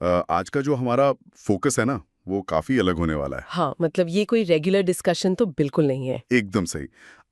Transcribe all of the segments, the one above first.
आज का जो हमारा फोकस है ना, वो काफी अलग होने वाला है। हाँ, मतलब ये कोई रेगुलर डिस्कशन तो बिल्कुल नहीं है। एकदम सही।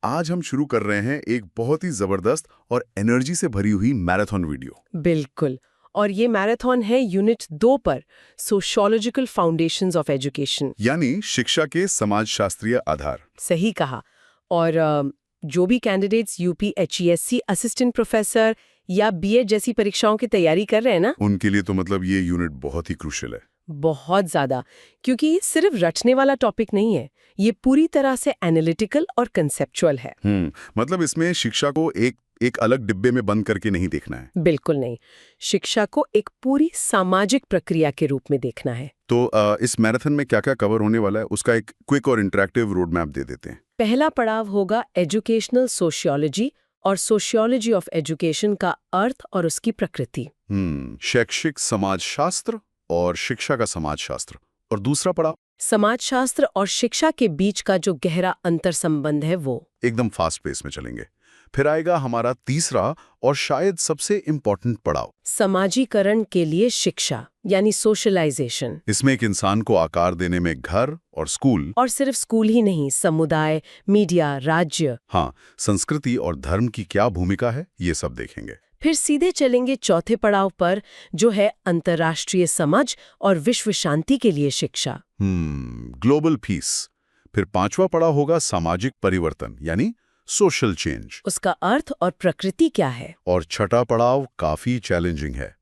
आज हम शुरू कर रहे हैं एक बहुत ही जबरदस्त और एनर्जी से भरी हुई मैराथन वीडियो। बिल्कुल। और ये मैराथन है यूनिट 2 पर, सोशियोलॉजिकल फाउंडेशंस ऑफ एजुकेशन। यानी शिक्षा के समाजशास्त्रीय आधार। सही कहा। और जो भी कैंडिडेट्स यूपी एचईएससी असिस्टेंट प्रोफेसर या बीएड जैसी परीक्षाओं की तैयारी कर रहे हैं ना, उनके लिए तो मतलब ये यूनिट बहुत ही क्रूशियल है। बहुत ज्यादा। क्योंकि ये सिर्फ रटने वाला टॉपिक नहीं है, ये पूरी तरह से एनालिटिकल और कंसेप्चुअल है। मतलब इसमें शिक्षा को एक अलग डिब्बे में बंद करके नहीं देखना है। बिल्कुल नहीं। शिक्षा को एक पूरी सामाजिक प्रक्रिया के रूप में देखना है। तो इस मैराथन में क्या क्या कवर होने वाला है, उसका एक क्विक और इंटरेक्टिव रोड मैप दे देते हैं। पहला पड़ाव होगा एजुकेशनल सोशियोलॉजी और सोशियोलॉजी ऑफ एजुकेशन का अर्थ और उसकी प्रकृति। शैक्षिक समाजशास्त्र और शिक्षा का समाजशास्त्र। और दूसरा पड़ाव समाजशास्त्र और शिक्षा के बीच का जो गहरा अंतर संबंध है वो। एकदम फास्ट पेस में चलेंगे। फिर आएगा हमारा तीसरा और शायद सबसे इम्पोर्टेंट पड़ाव, समाजीकरण के लिए शिक्षा यानी सोशलाइजेशन। इसमें एक इंसान को आकार देने में घर और स्कूल, और सिर्फ स्कूल ही नहीं, समुदाय, मीडिया, राज्य, हाँ, संस्कृति और धर्म की क्या भूमिका है, ये सब देखेंगे। फिर सीधे चलेंगे चौथे पड़ाव पर, जो है अंतर्राष्ट्रीय समझ और विश्व शांति के लिए शिक्षा। Global piece. फिर पांचवा पड़ाव होगा सामाजिक परिवर्तन यानी सोशल चेंज, उसका अर्थ और प्रकृति क्या है। और छठा पड़ाव काफी चैलेंजिंग है,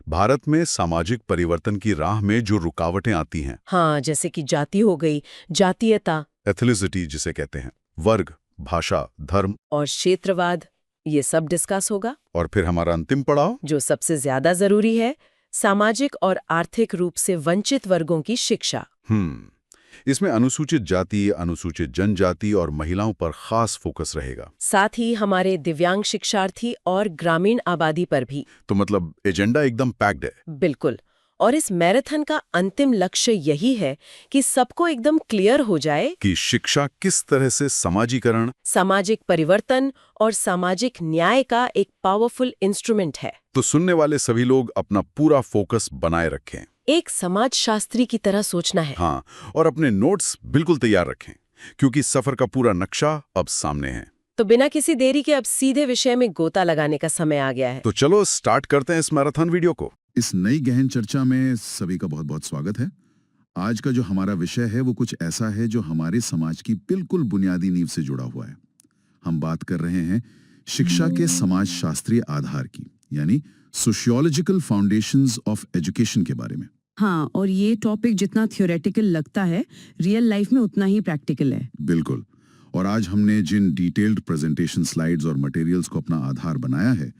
भारत में सामाजिक परिवर्तन की राह में जो रुकावटें आती हैं। हाँ, जैसे कि जाति हो गई, जातीयता, एथनिसिटी जिसे कहते हैं, वर्ग, भाषा, धर्म और क्षेत्रवाद, ये सब डिस्कस होगा। और फिर हमारा अंतिम पड़ाव, जो सबसे ज्यादा जरूरी है, सामाजिक और आर्थिक रूप से वंचित वर्गों की शिक्षा। इसमें अनुसूचित जाति, अनुसूचित जनजाति और महिलाओं पर खास फोकस रहेगा। साथ ही हमारे दिव्यांग शिक्षार्थी और ग्रामीण आबादी पर भी। तो मतलब एजेंडा एकदम पैक्ड है। बिल्कुल। और इस मैराथन का अंतिम लक्ष्य यही है कि सबको एकदम क्लियर हो जाए कि शिक्षा किस तरह से समाजीकरण, सामाजिक परिवर्तन और सामाजिक न्याय का एक पावरफुल इंस्ट्रूमेंट है। तो सुनने वाले सभी लोग अपना पूरा फोकस बनाए रखें। एक समाजशास्त्री की तरह सोचना है। हाँ, और अपने नोट्स बिल्कुल तैयार रखें, क्योंकि सफर का पूरा नक्शा अब सामने है। तो बिना किसी देरी के अब सीधे विषय में गोता लगाने का समय आ गया है। तो चलो स्टार्ट करते हैं इस मैराथन वीडियो को। इस नई गहन चर्चा में सभी का बहुत बहुत स्वागत है। आज का जो हमारा विषय है वो कुछ ऐसा है जो हमारे समाज की बिल्कुल बुनियादी नींव से जुड़ा हुआ है। हम बात कर रहे हैं शिक्षा के समाजशास्त्रीय आधार की, यानी सोशियोलॉजिकल फाउंडेशंस ऑफ एजुकेशन के बारे में। हाँ, और ये टॉपिक जितना थ्योरेटिकल लगता है, रियल लाइफ में उतना ही प्रैक्टिकल है। बिल्कुल। और आज हमने जिन डिटेल्ड प्रेजेंटेशन स्लाइड्स और मटेरियल्स को अपना आधार बनाया है,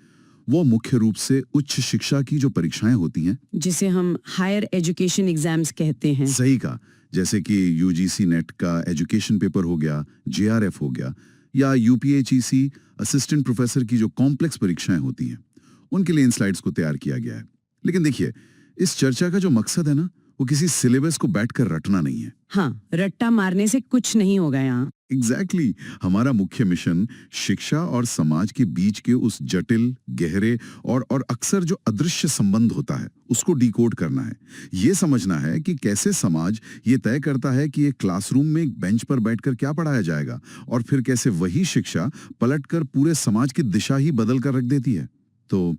वो मुख्य रूप से उच्च शिक्षा की जो परीक्षाएं होती हैं, जिसे हम हायर एजुकेशन एग्जाम्स कहते हैं। सही कहा, जैसे कि यूजीसी नेट का एजुकेशन पेपर हो गया, जेआरएफ हो गया, या यूपीएचईसी असिस्टेंट प्रोफेसर की जो कॉम्प्लेक्स परीक्षाएं होती हैं, उनके लिए इन स्लाइड्स को तैयार किया गया है। लेकिन देखिए, इस चर्चा का जो मकसद है ना, वो किसी सिलेबस को बैठकर रटना नहीं है। हाँ, रट्टा मारने से कुछ नहीं होगा यहाँ। एग्जैक्टली। हमारा मुख्य मिशन शिक्षा और समाज के बीच के उस जटिल, गहरे और अक्सर जो अदृश्य संबंध होता है, उसको डिकोड करना है। ये समझना है कि कैसे समाज ये तय करता है कि एक क्लासरूम में एक बेंच पर बैठकर क्या पढ़ाया जाएगा, और फिर कैसे वही शिक्षा पलटकर पूरे समाज की दिशा ही बदल कर रख देती है। तो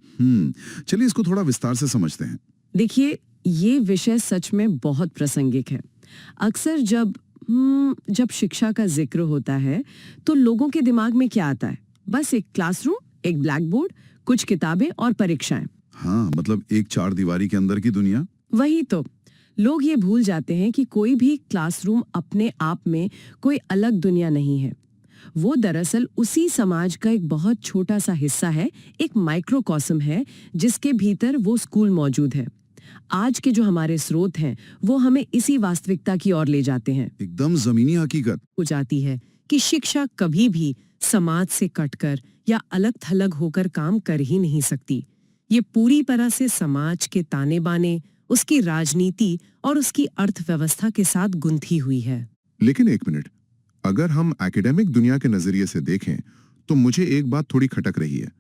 चलिए इसको थोड़ा विस्तार से समझते हैं। देखिए, ये विषय सच में बहुत प्रासंगिक है। अक्सर जब शिक्षा का जिक्र होता है तो लोगों के दिमाग में क्या आता है? बस एक क्लासरूम, एक ब्लैक बोर्ड, कुछ किताबें और परीक्षाएं। हाँ, मतलब एक चार दीवारी के अंदर की दुनिया। वही तो। लोग ये भूल जाते हैं कि कोई भी क्लासरूम अपने आप में कोई अलग दुनिया नहीं है। वो दरअसल उसी समाज का एक बहुत छोटा सा हिस्सा है, एक माइक्रोकॉस्म है जिसके भीतर वो स्कूल मौजूद है। आज के जो हमारे स्रोत हैं, वो हमें इसी वास्तविकता की ओर ले जाते हैं। एकदम जमीनी हकीकत हो जाती है कि शिक्षा कभी भी समाज से कटकर या अलग थलग होकर काम कर ही नहीं सकती। ये पूरी तरह से समाज के ताने बाने, उसकी राजनीति और उसकी अर्थव्यवस्था के साथ गुंथी हुई है। लेकिन एक मिनट, अगर हम एकेडमिक दुनिया के नजरिए से देखें तो मुझे एक बात थोड़ी खटक रही है।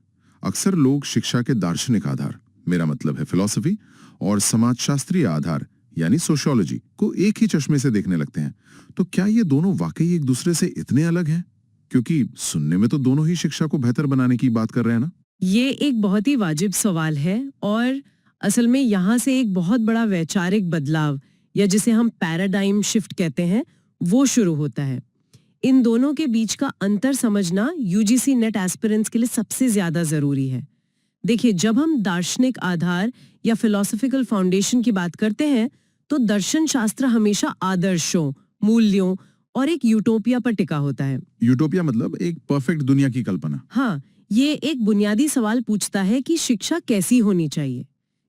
अक्सर लोग शिक्षा के दार्शनिक आधार मेरा मतलब है फिलॉसफी, और समाजशास्त्रीय आधार यानी सोशियोलॉजी को एक ही चश्मे से देखने लगते हैं, तो क्या ये दोनों वाकई एक दूसरे से इतने अलग हैं? क्योंकि सुनने में तो दोनों ही शिक्षा को बेहतर बनाने की बात कर रहे हैं ना? ये एक बहुत ही वाजिब सवाल है और असल में यहाँ से एक बहुत बड़ा वैचारिक बदलाव या जिसे हम पैराडाइम शिफ्ट कहते हैं वो शुरू होता है। इन दोनों के बीच का अंतर समझना यूजीसी नेट एस्पिरेंट्स के लिए सबसे ज्यादा जरूरी है। देखिए, जब हम दार्शनिक आधार या फिलोसॉफिकल फाउंडेशन की बात करते हैं तो दर्शन शास्त्र हमेशा आदर्शों, मूल्यों और एक यूटोपिया पर टिका होता है। यूटोपिया मतलब एक परफेक्ट दुनिया की कल्पना। हाँ, ये एक बुनियादी सवाल पूछता है कि शिक्षा कैसी होनी चाहिए।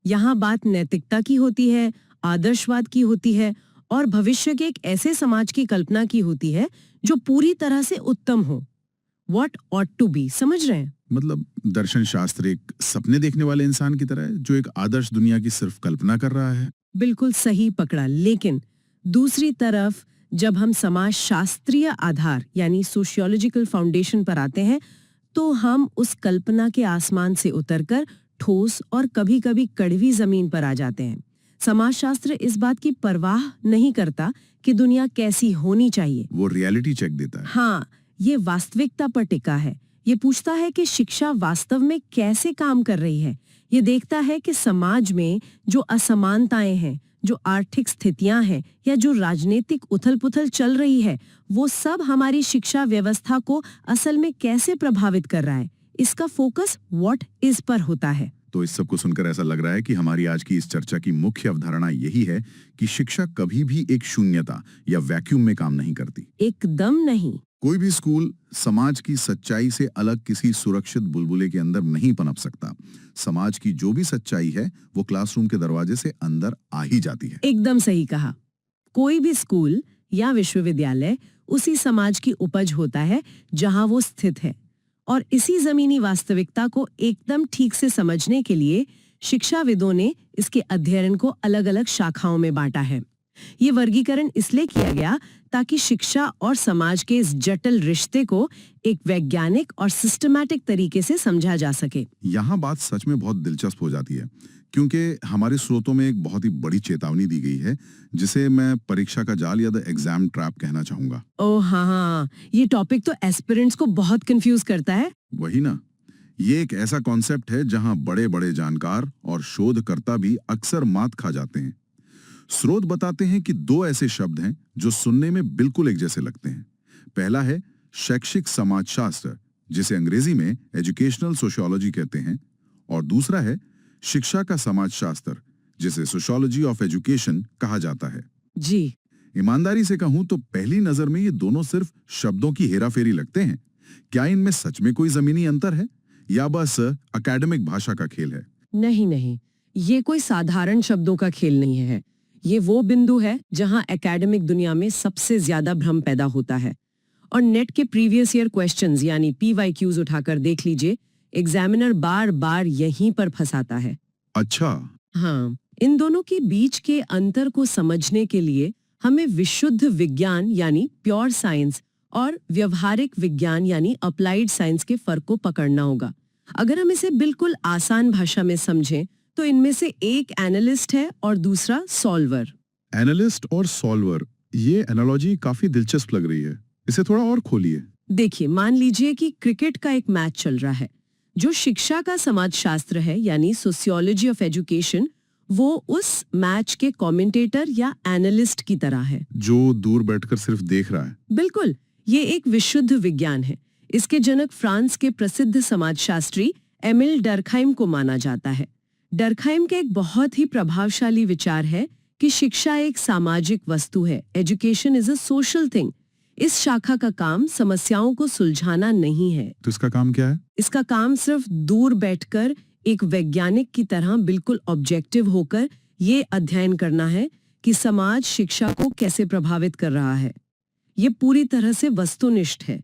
यहाँ बात नैतिकता की होती है, आदर्शवाद की होती है और भविष्य के एक ऐसे समाज की कल्पना की होती है जो पूरी तरह से उत्तम हो। What ought to be, समझ रहे हैं? मतलब दर्शन शास्त्र एक सपने देखने वाले इंसान की तरह है जो एक आदर्श दुनिया की सिर्फ कल्पना कर रहा है। बिल्कुल सही पकड़ा। लेकिन दूसरी तरफ जब हम समाज शास्त्रीय आधार यानी सोशियोलॉजिकल फाउंडेशन पर आते हैं तो हम उस कल्पना के आसमान से उतरकर ठोस और कभी-कभी कड़वी जमीन पर आ जाते हैं। समाजशास्त्र इस बात की परवाह नहीं करता कि दुनिया कैसी होनी चाहिए। वो रियलिटी चेक देता है। हाँ, ये वास्तविकता पर टिका है। ये पूछता है कि शिक्षा वास्तव में कैसे काम कर रही है। ये देखता है कि समाज में जो असमानताएं हैं, जो आर्थिक स्थितियां हैं या जो राजनीतिक उथल-पुथल चल रही है, वो सब हमारी शिक्षा व्यवस्था को असल में कैसे प्रभावित कर रहा है। इसका फोकस व्हाट इज पर होता है। तो इस सब को सुनकर ऐसा लग रहा है कि हमारी आज की इस चर्चा की मुख्य अवधारणा यही है कि शिक्षा कभी भी एक शून्यता या वैक्यूम में काम नहीं करती। एकदम नहीं। कोई भी स्कूल समाज की सच्चाई से अलग किसी सुरक्षित बुलबुले के अंदर नहीं पनप सकता। समाज की जो भी सच्चाई है वो क्लासरूम के दरवाजे से अंदर आ ही जाती है। एकदम सही कहा। कोई भी स्कूल या विश्वविद्यालय उसी समाज की उपज होता है जहां वो स्थित है, और इसी जमीनी वास्तविकता को एकदम ठीक से समझने के लिए शिक्षाविदों ने इसके अध्ययन को अलग-अलग शाखाओं में बांटा है। ये वर्गीकरण इसलिए किया गया ताकि शिक्षा और समाज के इस जटिल रिश्ते को एक वैज्ञानिक और सिस्टमैटिक तरीके से समझा जा सके। यहाँ बात सच में बहुत दिलचस्प हो जाती है, क्योंकि हमारे स्रोतों में एक बहुत ही बड़ी चेतावनी दी गई है जिसे मैं परीक्षा का जाल या द एग्जाम ट्रैप कहना चाहूंगा। ओह हाँ, ये टॉपिक तो एस्पिरेंट्स को बहुत कंफ्यूज करता है। वही ना, ये एक ऐसा कॉन्सेप्ट है जहां बड़े बड़े जानकार और शोधकर्ता भी अक्सर मात खा जाते हैं। स्रोत बताते हैं कि दो ऐसे शब्द हैं जो सुनने में बिल्कुल एक जैसे लगते हैं। पहला है शैक्षिक समाजशास्त्र, जिसे अंग्रेजी में एजुकेशनल सोशियोलॉजी कहते हैं, और दूसरा है शिक्षा का समाजशास्त्र, जिसे सोशियोलॉजी ऑफ एजुकेशन कहा जाता है। जी। ईमानदारी से कहूं तो पहली नजर में ये दोनों सिर्फ शब्दों की हेराफेरी लगते हैं। क्या इनमें सच में कोई जमीनी अंतर है या बस एकेडमिक भाषा का खेल है? नहीं नहीं, ये कोई साधारण शब्दों का खेल नहीं है। ये वो बिंदु है जहां एकेडमिक दुनिया में सबसे ज्यादा भ्रम पैदा होता है। और नेट के प्रीवियस ईयर क्वेश्चंस यानी PYQs उठाकर देख लीजिए, एग्जामिनर बार बार यहीं पर फंसाता है। अच्छा। हाँ, इन दोनों के बीच के अंतर को समझने के लिए हमें विशुद्ध विज्ञान यानी प्योर साइंस और व्यवहारिक विज्ञान यानी अप्लाइड साइंस के फर्क को पकड़ना होगा। अगर हम इसे बिल्कुल आसान भाषा में समझें तो इनमें से एक एनालिस्ट है और दूसरा सॉल्वर। एनालिस्ट और सॉल्वर, ये एनालॉजी काफी दिलचस्प लग रही है। इसे थोड़ा और खोलिए। देखिए, मान लीजिए कि क्रिकेट का एक मैच चल रहा है। जो शिक्षा का समाजशास्त्र है यानी सोशियोलॉजी ऑफ एजुकेशन, वो उस मैच के कमेंटेटर या एनालिस्ट की तरह है, जो दूर बैठकर सिर्फ देख रहा है। बिल्कुल। ये एक विशुद्ध विज्ञान है। इसके जनक फ्रांस के प्रसिद्ध समाजशास्त्री एमिल डर्कहाइम को माना जाता है। डर्कहाइम का एक बहुत ही प्रभावशाली विचार है कि शिक्षा एक सामाजिक वस्तु है। Education is a social thing. इस शाखा का काम समस्याओं को सुलझाना नहीं है। तो इसका काम क्या है? इसका काम सिर्फ दूर बैठकर एक वैज्ञानिक की तरह बिल्कुल ऑब्जेक्टिव होकर ये अध्ययन करना है कि समाज शिक्षा को कैसे प्रभावित कर रहा है। ये पूरी तरह से वस्तुनिष्ठ है।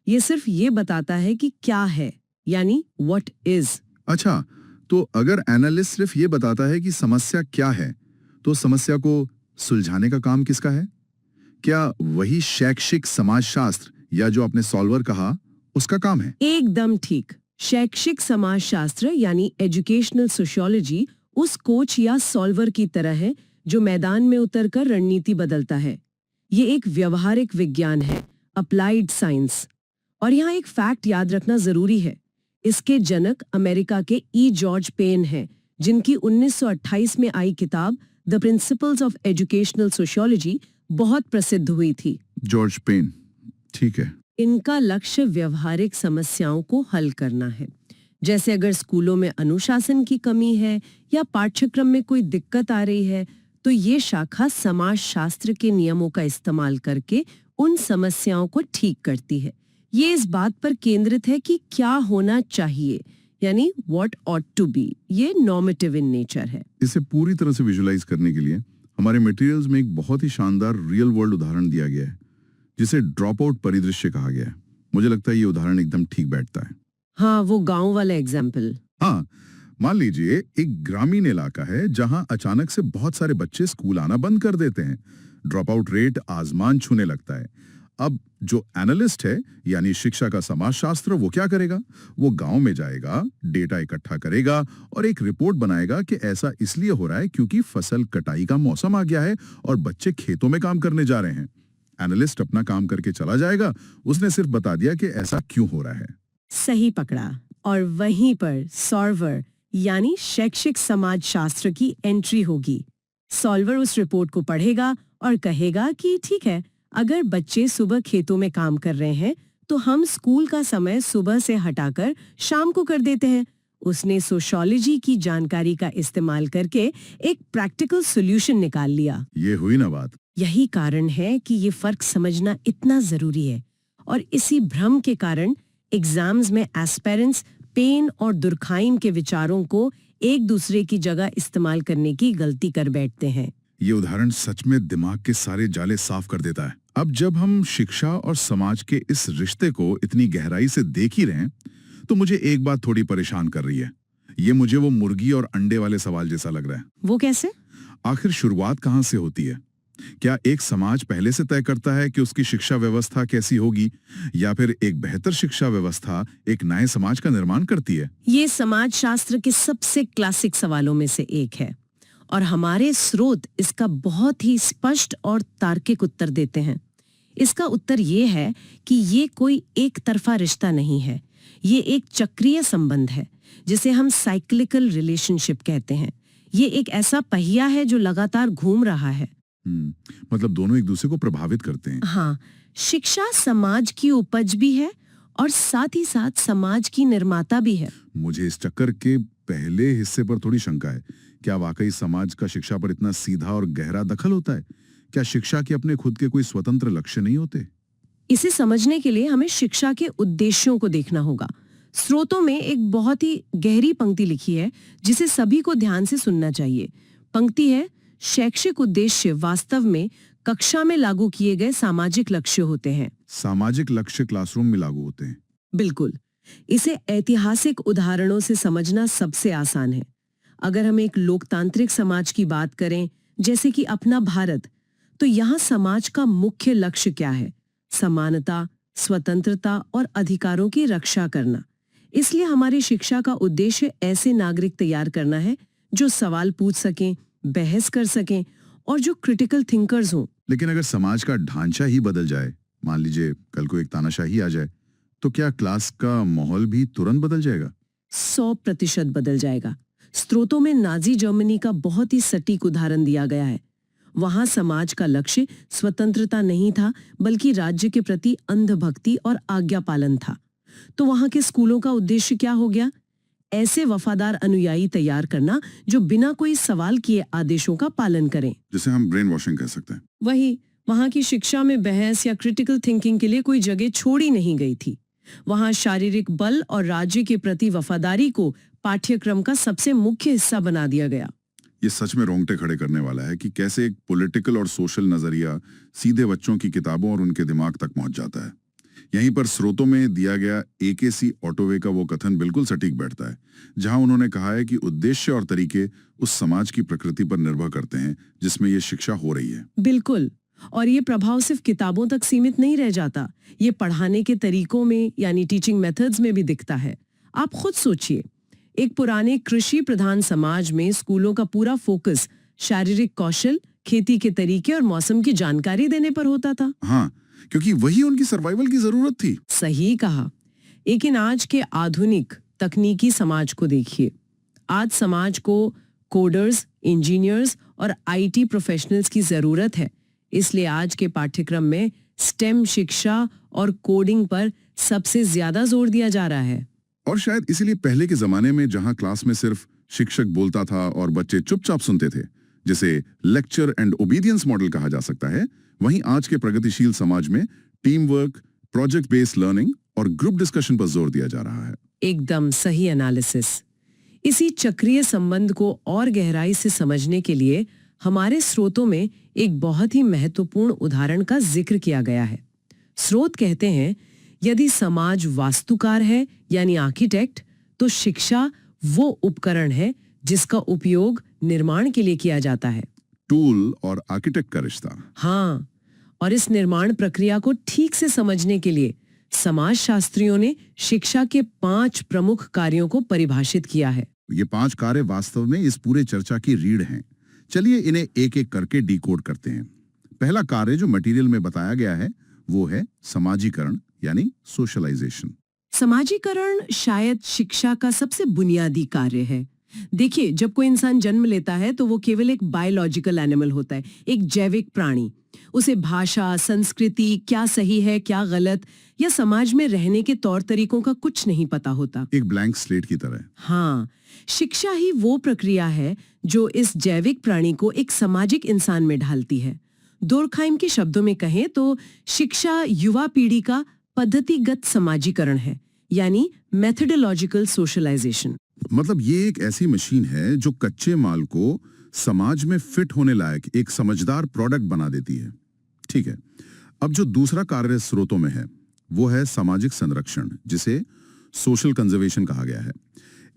ये सिर्फ ये बताता है कि क्या है, यानी व्हाट इज। अच्छा, तो अगर एनालिस्ट सिर्फ ये बताता है कि समस्या क्या है, तो समस्या को सुलझाने का काम किसका है? क्या वही शैक्षिक समाजशास्त्र या जो आपने सॉल्वर कहा उसका काम है? एकदम ठीक। शैक्षिक समाजशास्त्र यानी एजुकेशनल सोशियोलॉजी उस कोच या सॉल्वर की तरह है जो मैदान में उतरकर रणनीति बदलता है। ये एक व्यवहारिक विज्ञान है, अप्लाइड साइंस। और यहाँ एक फैक्ट याद रखना जरूरी है, इसके जनक अमेरिका के जॉर्ज पेन हैं, जिनकी 1928 में आई किताब the principles of educational sociology बहुत प्रसिद्ध हुई थी। जॉर्ज पेन, ठीक है। इनका लक्ष्य व्यवहारिक समस्याओं को हल करना है। जैसे अगर स्कूलों में अनुशासन की कमी है या पाठ्यक्रम में कोई दिक्कत आ रही है, तो ये शाखा समाजशास्त्र के नियमों का इस्तेमाल करके उन समस्याओं को ठीक करती है। ये इस बात पर केंद्रित है कि क्या होना चाहिए, यानी व्हाट ऑट टू बी। ये नॉर्मेटिव इन नेचर है। इसे पूरी तरह से विजुलाइज करने के लिए हमारे मटेरियल्स में एक बहुत ही शानदार रियल वर्ल्ड उदाहरण दिया गया है, जिसे ड्रॉप आउट परिदृश्य कहा गया है। मुझे लगता है ये उदाहरण एकदम ठीक बैठता है। हाँ, वो गांव वाला एग्जाम्पल। हाँ, मान लीजिए एक ग्रामीण इलाका है जहां अचानक से बहुत सारे बच्चे स्कूल आना बंद कर देते हैं। ड्रॉप आउट रेट आसमान छूने लगता है। अब जो एनालिस्ट है यानी शिक्षा का समाजशास्त्र, वो क्या करेगा? वो गांव में जाएगा, डेटा इकट्ठा करेगा और एक रिपोर्ट बनाएगा कि ऐसा इसलिए हो रहा है क्योंकि फसल कटाई का मौसम आ गया है और बच्चे खेतों में काम करने जा रहे हैं। एनालिस्ट अपना काम करके चला जाएगा, उसने सिर्फ बता दिया कि ऐसा क्यों हो रहा है। सही पकड़ा। और वहीं पर सॉल्वर यानी शैक्षिक समाजशास्त्र की एंट्री होगी। सॉल्वर उस रिपोर्ट को पढ़ेगा और कहेगा कि ठीक है, अगर बच्चे सुबह खेतों में काम कर रहे हैं तो हम स्कूल का समय सुबह से हटाकर शाम को कर देते हैं। उसने सोशियोलॉजी की जानकारी का इस्तेमाल करके एक प्रैक्टिकल सॉल्यूशन निकाल लिया। ये हुई ना बात। यही कारण है कि ये फर्क समझना इतना जरूरी है। और इसी भ्रम के कारण एग्जाम्स में एस्पिरेंट्स पेन और दुर्खाइम के विचारों को एक दूसरे की जगह इस्तेमाल करने की गलती कर बैठते हैं। ये उदाहरण सच में दिमाग के सारे जाले साफ कर देता है। अब जब हम शिक्षा और समाज के इस रिश्ते को इतनी गहराई से देख ही रहे हैं, तो मुझे एक बात थोड़ी परेशान कर रही है। ये मुझे वो मुर्गी और अंडे वाले सवाल जैसा लग रहा है। वो कैसे? आखिर शुरुआत कहाँ से होती है? क्या एक समाज पहले से तय करता है कि उसकी शिक्षा व्यवस्था कैसी होगी, या फिर एक बेहतर शिक्षा व्यवस्था एक नए समाज का निर्माण करती है? ये समाजशास्त्र के सबसे क्लासिक सवालों में से एक है और हमारे स्रोत इसका बहुत ही स्पष्ट और तार्किक उत्तर देते हैं। इसका उत्तर ये है कि ये कोई एक तरफा रिश्ता नहीं है, ये एक चक्रीय संबंध है जिसे हम साइक्लिकल रिलेशनशिप कहते हैं। ये एक ऐसा पहिया है जो लगातार घूम रहा है। मतलब दोनों एक दूसरे को प्रभावित करते हैं। हाँ, शिक्षा समाज की उपज भी है और साथ ही साथ समाज की निर्माता भी है। मुझे इस चक्कर के पहले हिस्से पर थोड़ी शंका है। क्या वाकई समाज का शिक्षा पर इतना सीधा और गहरा दखल होता है? क्या शिक्षा के अपने खुद के कोई स्वतंत्र लक्ष्य नहीं होते? इसे समझने के लिए हमें शिक्षा के उद्देश्यों को देखना होगा। स्रोतों में एक बहुत ही गहरी पंक्ति लिखी है जिसे सभी को ध्यान से सुनना चाहिए। पंक्ति है, शैक्षिक उद्देश्य वास्तव में कक्षा में लागू किए गए सामाजिक लक्ष्य होते हैं। सामाजिक लक्ष्य क्लासरूम में लागू होते हैं। बिल्कुल। इसे ऐतिहासिक उदाहरणों से समझना सबसे आसान है। अगर हम एक लोकतांत्रिक समाज की बात करें, जैसे कि अपना भारत, तो यहाँ समाज का मुख्य लक्ष्य क्या है? समानता, स्वतंत्रता और अधिकारों की रक्षा करना। इसलिए हमारी शिक्षा का उद्देश्य ऐसे नागरिक तैयार करना है जो सवाल पूछ सकें, बहस कर सकें और जो क्रिटिकल थिंकर्स हों। लेकिन अगर समाज का ढांचा ही बदल जाए, मान लीजिए कल को एक तानाशाही आ जाए, तो क्या क्लास का माहौल भी तुरंत बदल जाएगा? 100% बदल जाएगा। स्रोतों में नाजी जर्मनी का बहुत ही सटीक उदाहरण दिया गया है। वहां समाज का लक्ष्य स्वतंत्रता नहीं था, बल्कि राज्य के प्रति अंधभक्ति और आज्ञा पालन था। तो वहां के स्कूलों का उद्देश्य क्या हो गया? ऐसे वफादार अनुयायी तैयार करना जो बिना कोई सवाल किए आदेशों का पालन करें, जिसे हम ब्रेन वॉशिंग कह सकते हैं। वही, वहां की शिक्षा में बहस या क्रिटिकल थिंकिंग के लिए कोई जगह छोड़ी नहीं गई थी। वहां शारीरिक बल और राज्य के प्रति वफादारी को पाठ्यक्रम का सबसे मुख्य हिस्सा बना दिया गया। ये सच में रोंगटे खड़े करने वाला है कि कैसे एक पॉलिटिकल और सोशल नजरिया सीधे बच्चों की किताबों और उनके दिमाग तक पहुंच जाता है। यहीं पर स्रोतों में दिया गया एकेसी ऑटोवे का वो कथन बिल्कुल सटीक बैठता है, जहां उन्होंने कहा है कि उद्देश्य और तरीके उस समाज की प्रकृति पर निर्भर करते हैं जिसमें ये शिक्षा हो रही है। बिल्कुल। और ये प्रभाव सिर्फ किताबों तक सीमित नहीं रह जाता, ये पढ़ाने के तरीकों में यानी टीचिंग मेथड्स में भी दिखता है। आप खुद सोचिए, एक पुराने कृषि प्रधान समाज में स्कूलों का पूरा फोकस शारीरिक कौशल, खेती के तरीके और मौसम की जानकारी देने पर होता था। हाँ, क्योंकि वही उनकी सर्वाइवल की जरूरत थी। सही कहा। लेकिन आज के आधुनिक तकनीकी समाज को देखिए। आज समाज को कोडर्स, इंजीनियर्स और आईटी प्रोफेशनल्स की जरूरत है। इसलिए आज के पाठ्यक्रम में स्टेम शिक्षा और कोडिंग पर सबसे ज्यादा जोर दिया जा रहा है। और शायद इसीलिए पहले के जमाने में जहां क्लास में सिर्फ शिक्षक बोलता था और बच्चे चुपचाप सुनते थे, जिसे लेक्चर एंड ओबीडियंस मॉडल कहा जा सकता है, वहीं आज के प्रगतिशील समाज में team work, project based learning और ग्रुप डिस्कशन पर जोर दिया जा रहा है। एकदम सही एनालिसिस। इसी चक्रीय संबंध को और गहराई से समझने के लिए हमारे स्रोतों में एक बहुत ही महत्वपूर्ण उदाहरण का जिक्र किया गया है। स्रोत कहते हैं, यदि समाज वास्तुकार है यानी आर्किटेक्ट, तो शिक्षा वो उपकरण है जिसका उपयोग निर्माण के लिए किया जाता है। टूल और आर्किटेक्ट का रिश्ता। हाँ, और इस निर्माण प्रक्रिया को ठीक से समझने के लिए समाजशास्त्रियों ने शिक्षा के 5 प्रमुख कार्यों को परिभाषित किया है। ये 5 कार्य वास्तव में इस पूरे चर्चा की रीढ़ हैं। चलिए इन्हें एक एक करके डिकोड करते हैं। पहला कार्य जो मटेरियल में बताया गया है वो है समाजीकरण यानी सोशलाइजेशन। समाजीकरण शायद शिक्षा का सबसे बुनियादी कार्य है। देखिए, जब कोई इंसान जन्म लेता है तो वो केवल एक बायोलॉजिकल एनिमल होता है, एक जैविक प्राणी। उसे भाषा, संस्कृति, क्या सही है क्या गलत, या समाज में रहने के तौर तरीकों का कुछ नहीं पता होता। एक ब्लैंक स्लेट की तरह। हाँ, शिक्षा ही वो प्रक्रिया है जो इस जैविक प्राणी को एक सामाजिक इंसान में ढालती है। दुर्खाइम के शब्दों में कहें तो शिक्षा युवा पीढ़ी का पद्धतिगत समाजीकरण है, यानी मेथोडोलॉजिकल सोशलाइजेशन। मतलब ये एक ऐसी मशीन है जो कच्चे माल को समाज में फिट होने लायक एक समझदार प्रोडक्ट बना देती है। ठीक है, अब जो दूसरा कार्य स्रोतों में है वो है सामाजिक संरक्षण, जिसे सोशल कंजर्वेशन कहा गया है।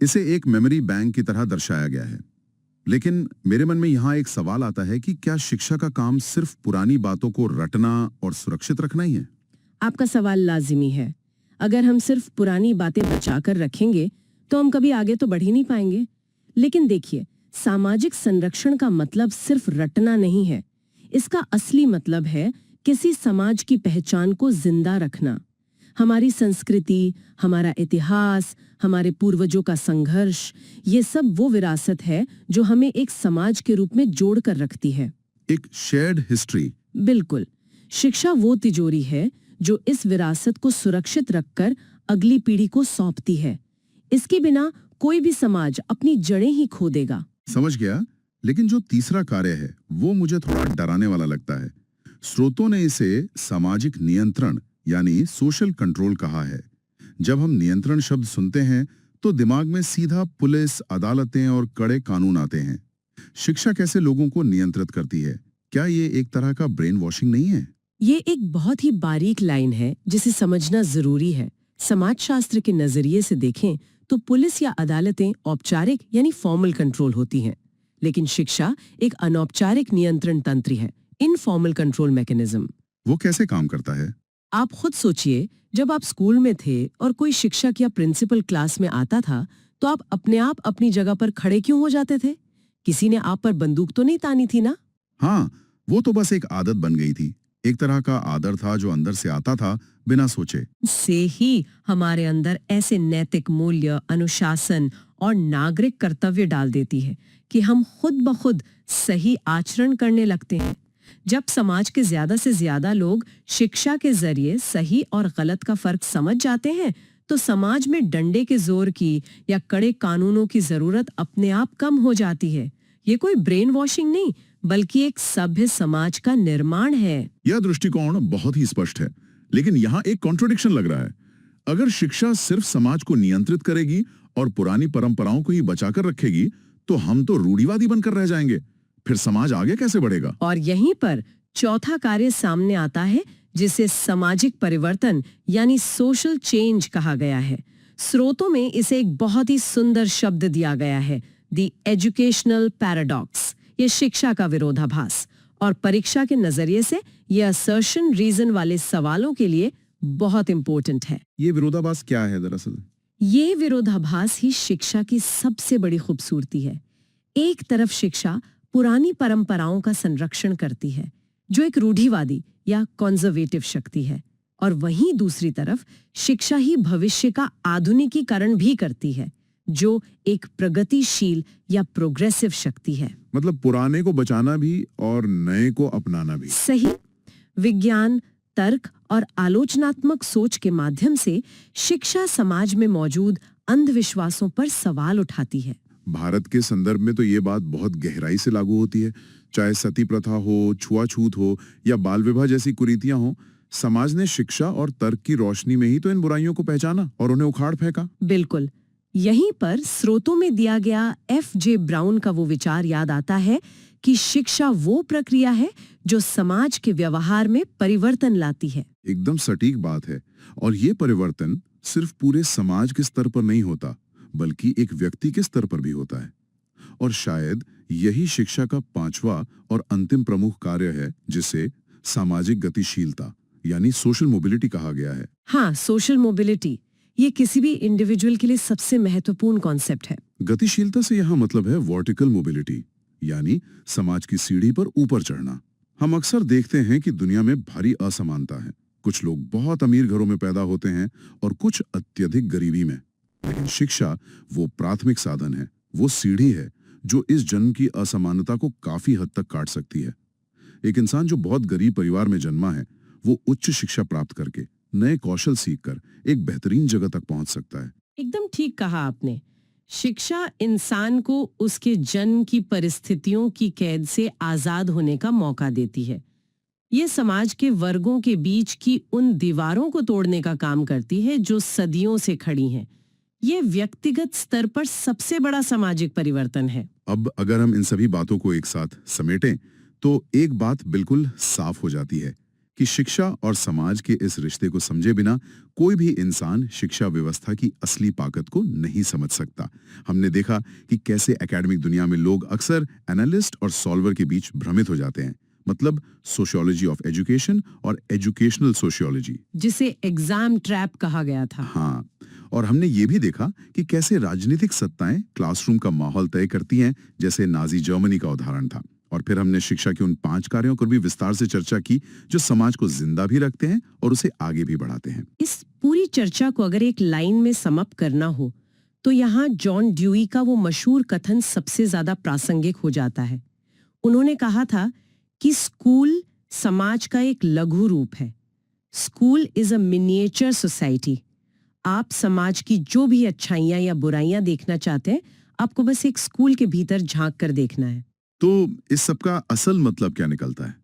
इसे एक मेमोरी बैंक की तरह दर्शाया गया है। लेकिन मेरे मन में यहाँ एक सवाल आता है कि क्या शिक्षा का काम सिर्फ पुरानी बातों को रटना और सुरक्षित रखना ही है? आपका सवाल लाजिमी है। अगर हम सिर्फ पुरानी बातें बचाकर रखेंगे तो हम कभी आगे तो बढ़ ही नहीं पाएंगे। लेकिन देखिए, सामाजिक संरक्षण का मतलब सिर्फ रटना नहीं है। इसका असली मतलब है किसी समाज की पहचान को जिंदा रखना। हमारी संस्कृति, हमारा इतिहास, हमारे पूर्वजों का संघर्ष, ये सब वो विरासत है जो हमें एक समाज के रूप में जोड़ कर रखती है। एक शेयर्ड हिस्ट्री। बिल्कुल। शिक्षा वो तिजोरी है जो इस विरासत को सुरक्षित रखकर अगली पीढ़ी को सौंपती है। इसके बिना कोई भी समाज अपनी जड़ें ही खो देगा। समझ गया। लेकिन जो तीसरा कार्य है वो मुझे थोड़ा डराने वाला लगता है। स्रोतों ने इसे सामाजिक नियंत्रण यानी सोशल कंट्रोल कहा है। जब हम नियंत्रण शब्द सुनते हैं तो दिमाग में सीधा पुलिस, अदालतें और कड़े कानून आते हैं। शिक्षा कैसे लोगों को नियंत्रित करती है? क्या ये एक तरह का ब्रेन वॉशिंग नहीं है? ये एक बहुत ही बारीक लाइन है जिसे समझना जरूरी है। समाजशास्त्र के नजरिए से देखें तो पुलिस या अदालतें औपचारिक यानी फॉर्मल कंट्रोल होती हैं, लेकिन शिक्षा एक अनौपचारिक नियंत्रण तंत्र है, इनफॉर्मल कंट्रोल मैकेनिज्म। वो कैसे काम करता है? आप खुद सोचिए, जब आप स्कूल में थे और कोई शिक्षक या प्रिंसिपल क्लास में आता था तो आप अपने आप अपनी जगह पर खड़े क्यों हो जाते थे? किसी ने आप पर बंदूक तो नहीं तानी थी ना? हाँ, वो तो बस एक आदत बन गई थी। एक तरह का आदर था जो अंदर से आता था बिना सोचे। से ही हमारे अंदर ऐसे नैतिक मूल्य, अनुशासन और नागरिक कर्तव्य डाल देती है कि हम खुद ब खुद सही आचरण करने लगते हैं। जब समाज के ज्यादा से ज्यादा लोग शिक्षा के जरिए सही और गलत का फर्क समझ जाते हैं तो समाज में डंडे के जोर की या कड़े कानूनों की जरूरत अपने आप कम हो जाती है। ये कोई ब्रेन वॉशिंग नहीं, बल्कि एक सभ्य समाज का निर्माण है। यह दृष्टिकोण बहुत ही स्पष्ट है, लेकिन यहाँ एक कॉन्ट्रडिक्शन लग रहा है। अगर शिक्षा सिर्फ समाज को नियंत्रित करेगी और पुरानी परंपराओं को ही बचाकर रखेगी तो हम तो रूढ़िवादी बनकर रह जाएंगे। फिर समाज आगे कैसे बढ़ेगा? और यहीं पर चौथा कार्य सामने आता है जिसे सामाजिक परिवर्तन यानी सोशल चेंज कहा गया है। स्रोतों में इसे एक बहुत ही सुंदर शब्द दिया गया है, द एजुकेशनल पैराडॉक्स। ये शिक्षा का विरोधाभास। और परीक्षा के नजरिए से यह असर्शन रीजन वाले सवालों के लिए बहुत इंपॉर्टेंट है। ये विरोधाभास क्या है दरअसल? ये विरोधाभास ही शिक्षा की सबसे बड़ी खूबसूरती है। एक तरफ शिक्षा पुरानी परंपराओं का संरक्षण करती है, जो एक रूढ़िवादी या कॉन्जर्वेटिव शक्ति है, और वहीं दूसरी तरफ शिक्षा ही भविष्य का आधुनिकीकरण भी करती है, जो एक प्रगतिशील या प्रोग्रेसिव शक्ति है। मतलब पुराने को बचाना भी और नए को अपनाना भी। सही। विज्ञान, तर्क और आलोचनात्मक सोच के माध्यम से शिक्षा समाज में मौजूद अंधविश्वासों पर सवाल उठाती है। भारत के संदर्भ में तो ये बात बहुत गहराई से लागू होती है। चाहे सती प्रथा हो, छुआछूत हो या बाल विवाह जैसी कुरीतियां हो, समाज ने शिक्षा और तर्क की रोशनी में ही तो इन बुराइयों को पहचाना और उन्हें उखाड़ फेंका। बिल्कुल। यहीं पर स्रोतों में दिया गया F.J. ब्राउन का वो विचार याद आता है कि शिक्षा वो प्रक्रिया है जो समाज के व्यवहार में परिवर्तन लाती है। एकदम सटीक बात है। और ये परिवर्तन सिर्फ पूरे समाज के स्तर पर नहीं होता, बल्कि एक व्यक्ति के स्तर पर भी होता है। और शायद यही शिक्षा का पांचवा और अंतिम प्रमुख कार्य है, जिसे सामाजिक गतिशीलता यानी सोशल मोबिलिटी कहा गया है। हाँ, सोशल मोबिलिटी ये किसी भी इंडिविजुअल के लिए सबसे महत्वपूर्ण कॉन्सेप्ट है। गतिशीलता से यहाँ मतलब है वर्टिकल मोबिलिटी, यानी समाज की सीढ़ी पर ऊपर चढ़ना। हम अक्सर देखते हैं कि दुनिया में भारी असमानता है। कुछ लोग बहुत अमीर घरों में पैदा होते हैं और कुछ अत्यधिक गरीबी में। लेकिन शिक्षा वो प्राथमिक साधन है, वो सीढ़ी है जो इस जन्म की असमानता को काफी हद तक काट सकती है। एक इंसान जो बहुत गरीब परिवार में जन्मा है, वो उच्च शिक्षा प्राप्त करके, नए कौशल सीखकर एक बेहतरीन जगह तक पहुंच सकता है। एकदम ठीक कहा आपने। शिक्षा इंसान को उसके जन्म की परिस्थितियों की कैद से आजाद होने का मौका देती है। ये समाज के वर्गों के बीच की उन दीवारों को तोड़ने का काम करती है जो सदियों से खड़ी हैं। ये व्यक्तिगत स्तर पर सबसे बड़ा सामाजिक परिवर्तन है। अब अगर हम इन सभी बातों को एक साथ समेटें, तो एक बात बिल्कुल साफ हो जाती है कि शिक्षा और समाज के इस रिश्ते को समझे बिना कोई भी इंसान शिक्षा व्यवस्था की असली ताकत को नहीं समझ सकता। हमने देखा कि कैसे एकेडमिक दुनिया में लोग अक्सर एनालिस्ट और सॉल्वर के बीच भ्रमित हो जाते हैं, मतलब सोशियोलॉजी ऑफ एजुकेशन और एजुकेशनल सोशियोलॉजी, जिसे एग्जाम ट्रैप कहा गया था। हाँ, और हमने ये भी देखा कि कैसे राजनीतिक सत्ताएं क्लासरूम का माहौल तय करती हैं, जैसे नाजी जर्मनी का उदाहरण था। और फिर हमने शिक्षा के उन 5 कार्यों पर भी विस्तार से चर्चा की जो समाज को जिंदा भी रखते हैं और उसे आगे भी बढ़ाते हैं। इस पूरी चर्चा को अगर एक लाइन में समअप करना हो, तो यहाँ जॉन ड्यूई का वो मशहूर कथन सबसे ज्यादा प्रासंगिक हो जाता है। उन्होंने कहा था कि स्कूल समाज का एक लघु रूप है। School is a miniature society. आप समाज की जो भी अच्छाइयां या बुराइयां देखना चाहते हैं, आपको बस एक स्कूल के भीतर झांक कर देखना है। तो इस सब का असल मतलब क्या निकलता है?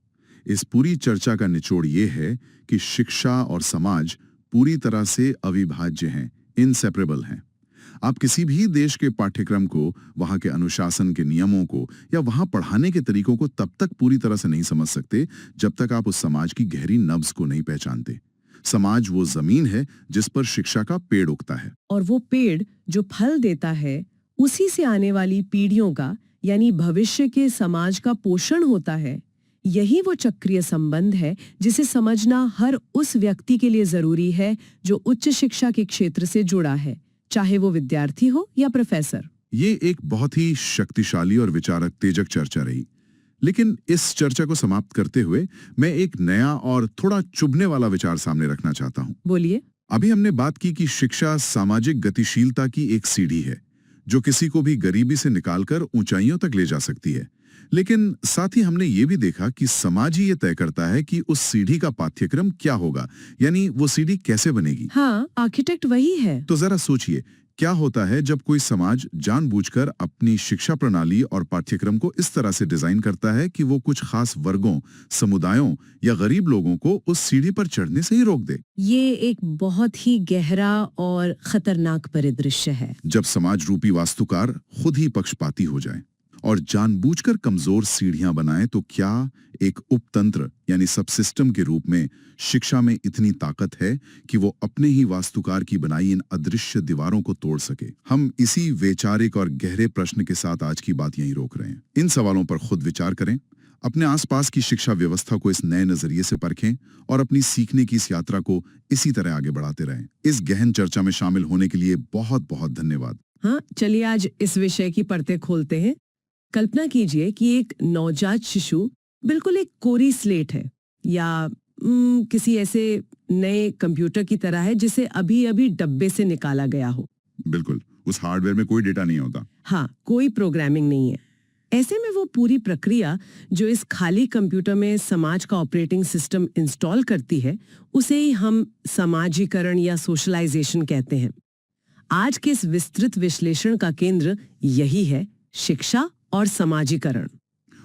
इस पूरी चर्चा का निचोड़ ये है कि शिक्षा और समाज पूरी तरह से अविभाज्य हैं, इनसेपरेबल हैं। आप किसी भी देश के पाठ्यक्रम को, वहां के अनुशासन के नियमों को या वहां पढ़ाने के तरीकों को तब तक पूरी तरह से नहीं समझ सकते जब तक आप उस समाज की गहरी नब्ज को नहीं पहचानते। समाज वो जमीन है जिस पर शिक्षा का पेड़ उगता है, और वो पेड़ जो फल देता है, उसी से आने वाली पीढ़ियों का यानी भविष्य के समाज का पोषण होता है। यही वो चक्रीय संबंध है जिसे समझना हर उस व्यक्ति के लिए जरूरी है जो उच्च शिक्षा के क्षेत्र से जुड़ा है, चाहे वो विद्यार्थी हो या प्रोफेसर। ये एक बहुत ही शक्तिशाली और विचारक तेजक चर्चा रही। लेकिन इस चर्चा को समाप्त करते हुए मैं एक नया और थोड़ा चुभने वाला विचार सामने रखना चाहता हूँ। बोलिए। अभी हमने बात की कि शिक्षा सामाजिक गतिशीलता की एक सीढ़ी है जो किसी को भी गरीबी से निकालकर ऊंचाइयों तक ले जा सकती है। लेकिन साथ ही हमने ये भी देखा कि समाज ही ये तय करता है कि उस सीढ़ी का पाठ्यक्रम क्या होगा, यानी वो सीढ़ी कैसे बनेगी। हाँ, आर्किटेक्ट वही है। तो जरा सोचिए, क्या होता है जब कोई समाज जानबूझकर अपनी शिक्षा प्रणाली और पाठ्यक्रम को इस तरह से डिजाइन करता है कि वो कुछ खास वर्गों, समुदायों या गरीब लोगों को उस सीढ़ी पर चढ़ने से ही रोक दे। ये एक बहुत ही गहरा और खतरनाक परिदृश्य है। जब समाज रूपी वास्तुकार खुद ही पक्षपाती हो जाए और जानबूझकर कमजोर सीढ़ियां बनाए, तो क्या एक उपतंत्र यानी सब सिस्टम के रूप में शिक्षा में इतनी ताकत है कि वो अपने ही वास्तुकार की बनाई इन अदृश्य दीवारों को तोड़ सके? हम इसी वैचारिक और गहरे प्रश्न के साथ आज की बात यहीं रोक रहे हैं। इन सवालों पर खुद विचार करें। अपने आसपास की शिक्षा व्यवस्था को इस नए नजरिए से परखें और अपनी सीखने की इस यात्रा को इसी तरह आगे बढ़ाते रहें। इस गहन चर्चा में शामिल होने के लिए बहुत बहुत धन्यवाद। हाँ, चलिए आज इस विषय की परतें खोलते हैं। कल्पना कीजिए कि एक नवजात शिशु बिल्कुल एक कोरी स्लेट है, या किसी ऐसे नए कंप्यूटर की तरह है जिसे अभी अभी डब्बे से निकाला गया हो। बिल्कुल, उस हार्डवेयर में कोई डेटा नहीं होता। हाँ, कोई प्रोग्रामिंग नहीं है। ऐसे में वो पूरी प्रक्रिया जो इस खाली कंप्यूटर में समाज का ऑपरेटिंग सिस्टम इंस्टॉल करती है, उसे ही हम समाजीकरण या सोशलाइजेशन कहते हैं। आज के इस विस्तृत विश्लेषण का केंद्र यही है, शिक्षा और समाजीकरण।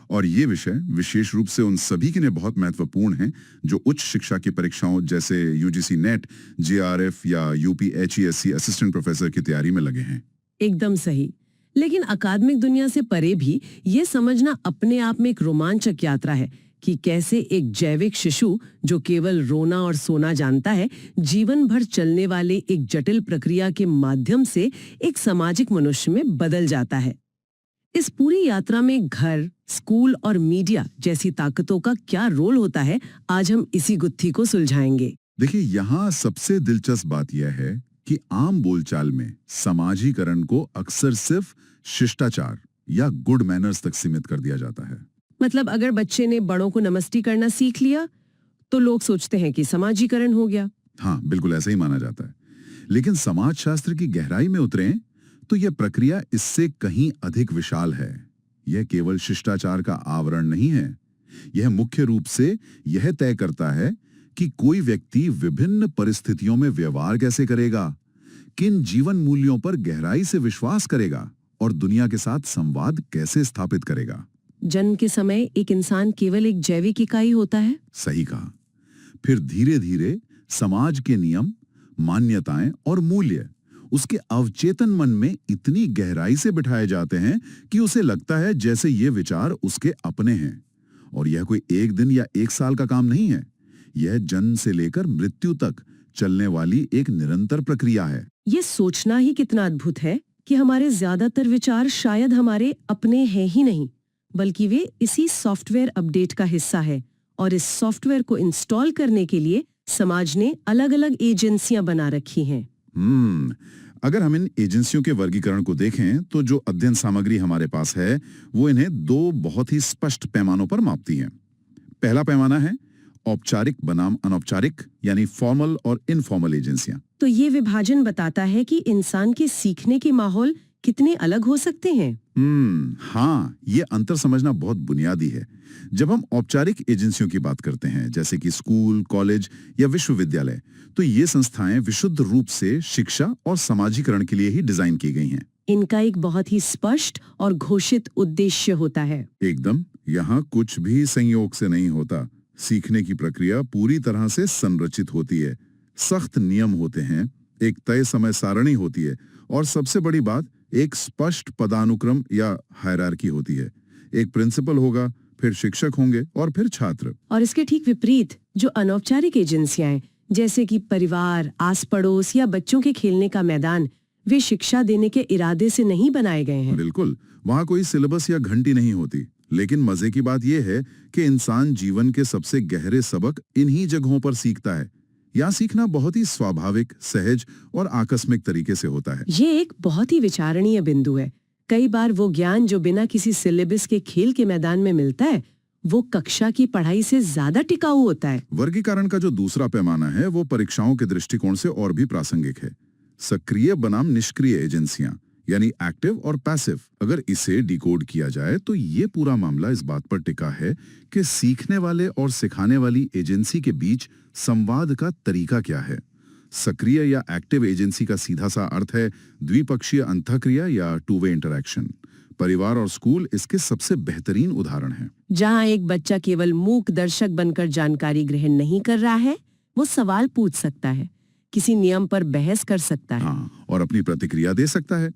और ये विषय विशेष रूप से उन सभी के लिए बहुत महत्वपूर्ण है जो उच्च शिक्षा की परीक्षाओं जैसे यूजीसी नेट, जेआरएफ या यूपीएचईएससी असिस्टेंट प्रोफेसर की तैयारी में लगे हैं। एकदम सही। लेकिन अकादमिक दुनिया से परे भी ये समझना अपने आप में एक रोमांचक यात्रा है कि कैसे एक जैविक शिशु जो केवल रोना और सोना जानता है, जीवन भर चलने वाले एक जटिल प्रक्रिया के माध्यम से एक सामाजिक मनुष्य में बदल जाता है। इस पूरी यात्रा में घर, स्कूल और मीडिया जैसी ताकतों का क्या रोल होता है, आज हम इसी गुत्थी को सुलझाएंगे। देखिए, यहाँ सबसे दिलचस्प बात यह है कि आम बोलचाल में समाजीकरण को अक्सर सिर्फ शिष्टाचार या गुड मैनर्स तक सीमित कर दिया जाता है। मतलब अगर बच्चे ने बड़ों को नमस्ते करना सीख लिया तो लोग सोचते हैं कि समाजीकरण हो गया। हाँ, बिल्कुल ऐसा ही माना जाता है। लेकिन समाजशास्त्र की गहराई में उतरें तो यह प्रक्रिया इससे कहीं अधिक विशाल है। यह केवल शिष्टाचार का आवरण नहीं है। यह मुख्य रूप से यह तय करता है कि कोई व्यक्ति विभिन्न परिस्थितियों में व्यवहार कैसे करेगा, किन जीवन मूल्यों पर गहराई से विश्वास करेगा और दुनिया के साथ संवाद कैसे स्थापित करेगा। जन्म के समय एक इंसान केवल एक जैविक इकाई होता है। सही कहा। फिर धीरे धीरे समाज के नियम, मान्यताएं और मूल्य उसके अवचेतन मन में इतनी गहराई से बिठाए जाते हैं कि उसे लगता है जैसे ये विचार उसके अपने हैं। और यह कोई एक दिन या एक साल का काम नहीं है। यह जन्म से लेकर मृत्यु तक चलने वाली एक निरंतर प्रक्रिया है। ये सोचना ही कितना अद्भुत है कि हमारे ज्यादातर विचार शायद हमारे अपने हैं ही नहीं, बल्कि वे इसी सॉफ्टवेयर अपडेट का हिस्सा है। और इस सॉफ्टवेयर को इंस्टॉल करने के लिए समाज ने अलग अलग एजेंसियां बना रखी हैं। अगर हम इन एजेंसियों के वर्गीकरण को देखें तो जो अध्ययन सामग्री हमारे पास है वो इन्हें दो बहुत ही स्पष्ट पैमानों पर मापती है। पहला पैमाना है औपचारिक बनाम अनौपचारिक, यानी फॉर्मल और इनफॉर्मल एजेंसियां। तो ये विभाजन बताता है कि इंसान के सीखने के माहौल कितने अलग हो सकते हैं। हाँ, ये अंतर समझना बहुत बुनियादी है। जब हम औपचारिक एजेंसियों की बात करते हैं, जैसे कि स्कूल, कॉलेज या विश्वविद्यालय, तो ये संस्थाएं विशुद्ध रूप से शिक्षा और समाजीकरण के लिए ही डिजाइन की गई हैं। इनका एक बहुत ही स्पष्ट और घोषित उद्देश्य होता है। एकदम, यहाँ कुछ भी संयोग से नहीं होता। सीखने की प्रक्रिया पूरी तरह से संरचित होती है। सख्त नियम होते हैं, एक तय समय सारणी होती है और सबसे बड़ी बात, एक स्पष्ट पदानुक्रम या हायरार्की होती है। एक प्रिंसिपल होगा, फिर शिक्षक होंगे और फिर छात्र। और इसके ठीक विपरीत जो अनौपचारिक एजेंसियां हैं, जैसे कि परिवार, आस पड़ोस या बच्चों के खेलने का मैदान, वे शिक्षा देने के इरादे से नहीं बनाए गए हैं। बिल्कुल, वहाँ कोई सिलेबस या घंटी नहीं होती। लेकिन मजे की बात यह है कि इंसान जीवन के सबसे गहरे सबक इन्हीं जगहों पर सीखता है। यहाँ सीखना बहुत ही स्वाभाविक, सहज और आकस्मिक तरीके से होता है। ये एक बहुत ही विचारणीय बिंदु है। कई बार वो ज्ञान जो बिना किसी सिलेबस के खेल के मैदान में मिलता है, वो कक्षा की पढ़ाई से ज्यादा टिकाऊ होता है। वर्गीकरण का जो दूसरा पैमाना है वो परीक्षाओं के दृष्टिकोण से और भी प्रासंगिक है। सक्रिय बनाम निष्क्रिय एजेंसियां, यानी एक्टिव और पैसिव। अगर इसे डिकोड किया जाए तो ये पूरा मामला इस बात पर टिका है कि सीखने वाले और सिखाने वाली एजेंसी के बीच संवाद का तरीका क्या है। सक्रिय या एक्टिव एजेंसी का सीधा सा अर्थ है द्विपक्षीय अंतःक्रिया या टू वे इंटरैक्शन। परिवार और स्कूल इसके सबसे बेहतरीन उदाहरण हैं। जहां एक बच्चा केवल मूक दर्शक बनकर जानकारी ग्रहण नहीं कर रहा है, वो सवाल पूछ सकता है, किसी नियम पर बहस कर सकता है, हाँ, और अपनी प्रतिक्रिया दे सकता है।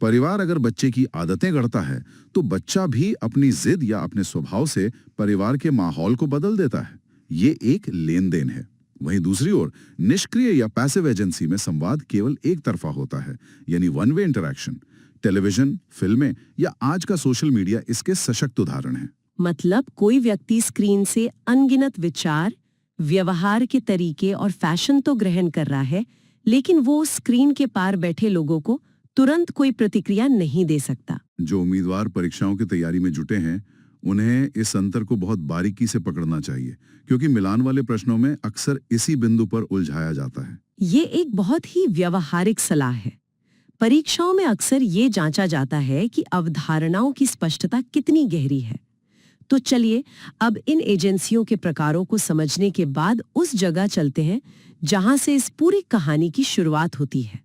परिवार अगर बच्चे की आदतें गढ़ता है तो बच्चा भी अपनी जिद या अपने स्वभाव से परिवार के माहौल को बदल देता है। ये एक लेन देन है। वहीं दूसरी ओर निष्क्रिय या पैसिव एजेंसी में संवाद केवल एक तरफा होता है, यानी वन वे इंटरैक्शन। टेलीविजन, फिल्में या आज का सोशल मीडिया इसके सशक्त उदाहरण हैं। मतलब कोई व्यक्ति स्क्रीन से अनगिनत विचार, व्यवहार के तरीके और फैशन तो ग्रहण कर रहा है, लेकिन वो स्क्रीन के पार बैठे लोगों को तुरंत कोई प्रतिक्रिया नहीं दे सकता। जो उम्मीदवार परीक्षाओं की तैयारी में जुटे हैं, उन्हें इस अंतर को बहुत बारीकी से पकड़ना चाहिए, क्योंकि मिलान वाले प्रश्नों में अक्सर इसी बिंदु पर उलझाया जाता है। ये एक बहुत ही व्यावहारिक सलाह है। परीक्षाओं में अक्सर ये जांचा जाता है कि अवधारणाओं की स्पष्टता कितनी गहरी है। तो चलिए अब इन एजेंसियों के प्रकारों को समझने के बाद उस जगह चलते हैं जहां से इस पूरी कहानी की शुरुआत होती है।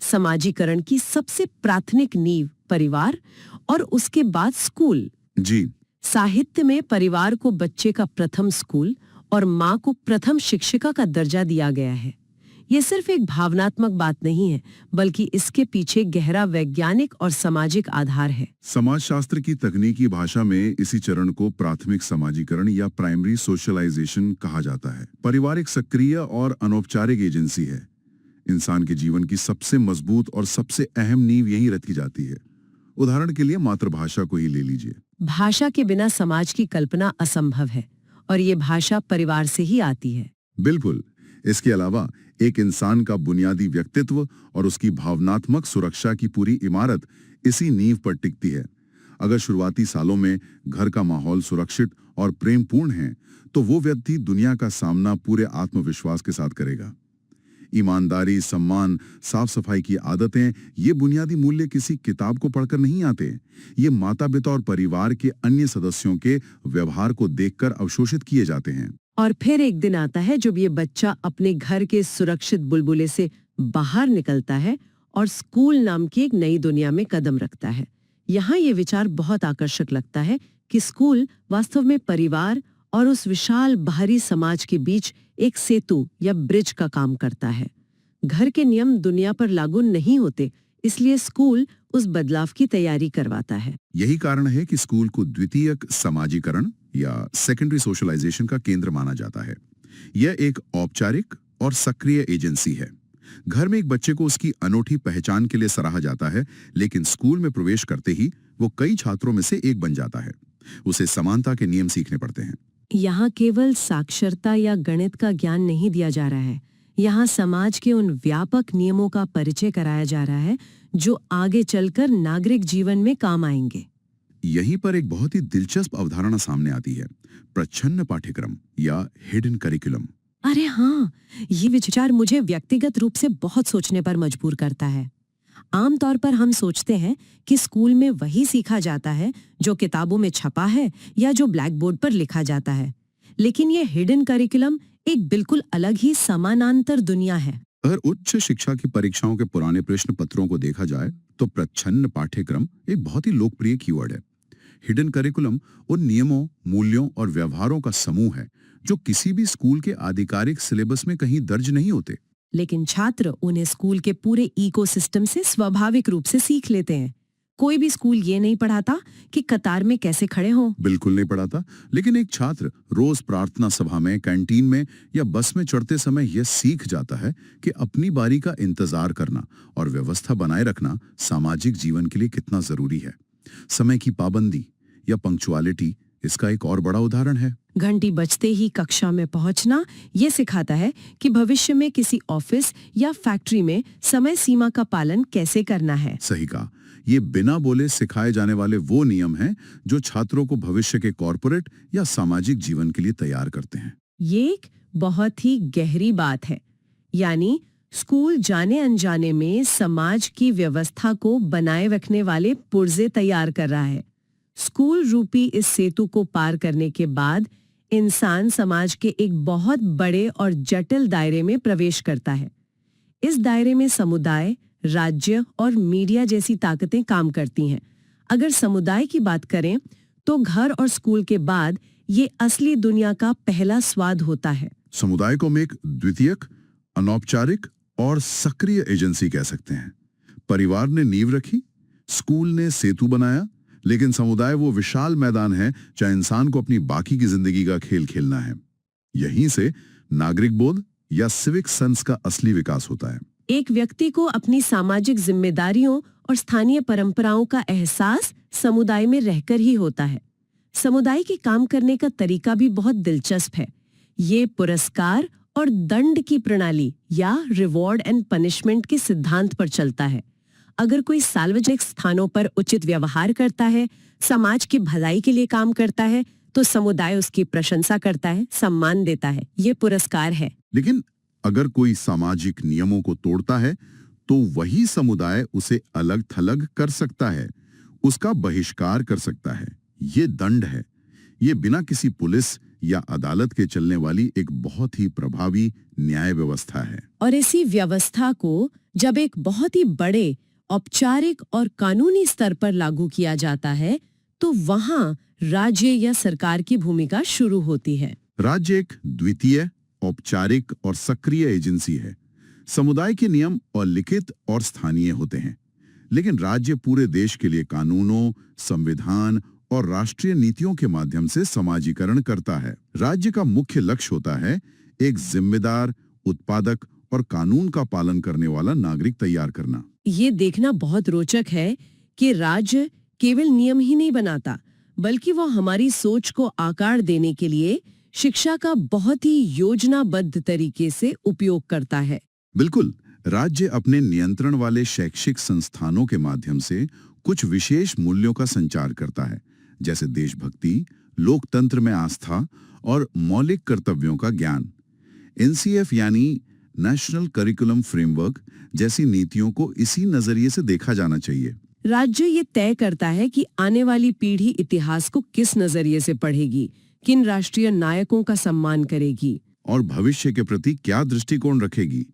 समाजीकरण की सबसे प्राथमिक नींव परिवार और उसके बाद स्कूल। जी, साहित्य में परिवार को बच्चे का प्रथम स्कूल और माँ को प्रथम शिक्षिका का दर्जा दिया गया है। ये सिर्फ एक भावनात्मक बात नहीं है, बल्कि इसके पीछे गहरा वैज्ञानिक और सामाजिक आधार है। समाजशास्त्र की तकनीकी भाषा में इसी चरण को प्राथमिक समाजीकरण या प्राइमरी सोशलाइजेशन कहा जाता है। परिवार एक सक्रिय और अनौपचारिक एजेंसी है। इंसान के जीवन की सबसे मजबूत और सबसे अहम नींव यहीं रखी जाती है। उदाहरण के लिए मातृभाषा को ही ले लीजिए। भाषा के बिना समाज की कल्पना असंभव है, और ये भाषा परिवार से ही आती है। बिल्कुल। इसके अलावा एक इंसान का बुनियादी व्यक्तित्व और उसकी भावनात्मक सुरक्षा की पूरी इमारत इसी नींव पर टिकती है। अगर शुरुआती सालों में घर का माहौल सुरक्षित और प्रेमपूर्ण है, तो वो व्यक्ति दुनिया का सामना पूरे आत्मविश्वास के साथ करेगा। ईमानदारी, सम्मान, साफ सफाई की आदतें, ये बुनियादी मूल्य किसी किताब को पढ़कर नहीं आते। ये माता-पिता और परिवार के अन्य सदस्यों के व्यवहार को देखकर अवशोषित किए जाते हैं। और फिर एक दिन आता है जब ये बच्चा अपने घर के सुरक्षित बुलबुले से बाहर निकलता है और स्कूल नाम की एक नई दुनिया में कदम रखता है। यहाँ ये विचार बहुत आकर्षक लगता है कि स्कूल वास्तव में परिवार और उस विशाल बाहरी समाज के बीच एक सेतु या ब्रिज का काम करता है। घर के नियम दुनिया पर लागू नहीं होते, इसलिए स्कूल उस बदलाव की तैयारी करवाता है। यही कारण है कि स्कूल को द्वितीयक समाजीकरण या सेकेंडरी सोशलाइजेशन का केंद्र माना जाता है। यह एक औपचारिक और सक्रिय एजेंसी है। घर में एक बच्चे को उसकी अनोखी पहचान के लिए सराहा जाता है, लेकिन स्कूल में प्रवेश करते ही वो कई छात्रों में से एक बन जाता है। उसे समानता के नियम सीखने पड़ते हैं। यहाँ केवल साक्षरता या गणित का ज्ञान नहीं दिया जा रहा है, यहाँ समाज के उन व्यापक नियमों का परिचय कराया जा रहा है जो आगे चलकर नागरिक जीवन में काम आएंगे। यहीं पर एक बहुत ही दिलचस्प अवधारणा सामने आती है, प्रच्छन्न पाठ्यक्रम या हिडन करिकुलम। अरे हाँ, ये विचार मुझे व्यक्तिगत रूप से बहुत सोचने पर मजबूर करता है। आमतौर पर हम सोचते हैं कि स्कूल में वही सीखा जाता है जो किताबों में छपा है या जो ब्लैक बोर्ड पर लिखा जाता है, लेकिन ये हिडन करिकुलम एक बिल्कुल अलग ही समानांतर दुनिया है। अगर उच्च शिक्षा की परीक्षाओं के पुराने प्रश्न पत्रों को देखा जाए तो प्रच्छन्न पाठ्यक्रम एक बहुत ही लोकप्रिय कीवर्ड है। हिडन करिकुलम उन नियमों, मूल्यों और व्यवहारों का समूह है जो किसी भी स्कूल के आधिकारिक सिलेबस में कहीं दर्ज नहीं होते, लेकिन छात्र उन्हें स्कूल के पूरे इकोसिस्टम से स्वाभाविक रूप से सीख लेते हैं। कोई भी स्कूल ये नहीं पढ़ाता कि कतार में कैसे खड़े हों। बिल्कुल नहीं पढ़ाता, लेकिन एक छात्र रोज प्रार्थना सभा में, कैंटीन में या बस में चढ़ते समय यह सीख जाता है कि अपनी बारी का इंतजार करना और व्यवस्था बनाए रखना सामाजिक जीवन के लिए कितना जरूरी है। समय की पाबंदी या पंक्चुअलिटी इसका एक और बड़ा उदाहरण है। घंटी बजते ही कक्षा में पहुंचना ये सिखाता है कि भविष्य में किसी ऑफिस या फैक्ट्री में समय सीमा का पालन कैसे करना है। सही कहा, ये बिना बोले सिखाए जाने वाले वो नियम हैं जो छात्रों को भविष्य के कॉर्पोरेट या सामाजिक जीवन के लिए तैयार करते हैं। ये एक बहुत ही गहरी बात है, यानी स्कूल जाने अनजाने में समाज की व्यवस्था को बनाए रखने वाले पुर्जे तैयार कर रहा है। स्कूल रूपी इस सेतु को पार करने के बाद इंसान समाज के एक बहुत बड़े और जटिल दायरे में प्रवेश करता है। इस दायरे में समुदाय, राज्य और मीडिया जैसी ताकतें काम करती हैं। अगर समुदाय की बात करें तो घर और स्कूल के बाद ये असली दुनिया का पहला स्वाद होता है। समुदाय को हम एक द्वितीयक, अनौपचारिक और सक्रिय एजेंसी कह सकते हैं। परिवार ने नींव रखी, स्कूल ने सेतु बनाया, लेकिन समुदाय वो विशाल मैदान है जहां इंसान को अपनी बाकी की जिंदगी का खेल खेलना है। यहीं से नागरिक बोध या सिविक सेंस का असली विकास होता है। एक व्यक्ति को अपनी सामाजिक जिम्मेदारियों और स्थानीय परंपराओं का एहसास समुदाय में रहकर ही होता है। समुदाय के काम करने का तरीका भी बहुत दिलचस्प है। ये पुरस्कार और दंड की प्रणाली या रिवॉर्ड एंड पनिशमेंट के सिद्धांत पर चलता है। अगर कोई सार्वजनिक स्थानों पर उचित व्यवहार करता है, समाज की भलाई के लिए काम करता है, तो समुदाय उसकी प्रशंसा करता है, सम्मान देता है। ये पुरस्कार है। लेकिन अगर कोई सामाजिक नियमों को तोड़ता है तो वही समुदाय उसे अलग थलग कर सकता है, उसका बहिष्कार कर सकता है। ये दंड है। ये बिना किसी पुलिस या अदालत के चलने वाली एक बहुत ही प्रभावी न्याय व्यवस्था है। और इसी व्यवस्था को जब एक बहुत ही बड़े औपचारिक और कानूनी स्तर पर लागू किया जाता है, तो वहां राज्य या सरकार की भूमिका शुरू होती है। राज्य एक द्वितीय, औपचारिक और सक्रिय एजेंसी है। समुदाय के नियम और लिखित और स्थानीय होते हैं, लेकिन राज्य पूरे देश के लिए कानूनों, संविधान और राष्ट्रीय नीतियों के माध्यम से समाजीकरण करता है। राज्य का मुख्य लक्ष्य होता है एक जिम्मेदार, उत्पादक और कानून का पालन करने वाला नागरिक तैयार करना। ये देखना बहुत रोचक है कि राज्य केवल नियम ही नहीं बनाता, बल्कि वो हमारी सोच को आकार देने के लिए शिक्षा का बहुत ही योजनाबद्ध तरीके से उपयोग करता है। बिल्कुल, राज्य अपने नियंत्रण वाले शैक्षिक संस्थानों के माध्यम से कुछ विशेष मूल्यों का संचार करता है, जैसे देशभक्ति, लोकतंत्र में आस्था और मौलिक कर्तव्यों का ज्ञान। एनसीएफ यानी नेशनल करिकुलम फ्रेमवर्क जैसी नीतियों को इसी नजरिए से देखा जाना चाहिए। राज्य ये तय करता है कि आने वाली पीढ़ी इतिहास को किस नजरिए से पढ़ेगी, किन राष्ट्रीय नायकों का सम्मान करेगी और भविष्य के प्रति क्या दृष्टिकोण रखेगी।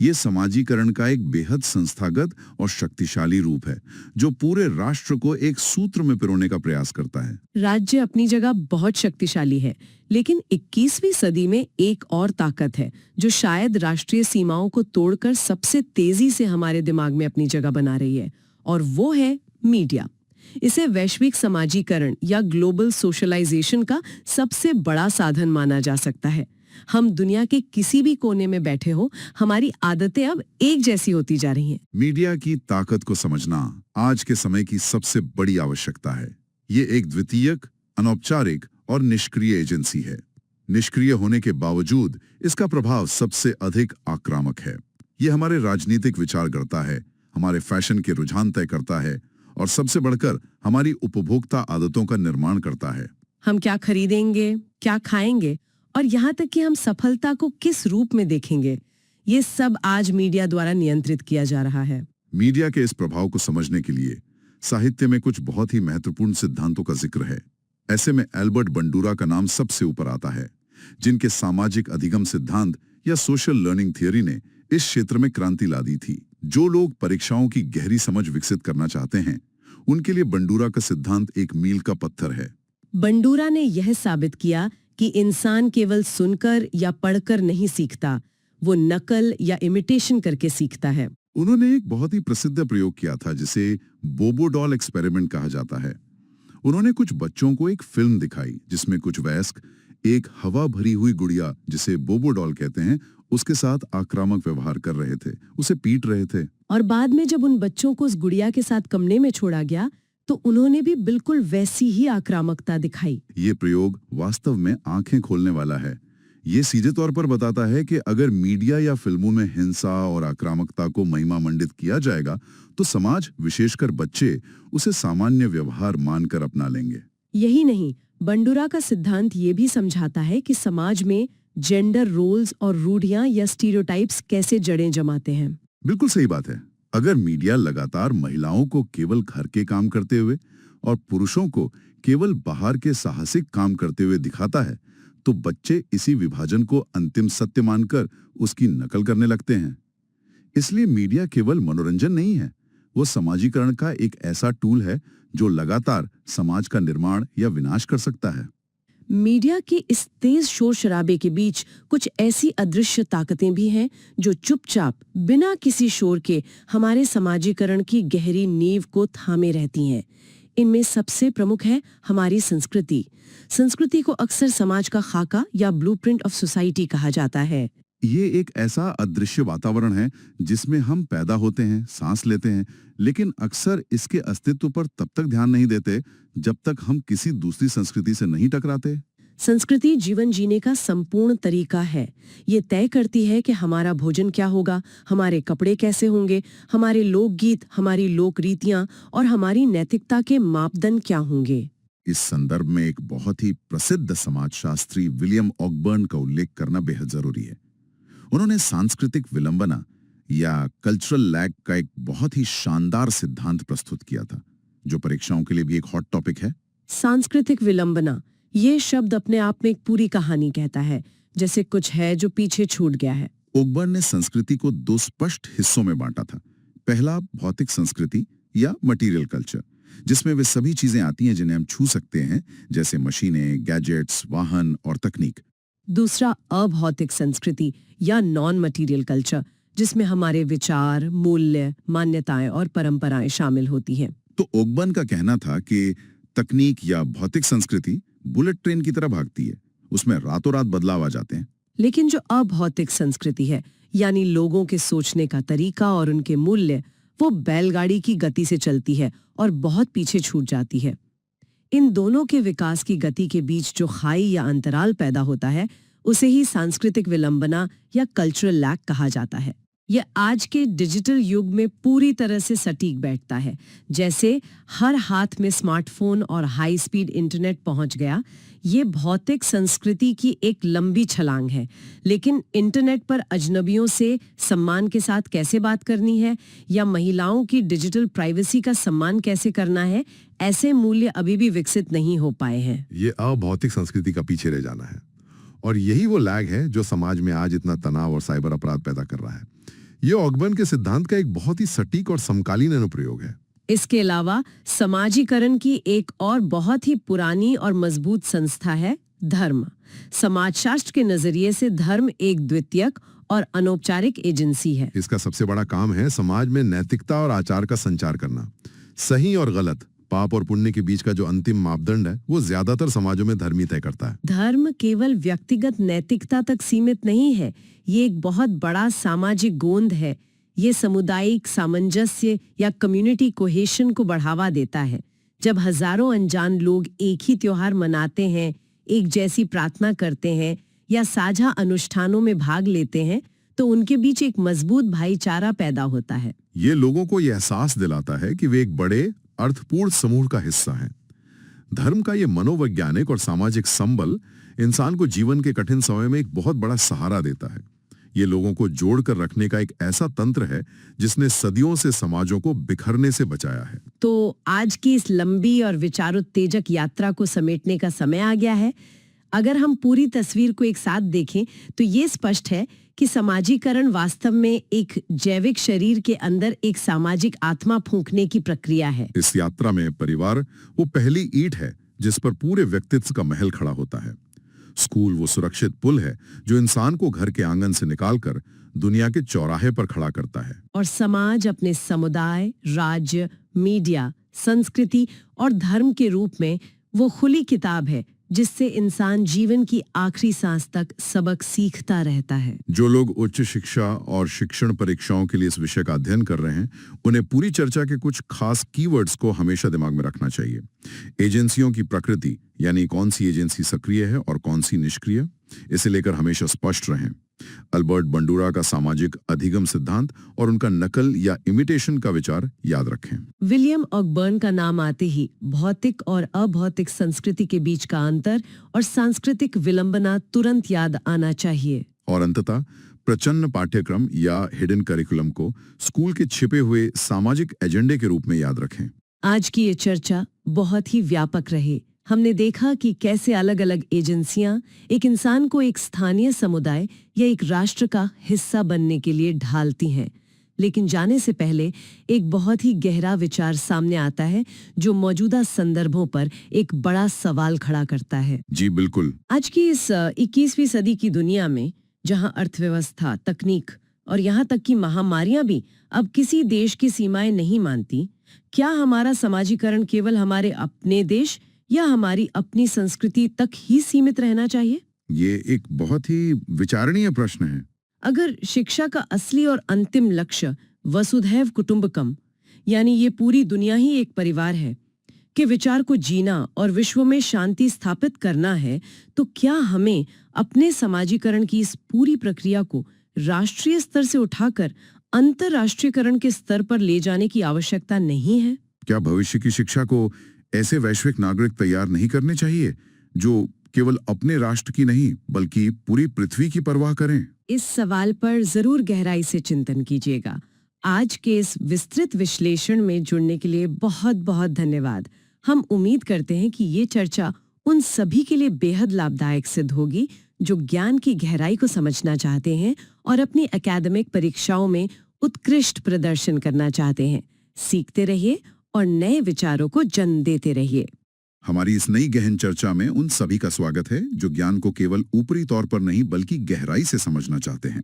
ये समाजीकरण का एक बेहद संस्थागत और शक्तिशाली रूप है, जो पूरे राष्ट्र को एक सूत्र में पिरोने का प्रयास करता है। राज्य अपनी जगह बहुत शक्तिशाली है, लेकिन 21वीं सदी में एक और ताकत है जो शायद राष्ट्रीय सीमाओं को तोड़कर सबसे तेजी से हमारे दिमाग में अपनी जगह बना रही है, और वो है मीडिया। इसे वैश्विक समाजीकरण या ग्लोबल सोशलाइजेशन का सबसे बड़ा साधन माना जा सकता है। हम दुनिया के किसी भी कोने में बैठे हो, हमारी आदतें अब एक जैसी होती जा रही हैं। मीडिया की ताकत को समझना आज के समय की सबसे बड़ी आवश्यकता है। ये एक द्वितीयक, अनौपचारिक और निष्क्रिय एजेंसी है। निष्क्रिय होने के बावजूद इसका प्रभाव सबसे अधिक आक्रामक है। ये हमारे राजनीतिक विचार करता है, हमारे फैशन के रुझान तय करता है और सबसे बढ़कर हमारी उपभोक्ता आदतों का निर्माण करता है। हम क्या खरीदेंगे, क्या खाएंगे और यहाँ तक कि हम सफलता को किस रूप में देखेंगे, ये सब आज मीडिया द्वारा नियंत्रित किया जा रहा है। मीडिया के इस प्रभाव को समझने के लिए साहित्य में कुछ बहुत ही महत्वपूर्ण सिद्धांतों का जिक्र है। ऐसे में एल्बर्ट बंडूरा का नाम सबसे ऊपर आता है, जिनके सामाजिक अधिगम सिद्धांत या सोशल लर्निंग थियोरी ने इस क्षेत्र में क्रांति ला दी थी। जो लोग परीक्षाओं की गहरी समझ विकसित करना चाहते हैं, उनके लिए बंडूरा का सिद्धांत एक मील का पत्थर है। बंडूरा ने यह साबित किया कि इंसान केवल सुनकर या पढ़कर नहीं सीखता, वो नकल या इमिटेशन करके सीखता है। उन्होंने एक बहुत ही प्रसिद्ध प्रयोग किया था, जिसे बोबो डॉल एक्सपेरिमेंट कहा जाता है। उन्होंने कुछ बच्चों को एक फिल्म दिखाई जिसमें कुछ वयस्क एक हवा भरी हुई गुड़िया, जिसे बोबो डॉल कहते हैं, उसके साथ आक्रामक व्यवहार कर रहे थे, उसे पीट रहे थे। और बाद में जब उन बच्चों को उस गुड़िया के साथ कमरे में छोड़ा गया, तो उन्होंने भी बिल्कुल वैसी ही आक्रामकता दिखाई। ये प्रयोग वास्तव में आंखें खोलने वाला है। ये सीधे तौर पर बताता है कि अगर मीडिया या फिल्मों में हिंसा और आक्रामकता को महिमा मंडित किया जाएगा, तो समाज, विशेषकर बच्चे, उसे सामान्य व्यवहार मानकर अपना लेंगे। यही नहीं, बंडूरा का सिद्धांत ये भी समझाता है कि समाज में जेंडर रोल्स और रूढ़ियां या स्टीरियोटाइप्स कैसे जड़ें जमाते हैं। बिल्कुल सही बात है। अगर मीडिया लगातार महिलाओं को केवल घर के काम करते हुए और पुरुषों को केवल बाहर के साहसिक काम करते हुए दिखाता है, तो बच्चे इसी विभाजन को अंतिम सत्य मानकर उसकी नकल करने लगते हैं। इसलिए मीडिया केवल मनोरंजन नहीं है, वो समाजीकरण का एक ऐसा टूल है जो लगातार समाज का निर्माण या विनाश कर सकता है। मीडिया के इस तेज शोर शराबे के बीच कुछ ऐसी अदृश्य ताकतें भी हैं जो चुपचाप, बिना किसी शोर के, हमारे समाजीकरण की गहरी नींव को थामे रहती हैं। इनमें सबसे प्रमुख है हमारी संस्कृति। संस्कृति को अक्सर समाज का खाका या ब्लूप्रिंट ऑफ सोसाइटी कहा जाता है। ये एक ऐसा अदृश्य वातावरण है जिसमें हम पैदा होते हैं, सांस लेते हैं, लेकिन अक्सर इसके अस्तित्व पर तब तक ध्यान नहीं देते जब तक हम किसी दूसरी संस्कृति से नहीं टकराते। संस्कृति जीवन जीने का संपूर्ण तरीका है। ये तय करती है कि हमारा भोजन क्या होगा, हमारे कपड़े कैसे होंगे, हमारे लोकगीत, हमारी लोक रीतियां और हमारी नैतिकता के मापदंड क्या होंगे। इस संदर्भ में एक बहुत ही प्रसिद्ध समाजशास्त्री विलियम ऑकबर्न का उल्लेख करना बेहद जरूरी है। उन्होंने सांस्कृतिक विलंबना या कल्चरल लैग का एक बहुत ही शानदार सिद्धांत प्रस्तुत किया था, जो परीक्षाओं के लिए भी एक हॉट टॉपिक है। सांस्कृतिक विलंबना, ये शब्द अपने आप में एक पूरी कहानी कहता है, जैसे कुछ है जो पीछे छूट गया है। ऑकबर्न ने संस्कृति को दो स्पष्ट हिस्सों में बांटा था। पहला भौतिक संस्कृति या मटेरियल कल्चर, जिसमें वे सभी चीजें आती हैं जिन्हें हम छू सकते हैं, जैसे मशीनें, गैजेट्स, वाहन और तकनीक। दूसरा अभौतिक संस्कृति या नॉन मटेरियल कल्चर, जिसमें हमारे विचार, मूल्य, मान्यताएं और परंपराएं शामिल होती हैं। तो ऑकबर्न का कहना था कि तकनीक या भौतिक संस्कृति बुलेट ट्रेन की तरह भागती है, उसमें रातों रात बदलाव आ जाते हैं। लेकिन जो अभौतिक संस्कृति है, यानी लोगों के सोचने का तरीका और उनके मूल्य, वो बैलगाड़ी की गति से चलती है और बहुत पीछे छूट जाती है। इन दोनों के विकास की गति के बीच जो खाई या अंतराल पैदा होता है, उसे ही सांस्कृतिक विलंबना या कल्चरल लैग कहा जाता है। यह आज के डिजिटल युग में पूरी तरह से सटीक बैठता है। जैसे हर हाथ में स्मार्टफोन और हाई स्पीड इंटरनेट पहुंच गया, ये भौतिक संस्कृति की एक लंबी छलांग है। लेकिन इंटरनेट पर अजनबियों से सम्मान के साथ कैसे बात करनी है या महिलाओं की डिजिटल प्राइवेसी का सम्मान कैसे करना है, ऐसे मूल्य अभी भी विकसित नहीं हो पाए हैं। ये अभौतिक संस्कृति का पीछे रह जाना है, और यही वो लैग है जो समाज में आज इतना तनाव और साइबर अपराध पैदा कर रहा है। ये ऑकबर्न के सिद्धांत का एक बहुत ही सटीक और समकालीन अनुप्रयोग है। इसके अलावा समाजीकरण की एक और बहुत ही पुरानी और मजबूत संस्था है धर्म। समाजशास्त्र के नजरिए से धर्म एक द्वितीयक और अनौपचारिक एजेंसी है। इसका सबसे बड़ा काम है समाज में नैतिकता और आचार का संचार करना। सही और गलत, पाप और पुण्य के बीच का जो अंतिम मापदंड है, वो ज्यादातर समाजों में धर्म ही तय करता है। धर्म केवल व्यक्तिगत नैतिकता तक सीमित नहीं है, ये एक बहुत बड़ा सामाजिक गोंद है। ये सामुदायिक सामंजस्य या कम्युनिटी कोहेशन को बढ़ावा देता है। जब हजारों अनजान लोग एक ही त्योहार मनाते हैं, एक जैसी प्रार्थना करते हैं या साझा अनुष्ठानों में भाग लेते हैं, तो उनके बीच एक मजबूत भाईचारा पैदा होता है। ये लोगों को यह एहसास दिलाता है कि वे एक बड़े अर्थपूर्ण समूह का हिस्सा हैं। धर्म का ये मनोवैज्ञानिक और सामाजिक संबल इंसान को जीवन के कठिन समय में एक बहुत बड़ा सहारा देता है। ये लोगों को जोड़कर रखने का एक ऐसा तंत्र है जिसने सदियों से समाजों को बिखरने से बचाया है। तो आज की इस लंबी और विचारोत्तेजक यात्रा को समेटने का समय आ गया है। अगर हम पूरी तस्वीर को एक साथ देखें तो ये स्पष्ट है कि समाजीकरण वास्तव में एक जैविक शरीर के अंदर एक सामाजिक आत्मा फूंकने की प्रक्रिया है। इस यात्रा में परिवार वो पहली ईंट है जिस पर पूरे व्यक्तित्व का महल खड़ा होता है। स्कूल वो सुरक्षित पुल है जो इंसान को घर के आंगन से निकालकर दुनिया के चौराहे पर खड़ा करता है। और समाज अपने समुदाय, राज्य, मीडिया, संस्कृति और धर्म के रूप में वो खुली किताब है जिससे इंसान जीवन की आखिरी सांस तक सबक सीखता रहता है। जो लोग उच्च शिक्षा और शिक्षण परीक्षाओं के लिए इस विषय का अध्ययन कर रहे हैं, उन्हें पूरी चर्चा के कुछ खास कीवर्ड्स को हमेशा दिमाग में रखना चाहिए। एजेंसियों की प्रकृति, यानी कौन सी एजेंसी सक्रिय है और कौन सी निष्क्रिय, इसे लेकर हमेशा स्पष्ट रहें। अल्बर्ट बंडूरा का सामाजिक अधिगम सिद्धांत और उनका नकल या इमिटेशन का विचार याद रखें। विलियम ऑकबर्न का नाम आते ही भौतिक और अभौतिक संस्कृति के बीच का अंतर और सांस्कृतिक विलंबना तुरंत याद आना चाहिए। और अंततः प्रचन्न पाठ्यक्रम या हिडन करिकुलम को स्कूल के छिपे हुए सामाजिक एजेंडे के रूप में याद रखें। आज की ये चर्चा बहुत ही व्यापक रही। हमने देखा कि कैसे अलग अलग एजेंसियां एक इंसान को एक स्थानीय समुदाय या एक राष्ट्र का हिस्सा बनने के लिए ढालती हैं। लेकिन जाने से पहले एक बहुत ही गहरा विचार सामने आता है जो मौजूदा संदर्भों पर एक बड़ा सवाल खड़ा करता है। जी बिल्कुल। आज की इस 21वीं सदी की दुनिया में जहां अर्थव्यवस्था, तकनीक और यहाँ तक कि महामारियां भी अब किसी देश की सीमाएं नहीं मानती, क्या हमारा समाजीकरण केवल हमारे अपने देश या हमारी अपनी संस्कृति तक ही सीमित रहना चाहिए? ये एक बहुत ही विचारणीय प्रश्न है। अगर शिक्षा का असली और अंतिम लक्ष्य वसुधैव कुटुंबकम यानी ये पूरी दुनिया ही एक परिवार है के विचार को जीना और विश्व में शांति स्थापित करना है, तो क्या हमें अपने समाजीकरण की इस पूरी प्रक्रिया को राष्ट्रीय स्तर से उठाकर अंतर्राष्ट्रीयकरण के स्तर पर ले जाने की आवश्यकता नहीं है? क्या भविष्य की शिक्षा को ऐसे वैश्विक नागरिक तैयार नहीं करने चाहिए जो केवल अपने राष्ट्र की नहीं बल्कि पूरी पृथ्वी की परवाह करें? इस सवाल पर जरूर गहराई से चिंतन कीजिएगा। आज के इस विस्तृत विश्लेषण में जुड़ने के लिए बहुत बहुत धन्यवाद। हम उम्मीद करते हैं कि ये चर्चा उन सभी के लिए बेहद लाभदायक सिद्ध होगी जो ज्ञान की गहराई को समझना चाहते हैं और अपनी एकेडमिक परीक्षाओं में उत्कृष्ट प्रदर्शन करना चाहते हैं। सीखते रहिए और नए विचारों को जन्म देते रहिए। हमारी इस नई गहन चर्चा में उन सभी का स्वागत है जो ज्ञान को केवल ऊपरी तौर पर नहीं बल्कि गहराई से समझना चाहते हैं।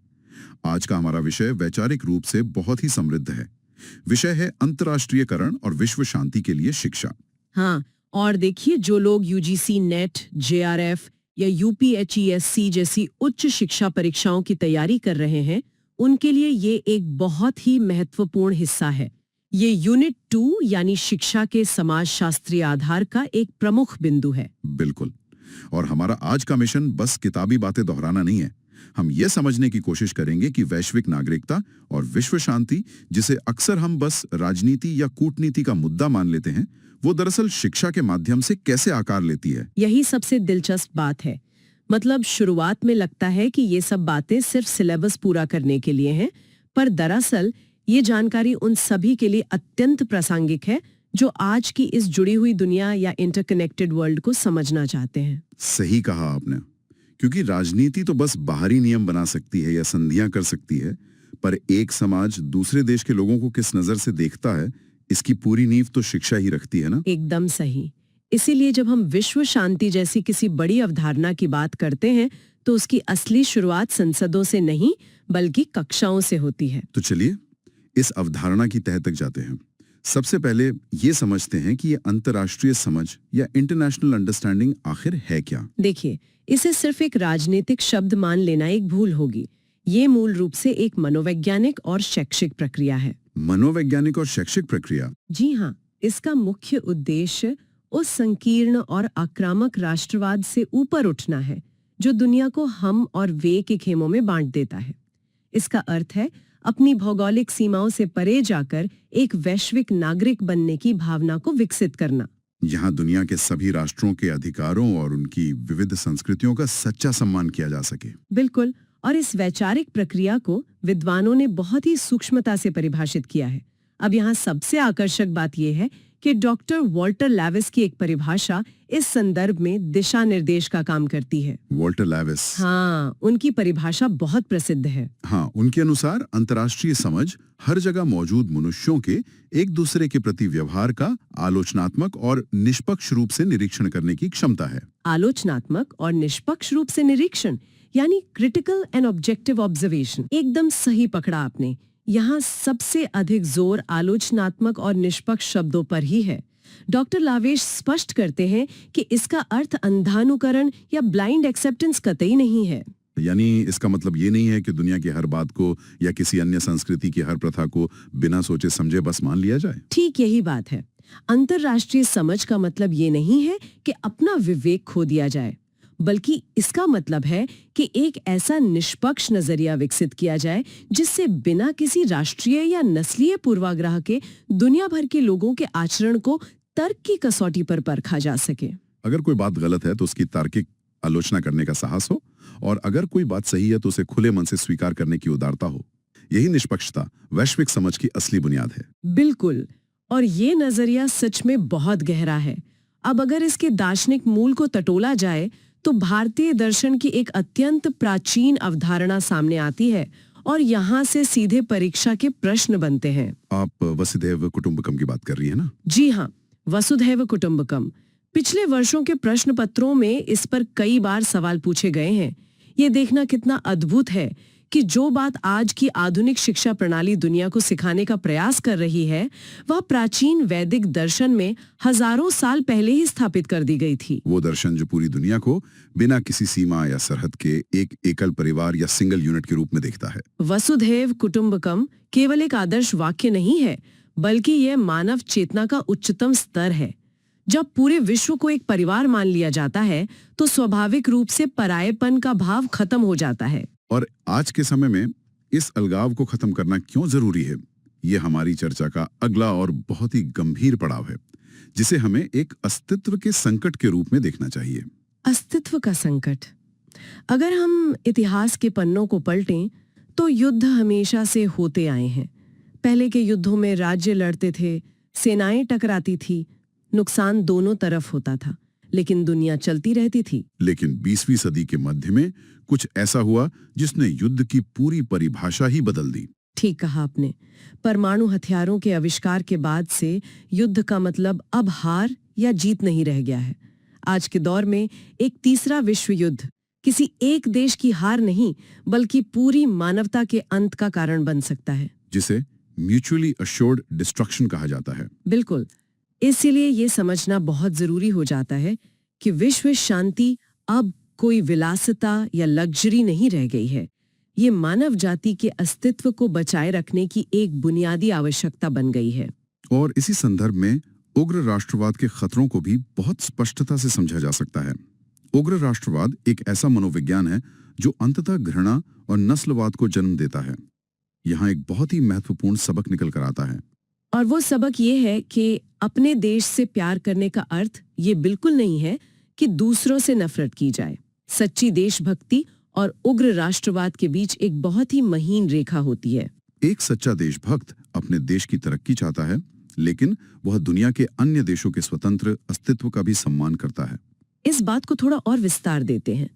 आज का हमारा विषय वैचारिक रूप से बहुत ही समृद्ध है। विषय है अंतर्राष्ट्रीयकरण और विश्व शांति के लिए शिक्षा। हाँ, और देखिए, जो लोग यूजीसी नेट, जेआरएफ या यूपीएचईएससी जैसी उच्च शिक्षा परीक्षाओं की तैयारी कर रहे हैं, उनके लिए ये एक बहुत ही महत्वपूर्ण हिस्सा है। ये यूनिट 2 यानी शिक्षा के समाजशास्त्रीय आधार का एक प्रमुख बिंदु है। बिल्कुल। और हमारा आज का मिशन बस किताबी बातें दोहराना नहीं है। हम ये समझने की कोशिश करेंगे कि वैश्विक नागरिकता और विश्व शांति, जिसे अक्सर हम बस राजनीति या कूटनीति का मुद्दा मान लेते हैं, वो दरअसल शिक्षा के माध्यम से कैसे आकार लेती है। यही सबसे दिलचस्प बात है। मतलब शुरुआत में लगता है कि ये सब बातें सिर्फ सिलेबस पूरा करने के लिए हैं, पर दरअसल ये जानकारी उन सभी के लिए अत्यंत प्रासंगिक है जो आज की इस जुड़ी हुई दुनिया या इंटरकनेक्टेड वर्ल्ड को समझना चाहते हैं। सही कहा आपने, क्योंकि राजनीति तो बस बाहरी नियम बना सकती है या संधियां कर सकती है, पर एक समाज दूसरे देश के लोगों को किस नजर से देखता है, इसकी पूरी नींव तो शिक्षा ही रखती है ना। एकदम सही। इसीलिए जब हम विश्व शांति जैसी किसी बड़ी अवधारणा की बात करते हैं तो उसकी असली शुरुआत संसदों से नहीं बल्कि कक्षाओं से होती है। तो चलिए इस अवधारणा की तह तक जाते हैं। सबसे पहले ये समझते हैं कि ये अंतर्राष्ट्रीय समझ या इंटरनेशनल अंडरस्टैंडिंग आखिर है क्या। देखिए, इसे सिर्फ एक राजनीतिक शब्द मान लेना एक भूल होगी। ये मूल रूप से एक मनोवैज्ञानिक और शैक्षिक प्रक्रिया है। मनोवैज्ञानिक और शैक्षिक प्रक्रिया? जी हाँ, इसका मुख्य उद्देश्य उस संकीर्ण और आक्रामक राष्ट्रवाद से ऊपर उठना है जो दुनिया को हम और वे के खेमों में बांट देता है। इसका अर्थ है अपनी भौगोलिक सीमाओं से परे जाकर एक वैश्विक नागरिक बनने की भावना को विकसित करना। यहाँ दुनिया के सभी राष्ट्रों के अधिकारों और उनकी विविध संस्कृतियों का सच्चा सम्मान किया जा सके। बिल्कुल। और इस वैचारिक प्रक्रिया को विद्वानों ने बहुत ही सूक्ष्मता से परिभाषित किया है। अब यहाँ सबसे आकर्षक बात यह है कि डॉक्टर वॉल्टर लैविस की एक परिभाषा इस संदर्भ में दिशा निर्देश का काम करती है। Walter lavish? हाँ, उनकी परिभाषा बहुत प्रसिद्ध है। हाँ, उनके अनुसार अंतर्राष्ट्रीय समझ हर जगह मौजूद मनुष्यों के एक दूसरे के प्रति व्यवहार का आलोचनात्मक और निष्पक्ष रूप से निरीक्षण करने की क्षमता है। आलोचनात्मक और निष्पक्ष रूप से निरीक्षण यानी क्रिटिकल एंड ऑब्जेक्टिव ऑब्जर्वेशन। एकदम सही पकड़ा आपने। यहाँ सबसे अधिक जोर आलोचनात्मक और निष्पक्ष शब्दों पर ही है। डॉक्टर लावेश स्पष्ट करते हैं कि इसका अर्थ अंधानुकरण या ब्लाइंड एक्सेप्टेंस कतई नहीं है। यानी इसका मतलब ये नहीं है कि दुनिया की हर बात को या किसी अन्य संस्कृति की हर प्रथा को बिना सोचे समझे बस मान लिया जाए। ठीक यही बात है। अंतर्राष्ट्रीय समझ का मतलब ये नहीं है कि अपना विवेक खो दिया जाए, बल्कि इसका मतलब है कि एक ऐसा निष्पक्ष नजरिया विकसित किया जाए जिससे बिना किसी राष्ट्रीय या नस्लीय पूर्वाग्रह के दुनिया भर के लोगों के आचरण को तर्क की कसौटी पर परखा जा सके। अगर कोई बात गलत है तो उसकी तार्किक आलोचना करने का साहस हो, और अगर कोई बात सही है तो उसे खुले मन से स्वीकार करने की उदारता हो। यही निष्पक्षता वैश्विक समझ की असली बुनियाद है। बिल्कुल। और ये नजरिया सच में बहुत गहरा है। अब अगर इसके दार्शनिक मूल को टटोला जाए तो भारतीय दर्शन की एक अत्यंत प्राचीन अवधारणा सामने आती है और यहाँ से सीधे परीक्षा के प्रश्न बनते हैं। आप वसुधैव कुटुंबकम की बात कर रही है ना? जी हाँ, वसुधैव कुटुंबकम। पिछले वर्षों के प्रश्न पत्रों में इस पर कई बार सवाल पूछे गए हैं। ये देखना कितना अद्भुत है कि जो बात आज की आधुनिक शिक्षा प्रणाली दुनिया को सिखाने का प्रयास कर रही है, वह प्राचीन वैदिक दर्शन में हजारों साल पहले ही स्थापित कर दी गई थी। वो दर्शन जो पूरी दुनिया को बिना किसी सीमा या सरहद के एक एकल परिवार या सिंगल यूनिट के रूप में देखता है। वसुधैव कुटुंबकम केवल एक आदर्श वाक्य नहीं है, बल्कि यह मानव चेतना का उच्चतम स्तर है। जब पूरे विश्व को एक परिवार मान लिया जाता है, तो स्वाभाविक रूप से परायेपन का भाव खत्म हो जाता है। और आज के समय में इस अलगाव को खत्म करना क्यों जरूरी है, ये हमारी चर्चा का अगला और बहुत ही गंभीर पड़ाव है, जिसे हमें एक अस्तित्व के संकट के रूप में देखना चाहिए। अस्तित्व का संकट। अगर हम इतिहास के पन्नों को पलटें, तो युद्ध हमेशा से होते आए हैं। पहले के युद्धों में राज्य लड़ते थे, सेनाएं टकराती थी, नुकसान दोनों तरफ होता था, लेकिन दुनिया चलती रहती थी। लेकिन 20वीं सदी के मध्य में कुछ ऐसा हुआ जिसने युद्ध की पूरी परिभाषा ही बदल दी। ठीक कहा आपने। परमाणु हथियारों के आविष्कार के बाद से युद्ध का मतलब अब हार या जीत नहीं रह गया है। आज के दौर में एक तीसरा विश्व युद्ध किसी एक देश की हार नहीं, बल्कि पूरी मानवता के अंत का कारण बन सकता है, जिसे म्यूचुअली अश्योर्ड डिस्ट्रक्शन कहा जाता है। बिल्कुल। इसीलिए ये समझना बहुत जरूरी हो जाता है कि विश्व शांति अब कोई विलासिता या लग्जरी नहीं रह गई है। ये मानव जाति के अस्तित्व को बचाए रखने की एक बुनियादी आवश्यकता बन गई है। और इसी संदर्भ में उग्र राष्ट्रवाद के खतरों को भी बहुत स्पष्टता से समझा जा सकता है। उग्र राष्ट्रवाद एक ऐसा मनोविज्ञान है जो अंततः घृणा और नस्लवाद को जन्म देता है। यहाँ एक बहुत ही महत्वपूर्ण सबक निकल कर आता है, और वो सबक ये है कि अपने देश से प्यार करने का अर्थ ये बिल्कुल नहीं है कि दूसरों से नफरत की जाए। सच्ची देशभक्ति और उग्र राष्ट्रवाद के बीच एक बहुत ही महीन रेखा होती है। एक सच्चा देशभक्त अपने देश की तरक्की चाहता है, लेकिन वह दुनिया के अन्य देशों के स्वतंत्र अस्तित्व का भी सम्मान करता है। इस बात को थोड़ा और विस्तार देते हैं।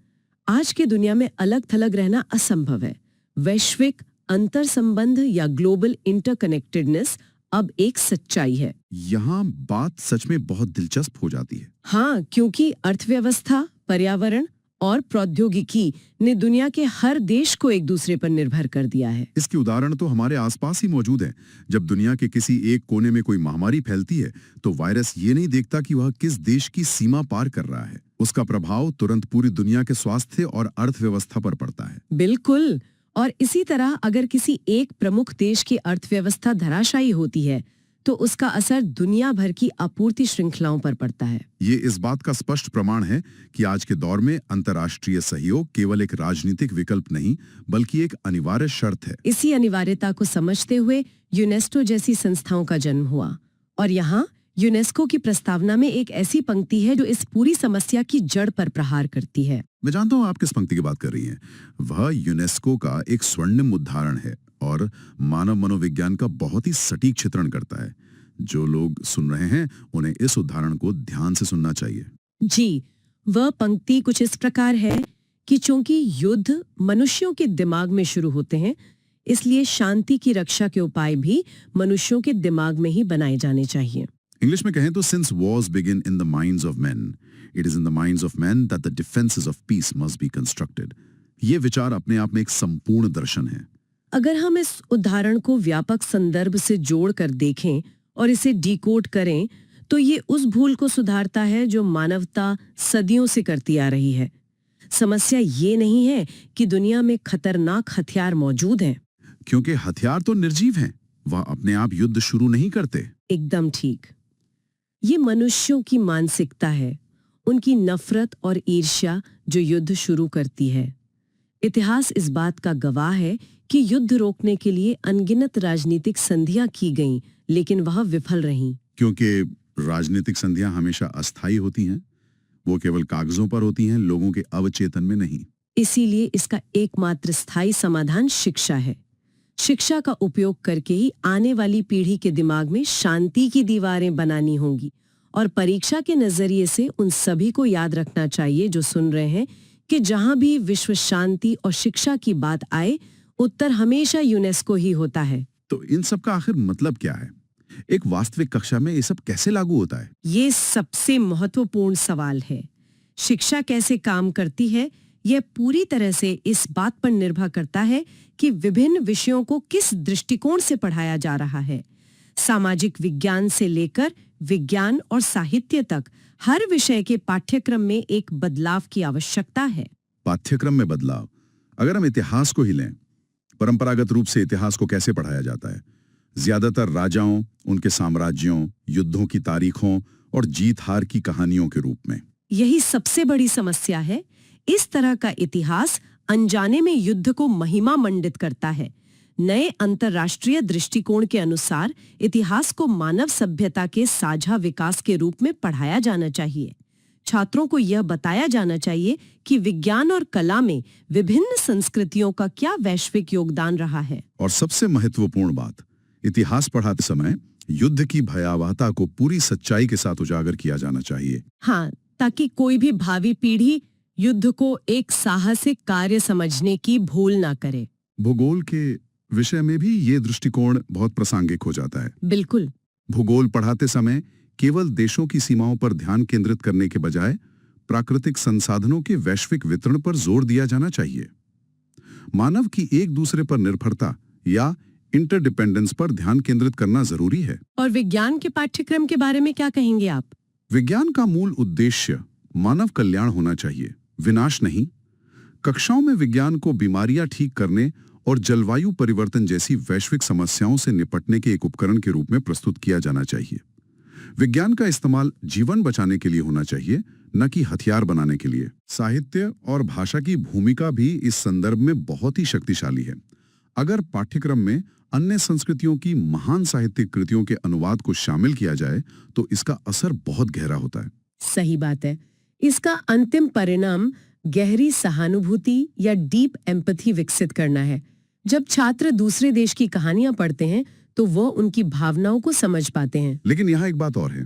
आज के दुनिया में अलग थलग रहना असंभव है। वैश्विक अंतर संबंध या ग्लोबल इंटरकनेक्टेडनेस अब एक सच्चाई है। यहाँ बात सच में बहुत दिलचस्प हो जाती है। हाँ, क्योंकि अर्थव्यवस्था, पर्यावरण और प्रौद्योगिकी ने दुनिया के हर देश को एक दूसरे पर निर्भर कर दिया है। इसके उदाहरण तो हमारे आसपास ही मौजूद हैं। जब दुनिया के किसी एक कोने में कोई महामारी फैलती है, तो वायरस ये नहीं देखता कि वह किस देश की सीमा पार कर रहा है। उसका प्रभाव तुरंत पूरी दुनिया के स्वास्थ्य और अर्थव्यवस्था पर पड़ता है। बिल्कुल। और इसी तरह अगर किसी एक प्रमुख देश की अर्थव्यवस्था धराशायी होती है, तो उसका असर दुनिया भर की आपूर्ति श्रृंखलाओं पर पड़ता है। ये इस बात का स्पष्ट प्रमाण है कि आज के दौर में अंतर्राष्ट्रीय सहयोग केवल एक राजनीतिक विकल्प नहीं, बल्कि एक अनिवार्य शर्त है। इसी अनिवार्यता को समझते हुए यूनेस्को जैसी संस्थाओं का जन्म हुआ। और यहाँ यूनेस्को की प्रस्तावना में एक ऐसी पंक्ति है जो इस पूरी समस्या की जड़ पर प्रहार करती है। मैं जानता हूँ आप किस पंक्ति की बात कर रही हैं। वह यूनेस्को का एक स्वर्णिम उदाहरण है और मानव मनोविज्ञान का बहुत ही सटीक चित्रण करता है। जो लोग सुन रहे हैं, उन्हें इस उदाहरण को ध्यान से सुनना चाहिए। जी, वह पंक्ति कुछ इस प्रकार है कि चूंकि युद्ध मनुष्यों के दिमाग में शुरू होते हैं, इसलिए शांति की रक्षा के उपाय भी मनुष्यों के दिमाग में ही बनाए जाने चाहिए। इंग्लिश में कहें तो since wars begin in the minds of men, it is in the minds of men that the defenses of peace must be constructed. ये विचार अपने आप में एक संपूर्ण दर्शन है। अगर हम इस उदाहरण को व्यापक संदर्भ से जोड़कर देखें और इसे डिकोड करें, तो ये उस भूल को सुधारता है जो मानवता सदियों से करती आ रही है। समस्या ये नहीं है कि दुनिया में खतरनाक हथियार मौजूद हैं, क्योंकि हथियार तो निर्जीव हैं, वह अपने आप युद्ध शुरू नहीं करते। एकदम ठीक। ये मनुष्यों की मानसिकता है, उनकी नफरत और ईर्ष्या जो युद्ध शुरू करती है। इतिहास इस बात का गवाह है कि युद्ध रोकने के लिए अनगिनत राजनीतिक संधियां की गईं, लेकिन वह विफल रहीं। क्योंकि राजनीतिक संधियां हमेशा अस्थायी होती हैं, वो केवल कागजों पर होती हैं, लोगों के अवचेतन में नहीं। इसीलिए इसका एकमात्र स्थायी समाधान शिक्षा है। शिक्षा का उपयोग करके ही आने वाली पीढ़ी के दिमाग में शांति की दीवारें बनानी होंगी, और परीक्षा के नजरिए से उन सभी को याद रखना चाहिए जो सुन रहे हैं कि जहां भी विश्व शांति और शिक्षा की बात आए, उत्तर हमेशा यूनेस्को ही होता है। तो इन सब का आखिर मतलब क्या है? एक वास्तविक कक्षा में ये सब कैसे लागू होता है? ये सबसे महत्वपूर्ण सवाल है। शिक्षा कैसे काम करती है, यह पूरी तरह से इस बात पर निर्भर करता है कि विभिन्न विषयों को किस दृष्टिकोण से पढ़ाया जा रहा है। सामाजिक विज्ञान से लेकर विज्ञान और साहित्य तक हर विषय के पाठ्यक्रम में एक बदलाव की आवश्यकता है। पाठ्यक्रम में बदलाव। अगर हम इतिहास को ही लें, परंपरागत रूप से इतिहास को कैसे पढ़ाया जाता है? ज्यादातर राजाओं, उनके साम्राज्यों, युद्धों की तारीखों और जीत हार की कहानियों के रूप में। यही सबसे बड़ी समस्या है। इस तरह का इतिहास अनजाने में युद्ध को महिमा मंडित करता है। नए अंतर्राष्ट्रीय दृष्टिकोण के अनुसार इतिहास को मानव सभ्यता के साझा विकास के रूप में पढ़ाया जाना चाहिए। छात्रों को यह बताया जाना चाहिए कि विज्ञान और कला में विभिन्न संस्कृतियों का क्या वैश्विक योगदान रहा है। और सबसे महत्वपूर्ण बात, इतिहास पढ़ाते समय युद्ध की भयावहता को पूरी सच्चाई के साथ उजागर किया जाना चाहिए। हाँ, ताकि कोई भी भावी पीढ़ी युद्ध को एक साहसिक कार्य समझने की भूल ना करे। भूगोल के विषय में भी ये दृष्टिकोण बहुत प्रासंगिक हो जाता है। बिल्कुल। भूगोल पढ़ाते समय केवल देशों की सीमाओं पर ध्यान केंद्रित करने के बजाय प्राकृतिक संसाधनों के वैश्विक वितरण पर जोर दिया जाना चाहिए। मानव की एक दूसरे पर निर्भरता या इंटरडिपेंडेंस पर ध्यान केंद्रित करना जरूरी है। और विज्ञान के पाठ्यक्रम के बारे में क्या कहेंगे आप? विज्ञान का मूल उद्देश्य मानव कल्याण होना चाहिए, विनाश नहीं। कक्षाओं में विज्ञान को बीमारियां ठीक करने और जलवायु परिवर्तन जैसी वैश्विक समस्याओं से निपटने के एक उपकरण के रूप में प्रस्तुत किया जाना चाहिए। विज्ञान का इस्तेमाल जीवन बचाने के लिए होना चाहिए, न कि हथियार बनाने के लिए। साहित्य और भाषा की भूमिका भी इस संदर्भ में बहुत ही शक्तिशाली है। अगर पाठ्यक्रम में अन्य संस्कृतियों की महान साहित्यिक कृतियों के अनुवाद को शामिल किया जाए तो इसका असर बहुत गहरा होता है। सही बात है। इसका अंतिम परिणाम गहरी सहानुभूति या डीप एम्पैथी विकसित करना है। जब छात्र दूसरे देश की कहानियां पढ़ते हैं तो वो उनकी भावनाओं को समझ पाते हैं। लेकिन यहाँ एक बात और है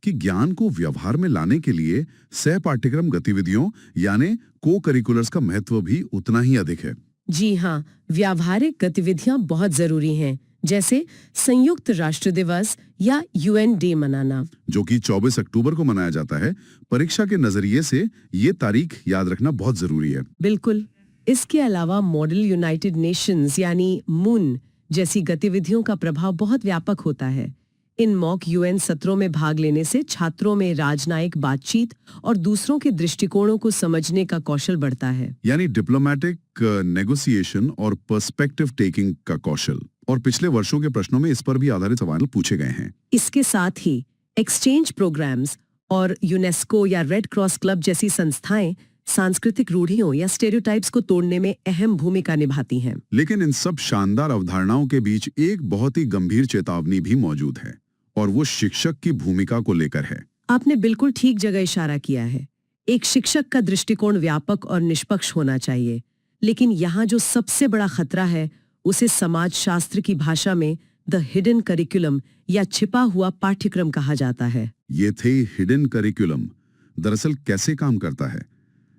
कि ज्ञान को व्यवहार में लाने के लिए सह पाठ्यक्रम गतिविधियों यानी को करिकुलर्स का महत्व भी उतना ही अधिक है। जी हाँ, व्यावहारिक गतिविधियां बहुत जरूरी हैं, जैसे संयुक्त राष्ट्र दिवस या UN डे मनाना, जो कि 24 अक्टूबर को मनाया जाता है। परीक्षा के नजरिए से ये तारीख याद रखना बहुत जरूरी है। बिल्कुल। इसके अलावा मॉडल यूनाइटेड नेशंस यानी मून जैसी गतिविधियों का प्रभाव बहुत व्यापक होता है। इन मॉक UN सत्रों में भाग लेने से छात्रों में राजनयिक बातचीत और दूसरों के दृष्टिकोणों को समझने का कौशल बढ़ता है, यानी डिप्लोमेटिक नेगोशिएशन और पर्सपेक्टिव टेकिंग का कौशल। और पिछले वर्षों के प्रश्नों में इस पर भी आधारित सवाल पूछे गए हैं। इसके साथ ही एक्सचेंज प्रोग्राम्स और यूनेस्को या रेड क्रॉस क्लब जैसी संस्थाएं सांस्कृतिक रूढ़ियों या स्टेरियोटाइप्स को तोड़ने में अहम भूमिका निभाती हैं। लेकिन इन सब शानदार अवधारणाओं के बीच एक बहुत ही गंभीर चेतावनी भी मौजूद है, और वो शिक्षक की भूमिका को लेकर है। आपने बिल्कुल ठीक जगह इशारा किया है। एक शिक्षक का दृष्टिकोण व्यापक और निष्पक्ष होना चाहिए, लेकिन यहाँ जो सबसे बड़ा खतरा है उसे समाजशास्त्र की भाषा में द हिडन करिकुलम या छिपा हुआ पाठ्यक्रम कहा जाता है। ये थे हिडन करिकुलम। दरअसल कैसे काम करता है,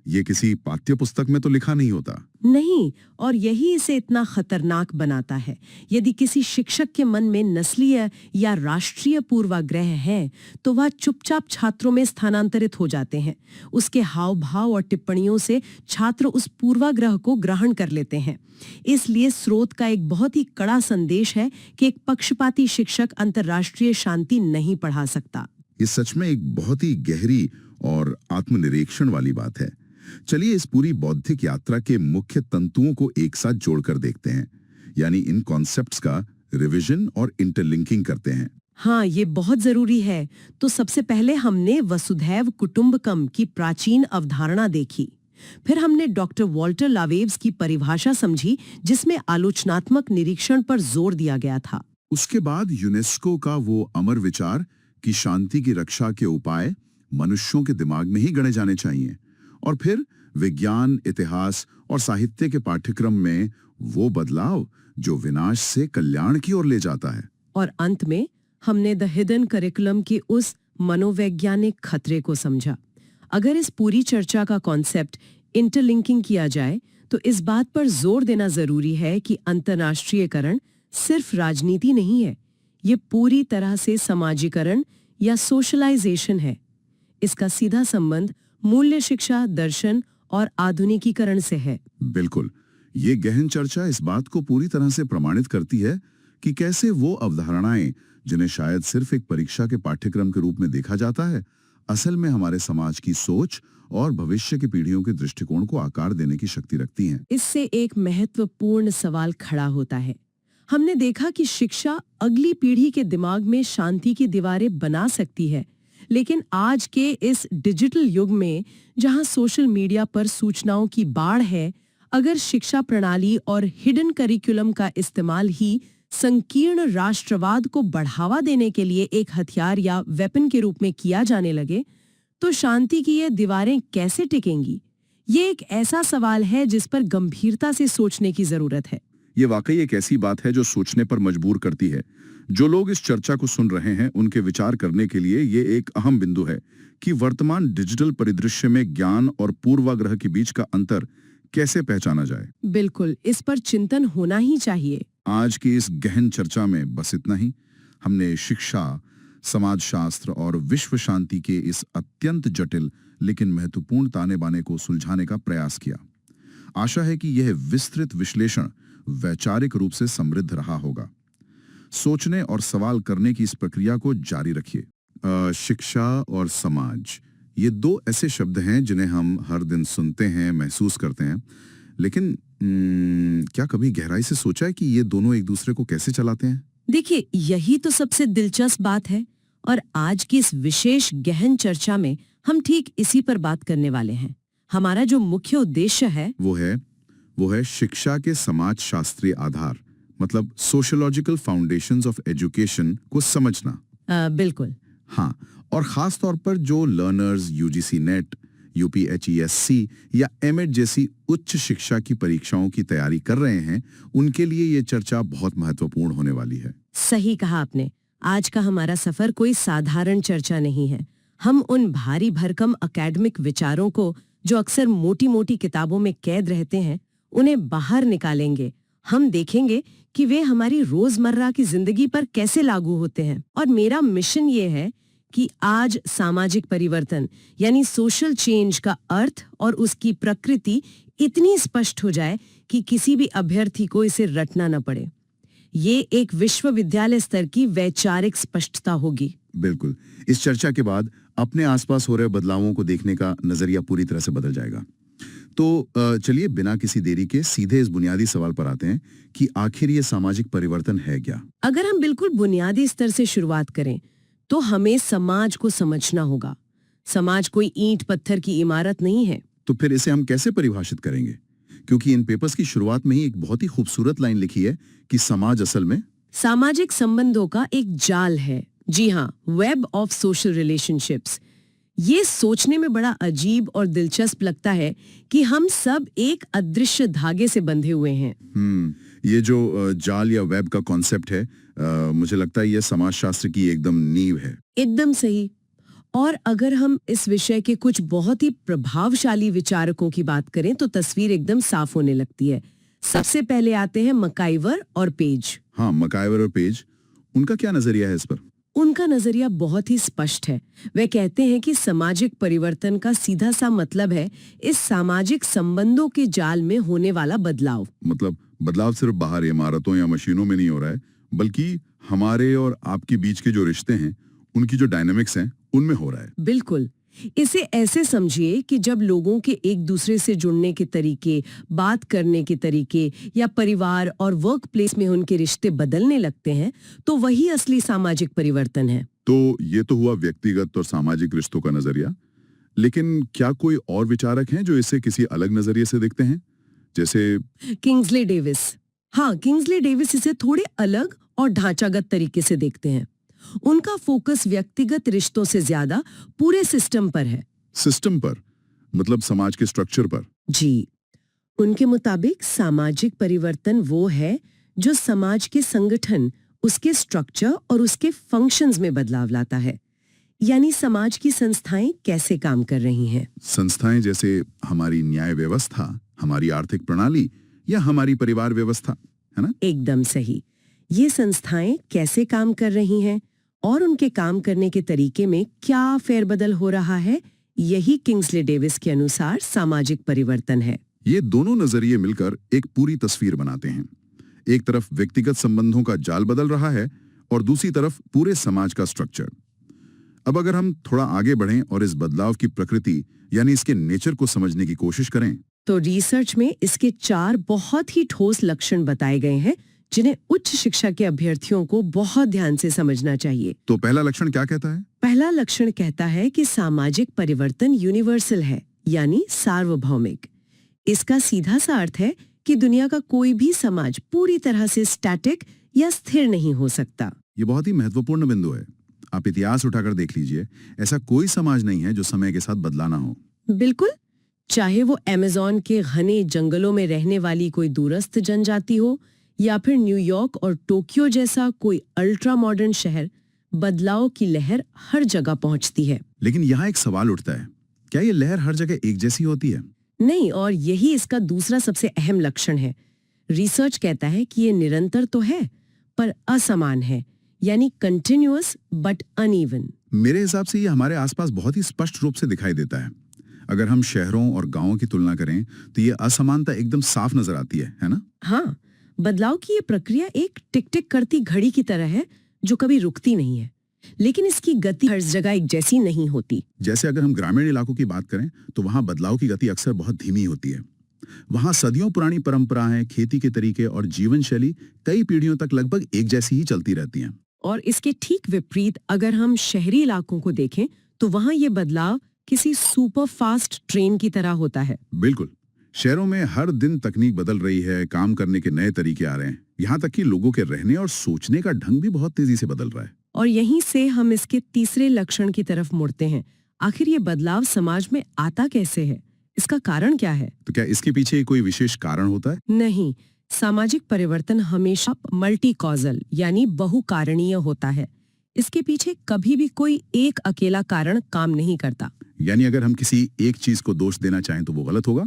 ये किसी पाठ्य पुस्तक में तो लिखा नहीं होता। नहीं, और यही इसे इतना खतरनाक बनाता है। यदि किसी शिक्षक के मन में नस्लीय या राष्ट्रीय पूर्वाग्रह है तो वह चुपचाप छात्रों में स्थानांतरित हो जाते हैं। उसके हाव भाव और टिप्पणियों से छात्र उस पूर्वाग्रह को ग्रहण कर लेते हैं। इसलिए स्रोत का एक बहुत ही कड़ा संदेश है कि एक पक्षपाती शिक्षक अंतर्राष्ट्रीय शांति नहीं पढ़ा सकता। ये सच में एक बहुत ही गहरी और आत्मनिरीक्षण वाली बात है। चलिए इस पूरी बौद्धिक यात्रा के मुख्य तंतुओं को एक साथ जोड़कर देखते हैं, यानी इन कॉन्सेप्ट्स का रिवीजन और इंटरलिंकिंग करते हैं। हाँ, ये बहुत जरूरी है। तो सबसे पहले हमने वसुधैव कुटुंबकम की प्राचीन अवधारणा देखी। फिर हमने डॉक्टर वॉल्टर लावेव्स की परिभाषा समझी, जिसमें आलोचनात्मक निरीक्षण पर जोर दिया गया था। उसके बाद यूनेस्को का वो अमर विचार कि शांति की रक्षा के उपाय मनुष्यों के दिमाग में ही गढ़े जाने चाहिए। और फिर विज्ञान, इतिहास और साहित्य के पाठ्यक्रम में वो बदलाव जो विनाश से कल्याण की ओर ले जाता है। और अंत में हमने द हिडन करिकुलम की उस मनोवैज्ञानिक खतरे को समझा। अगर इस पूरी चर्चा का कॉन्सेप्ट इंटरलिंकिंग किया जाए तो इस बात पर जोर देना जरूरी है कि अंतर्राष्ट्रीयकरण सिर्फ राजनीति नहीं है, ये पूरी तरह से समाजीकरण या सोशलाइजेशन है। इसका सीधा संबंध मूल्य शिक्षा, दर्शन और आधुनिकीकरण से है। बिल्कुल, ये गहन चर्चा इस बात को पूरी तरह से प्रमाणित करती है कि कैसे वो अवधारणाएं जिन्हें शायद सिर्फ एक परीक्षा के पाठ्यक्रम के रूप में देखा जाता है, असल में हमारे समाज की सोच और भविष्य की पीढ़ियों के दृष्टिकोण को आकार देने की शक्ति रखती हैं। इससे एक महत्वपूर्ण सवाल खड़ा होता है। हमने देखा कि शिक्षा अगली पीढ़ी के दिमाग में शांति की दीवारें बना सकती है, लेकिन आज के इस डिजिटल युग में जहां सोशल मीडिया पर सूचनाओं की बाढ़ है, अगर शिक्षा प्रणाली और हिडन करिकुलम का इस्तेमाल ही संकीर्ण राष्ट्रवाद को बढ़ावा देने के लिए एक हथियार या वेपन के रूप में किया जाने लगे, तो शांति की ये दीवारें कैसे टिकेंगी? ये एक ऐसा सवाल है जिस पर गंभीरता से सोचने की जरूरत है। ये वाकई एक ऐसी बात है जो सोचने पर मजबूर करती है। जो लोग इस चर्चा को सुन रहे हैं, उनके विचार करने के लिए ये एक अहम बिंदु है कि वर्तमान डिजिटल परिदृश्य में ज्ञान और पूर्वाग्रह के बीच का अंतर कैसे पहचाना जाए। बिल्कुल, इस पर चिंतन होना ही चाहिए। आज की इस गहन चर्चा में बस इतना ही। हमने शिक्षा, समाजशास्त्र और विश्व शांति के इस अत्यंत जटिल लेकिन महत्वपूर्ण ताने बाने को सुलझाने का प्रयास किया। आशा है कि यह विस्तृत विश्लेषण वैचारिक रूप से समृद्ध रहा होगा। सोचने और सवाल करने की इस प्रक्रिया को जारी रखिए। शिक्षा और समाज, ये दो ऐसे शब्द हैं जिन्हें हम हर दिन सुनते हैं, महसूस करते हैं, लेकिन क्या कभी गहराई से सोचा है कि ये दोनों एक दूसरे को कैसे चलाते हैं? देखिए, यही तो सबसे दिलचस्प बात है, और आज की इस विशेष गहन चर्चा में हम ठीक इसी पर बात करने वाले हैं। हमारा जो मुख्य उद्देश्य है वो है शिक्षा के समाज शास्त्रीय आधार, मतलब सोशियोलॉजिकल फाउंडेशंस ऑफ एजुकेशन को समझना। बिल्कुल। हाँ, और खास तौर पर जो लर्नर्स यूजीसी नेट, यूपीएचईएससी या एमएड जैसी उच्च शिक्षा की परीक्षाओं की तैयारी कर रहे हैं, उनके लिए ये चर्चा बहुत महत्वपूर्ण होने वाली है। सही कहा आपने। आज का हमारा सफर कोई साधारण चर्चा नहीं है। हम उन भारी भरकम एकेडमिक विचारों को, जो अक्सर मोटी मोटी किताबों में कैद रहते हैं, उन्हें बाहर निकालेंगे। हम देखेंगे कि वे हमारी रोजमर्रा की जिंदगी पर कैसे लागू होते हैं। और मेरा मिशन ये है कि आज सामाजिक परिवर्तन यानी सोशल चेंज का अर्थ और उसकी प्रकृति इतनी स्पष्ट हो जाए कि किसी भी अभ्यर्थी को इसे रटना न पड़े। ये एक विश्वविद्यालय स्तर की वैचारिक स्पष्टता होगी। बिल्कुल। इस चर्चा के बाद अपने आसपास हो रहे बदलावों को देखने का नजरिया पूरी तरह से बदल जाएगा। तो चलिए बिना किसी देरी के सीधे इस बुनियादी सवाल पर आते हैं कि आखिर ये सामाजिक परिवर्तन है क्या? अगर हम बिल्कुल बुनियादी स्तर से शुरुआत करें तो हमें समाज को समझना होगा। समाज कोई ईंट पत्थर की इमारत नहीं है। तो फिर इसे हम कैसे परिभाषित करेंगे? क्योंकि इन पेपर्स की शुरुआत में ही एक बहुत ही खूबसूरत लाइन लिखी है कि समाज असल में सामाजिक संबंधों का एक जाल है। जी हाँ, वेब ऑफ सोशल रिलेशनशिप्स। ये सोचने में बड़ा अजीब और दिलचस्प लगता है कि हम सब एक अदृश्य धागे से बंधे हुए हैं। ये जो जाल या वेब का कॉन्सेप्ट है, मुझे लगता है ये समाजशास्त्र की एकदम नींव है। एकदम सही। और अगर हम इस विषय के कुछ बहुत ही प्रभावशाली विचारकों की बात करें तो तस्वीर एकदम साफ होने लगती है। सबसे पहले आते हैं मकाइवर और पेज। हाँ, मकाइवर और पेज, उनका क्या नजरिया है इस पर? उनका नजरिया बहुत ही स्पष्ट है। वे कहते हैं कि सामाजिक परिवर्तन का सीधा सा मतलब है इस सामाजिक संबंधों के जाल में होने वाला बदलाव। मतलब बदलाव सिर्फ बाहर इमारतों या मशीनों में नहीं हो रहा है, बल्कि हमारे और आपके बीच के जो रिश्ते हैं, उनकी जो डायनामिक्स हैं, उनमें हो रहा है। बिल्कुल। इसे ऐसे समझिए कि जब लोगों के एक दूसरे से जुड़ने के तरीके, बात करने के तरीके या परिवार और वर्क प्लेस में उनके रिश्ते बदलने लगते हैं, तो वही असली सामाजिक परिवर्तन है। तो ये तो हुआ व्यक्तिगत और सामाजिक रिश्तों का नजरिया, लेकिन क्या कोई और विचारक हैं जो इसे किसी अलग नजरिए से देखते हैं, जैसे किंग्सले डेविस? हाँ, किंग्सले डेविस इसे थोड़े अलग और ढांचागत तरीके से देखते हैं। उनका फोकस व्यक्तिगत रिश्तों से ज्यादा पूरे सिस्टम पर है। सिस्टम पर मतलब समाज के स्ट्रक्चर पर? जी। उनके मुताबिक सामाजिक परिवर्तन वो है जो समाज के संगठन, उसके स्ट्रक्चर और उसके फंक्शंस में बदलाव लाता है। यानी समाज की संस्थाएं कैसे काम कर रही हैं। संस्थाएं जैसे हमारी न्याय व्यवस्था, हमारी आर्थिक प्रणाली या हमारी परिवार व्यवस्था, है ना? एकदम सही। ये संस्थाएं कैसे काम कर रही हैं और उनके काम करने के तरीके में क्या फेरबदल हो रहा है, यही किंग्सले डेविस के अनुसार सामाजिक परिवर्तन है। ये दोनों नजरिए मिलकर एक पूरी तस्वीर बनाते हैं। एक तरफ व्यक्तिगत संबंधों का जाल बदल रहा है और दूसरी तरफ पूरे समाज का स्ट्रक्चर। अब अगर हम थोड़ा आगे बढ़ें और इस बदलाव की प्रकृति यानी इसके नेचर को समझने की कोशिश करें, तो रिसर्च में इसके 4 बहुत ही ठोस लक्षण बताए गए हैं जिन्हें उच्च शिक्षा के अभ्यर्थियों को बहुत ध्यान से समझना चाहिए। तो पहला लक्षण क्या कहता है? पहला लक्षण कहता है कि सामाजिक परिवर्तन यूनिवर्सल है, यानी सार्वभौमिक। इसका सीधा सा अर्थ है कि दुनिया का कोई भी समाज पूरी तरह से स्टैटिक या स्थिर नहीं हो सकता। ये बहुत ही महत्वपूर्ण बिंदु है। आप इतिहास उठाकर देख लीजिए, ऐसा कोई समाज नहीं है जो समय के साथ बदला ना हो। बिल्कुल, चाहे वो अमेज़न के घने जंगलों में रहने वाली कोई दूरस्थ जनजाति हो या फिर न्यूयॉर्क और टोक्यो जैसा कोई अल्ट्रा मॉडर्न शहर, बदलाव की लहर हर जगह पहुंचती है। लेकिन यहाँ एक सवाल उठता है, क्या ये लहर हर जगह एक जैसी होती है? नहीं, और यही इसका दूसरा सबसे अहम लक्षण है। रिसर्च कहता है कि ये निरंतर तो है पर असमान है, यानी कंटिन्यूअस बट अनइवन। मेरे हिसाब से ये हमारे आसपास बहुत ही स्पष्ट रूप से दिखाई देता है। अगर हम शहरों और गांवों की तुलना करें तो ये असमानता एकदम साफ नजर आती है ना? हाँ, बदलाव की ये प्रक्रिया एक टिक टिक करती घड़ी की तरह है जो कभी रुकती नहीं है, लेकिन इसकी गति हर जगह एक जैसी नहीं होती। जैसे अगर हम ग्रामीण इलाकों की बात करें तो वहां बदलाव की गति अक्सर बहुत धीमी होती है। वहां सदियों पुरानी परंपराएं, खेती के तरीके और जीवन शैली कई पीढ़ियों तक लगभग एक जैसी ही चलती रहती हैं। और इसके ठीक विपरीत अगर हम शहरी इलाकों को देखें तो वहां ये बदलाव किसी सुपर फास्ट ट्रेन की तरह होता है। बिल्कुल, शहरों में हर दिन तकनीक बदल रही है, काम करने के नए तरीके आ रहे हैं, यहाँ तक कि लोगों के रहने और सोचने का ढंग भी बहुत तेजी से बदल रहा है। और यहीं से हम इसके तीसरे लक्षण की तरफ मुड़ते हैं। आखिर ये बदलाव समाज में आता कैसे है? इसका कारण क्या है? तो क्या इसके पीछे कोई विशेष कारण होता है? नहीं, सामाजिक परिवर्तन हमेशा मल्टी कॉजल यानी बहुकारणीय होता है। इसके पीछे कभी भी कोई एक अकेला कारण काम नहीं करता। यानी अगर हम किसी एक चीज को दोष देना चाहें तो वो गलत होगा।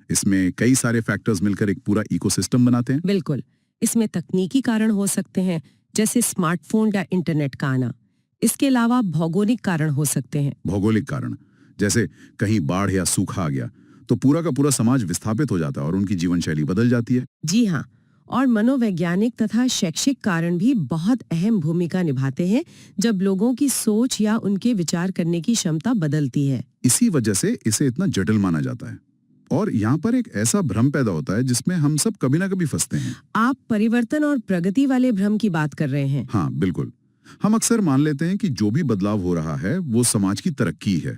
इसमें कई सारे फैक्टर्स मिलकर एक पूरा इकोसिस्टम बनाते हैं। बिल्कुल, इसमें तकनीकी कारण हो सकते हैं, जैसे स्मार्टफोन या इंटरनेट का आना। इसके अलावा भौगोलिक कारण हो सकते हैं। भौगोलिक कारण, जैसे कहीं बाढ़ या सूखा आ गया तो पूरा का पूरा समाज विस्थापित हो जाता है और उनकी जीवन शैली बदल जाती है। जी हाँ, और मनोवैज्ञानिक तथा शैक्षिक कारण भी बहुत अहम भूमिका निभाते हैं जब लोगों की सोच या उनके विचार करने की क्षमता बदलती है। इसी वजह से इसे इतना जटिल माना जाता है और यहाँ पर एक ऐसा भ्रम पैदा होता है जिसमें हम सब कभी ना कभी फंसते हैं। आप परिवर्तन और प्रगति वाले भ्रम की बात कर रहे हैं। हाँ बिल्कुल, हम अक्सर मान लेते हैं कि जो भी बदलाव हो रहा है वो समाज की तरक्की है।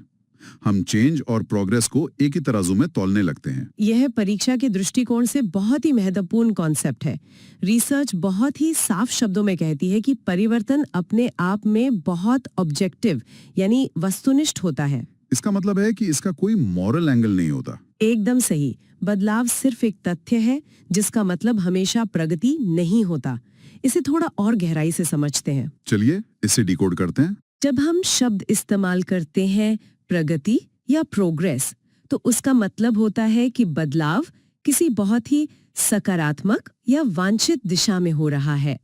हम चेंज और प्रोग्रेस को एक ही तराजू में तौलने लगते हैं। यह परीक्षा के दृष्टिकोण से बहुत ही महत्वपूर्ण कॉन्सेप्ट है। रिसर्च बहुत ही साफ शब्दों में कहती है कि परिवर्तन अपने आप में बहुत ऑब्जेक्टिव यानी वस्तुनिष्ठ होता है। इसका मतलब है कि इसका कोई मॉरल एंगल नहीं होता। एकदम सही, बदलाव सिर्फ एक तथ्य है जिसका मतलब हमेशा प्रगति नहीं होता। इसे थोड़ा और गहराई से समझते हैं। चलिए इसे डिकोड करते हैं। जब हम शब्द इस्तेमाल करते हैं प्रगति या प्रोग्रेस, तो उसका मतलब होता है कि बदलाव किसी बहुत ही सकारात्मक या वांछित दिशा में हो रहा है।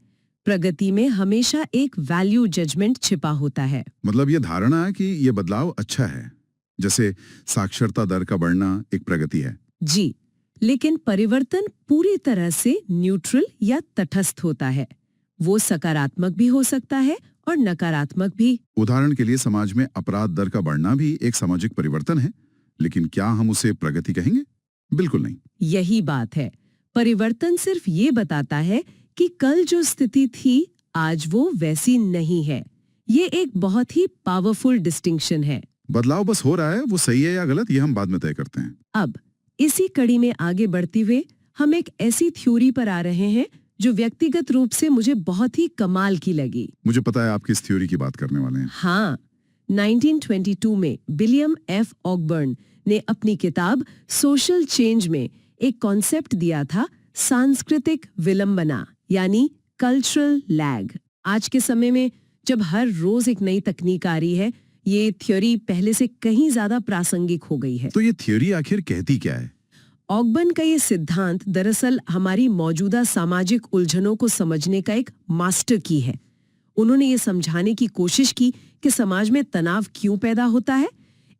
प्रगति में हमेशा एक वैल्यू जजमेंट छिपा होता है। मतलब ये धारणा है कि ये बदलाव अच्छा है, जैसे साक्षरता दर का बढ़ना एक प्रगति है। जी, लेकिन परिवर्तन पूरी तरह से न्यूट्रल या तटस्थ होता है। वो सकारात्मक भी हो सकता है और नकारात्मक भी। उदाहरण के लिए समाज में अपराध दर का बढ़ना भी एक सामाजिक परिवर्तन है, लेकिन क्या हम उसे प्रगति कहेंगे? बिल्कुल नहीं। यही बात है, परिवर्तन सिर्फ ये बताता है कि कल जो स्थिति थी आज वो वैसी नहीं है। ये एक बहुत ही पावरफुल डिस्टिंक्शन है। बदलाव बस हो रहा है, वो सही है या गलत ये हम बाद में तय करते हैं। अब इसी कड़ी में आगे बढ़ते हुए हम एक ऐसी थ्योरी पर आ रहे हैं जो व्यक्तिगत रूप से मुझे बहुत ही कमाल की लगी। मुझे पता है आप किस थ्योरी की बात करने वाले हैं। हाँ, 1922 में विलियम एफ ऑकबर्न ने अपनी किताब सोशल चेंज में एक कॉन्सेप्ट दिया था, सांस्कृतिक विलंबना यानी कल्चरल लैग। आज के समय में जब हर रोज एक नई तकनीक आ रही है, ये थ्योरी पहले से कहीं ज्यादा प्रासंगिक हो गई है। तो ये थ्योरी आखिर कहती क्या है? ऑकबर्न का ये सिद्धांत दरअसल हमारी मौजूदा सामाजिक उलझनों को समझने का एक मास्टर की है। उन्होंने ये समझाने की कोशिश की कि समाज में तनाव क्यों पैदा होता है,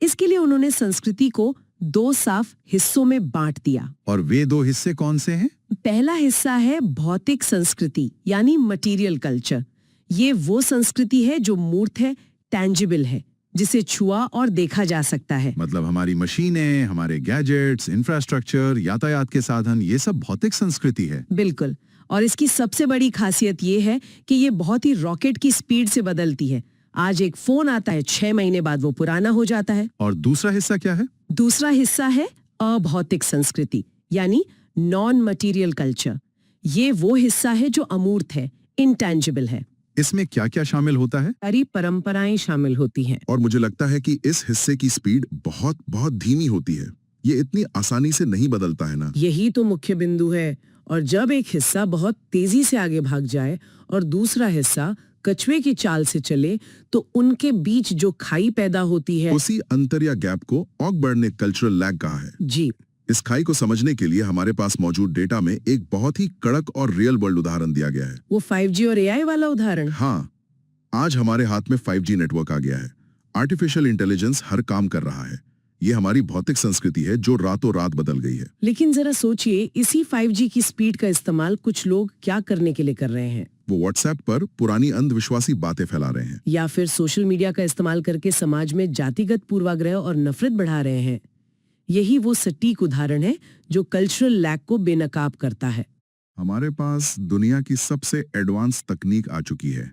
इसके लिए उन्होंने संस्कृति को 2 साफ हिस्सों में बांट दिया। और वे 2 हिस्से कौन से हैं? पहला हिस्सा है भौतिक संस्कृति यानी मटेरियल कल्चर। ये वो संस्कृति है जो मूर्त है, टैंजिबल है, जिसे छुआ और देखा जा सकता है। मतलब हमारी मशीनें, हमारे गैजेट्स, इंफ्रास्ट्रक्चर, यातायात के साधन, ये सब भौतिक संस्कृति है। बिल्कुल। और इसकी सबसे बड़ी खासियत ये है कि ये बहुत ही रॉकेट की स्पीड से बदलती है। आज एक फोन आता है, 6 महीने बाद वो पुराना हो जाता है। और दूसरा हिस्सा क्या है? दूसरा हिस्सा है अभौतिक संस्कृति यानी नॉन मटेरियल कल्चर। ये वो हिस्सा है जो अमूर्त है, इंटैंजिबल है। इसमें क्या क्या शामिल होता है? सारी परंपराएं शामिल होती हैं। और मुझे लगता है कि इस हिस्से की स्पीड बहुत बहुत धीमी होती है। ये इतनी आसानी से नहीं बदलता है ना? यही तो मुख्य बिंदु है। और जब एक हिस्सा बहुत तेजी से आगे भाग जाए और दूसरा हिस्सा कछुए की चाल से चले, तो उनके बीच जो खाई पैदा होती है, उसी अंतर या गैप को ऑकबर्न ने कल्चरल लैग कहा है। जी। इस खाई को समझने के लिए हमारे पास मौजूद डेटा में एक बहुत ही कड़क और रियल वर्ल्ड उदाहरण दिया गया है। वो 5G और AI वाला उदाहरण। हाँ, आज हमारे हाथ में 5G नेटवर्क आ गया है। आर्टिफिशियल इंटेलिजेंस हर काम कर रहा है। ये हमारी भौतिक संस्कृति है जो रातों रात बदल गई है। लेकिन जरा सोचिए, इसी 5G की स्पीड का इस्तेमाल कुछ लोग क्या करने के लिए कर रहे हैं? वो व्हाट्सएप पर पुरानी अंधविश्वासी बातें फैला रहे हैं, या फिर सोशल मीडिया का इस्तेमाल करके समाज में जातिगत पूर्वाग्रह और नफरत बढ़ा रहे हैं। यही वो सटीक उदाहरण है जो कल्चरल लैग को बेनकाब करता है। हमारे पास दुनिया की सबसे एडवांस तकनीक आ चुकी है,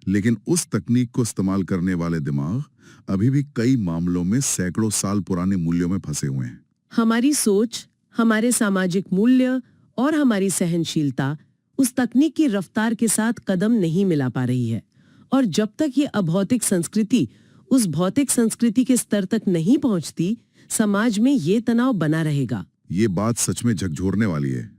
लेकिन उस तकनीक को इस्तेमाल करने वाले दिमाग अभी भी कई मामलों में सैकड़ों साल पुराने मूल्यों में फंसे हुए हैं। हमारी सोच, हमारे सामाजिक मूल्य और हमारी सहनशीलता उस तकनीक की रफ्तार के साथ कदम नहीं मिला पा रही है। और जब तक ये अभौतिक संस्कृति उस भौतिक संस्कृति के स्तर तक नहीं पहुंचती, समाज में ये तनाव बना रहेगा। ये बात सच में झकझोरने वाली है।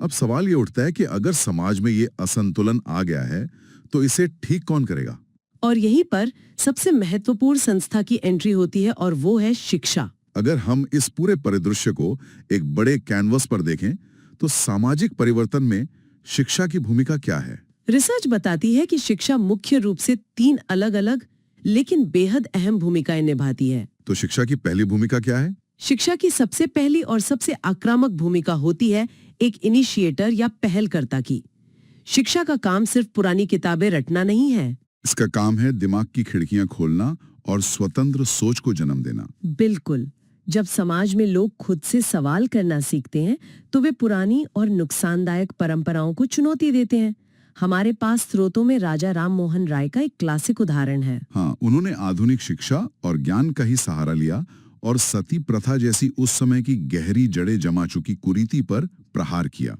अब सवाल ये उठता है कि अगर समाज में ये असंतुलन आ गया है, तो इसे ठीक कौन करेगा? और यहीं पर सबसे महत्वपूर्ण संस्था की एंट्री होती है, और वो है शिक्षा। अगर हम इस पूरे परिदृश्य को एक बड़े कैनवस पर देखें, तो सामाजिक परिवर्तन में शिक्षा की भूमिका क्या है? रिसर्च बताती है कि शिक्षा मुख्य रूप से 3 अलग-अलग लेकिन बेहद अहम भूमिकाएं निभाती है। तो शिक्षा की पहली भूमिका क्या है? शिक्षा की सबसे पहली और सबसे आक्रामक भूमिका होती है एक इनिशिएटर या पहलकर्ता की। शिक्षा का काम सिर्फ पुरानी किताबें रटना नहीं है। इसका काम है दिमाग की खिड़कियां खोलना और स्वतंत्र सोच को जन्म देना। बिल्कुल। जब समाज में लोग खुद से सवाल करना सीखते हैं, तो वे पुरानी और नुकसानदायक परंपराओं को चुनौती देते हैं। हमारे पास स्रोतों में राजा राम मोहन राय का एक क्लासिक उदाहरण है। हाँ, उन्होंने आधुनिक शिक्षा और ज्ञान का ही सहारा लिया और सती प्रथा जैसी उस समय की गहरी जड़ें जमा चुकी कुरीति पर प्रहार किया।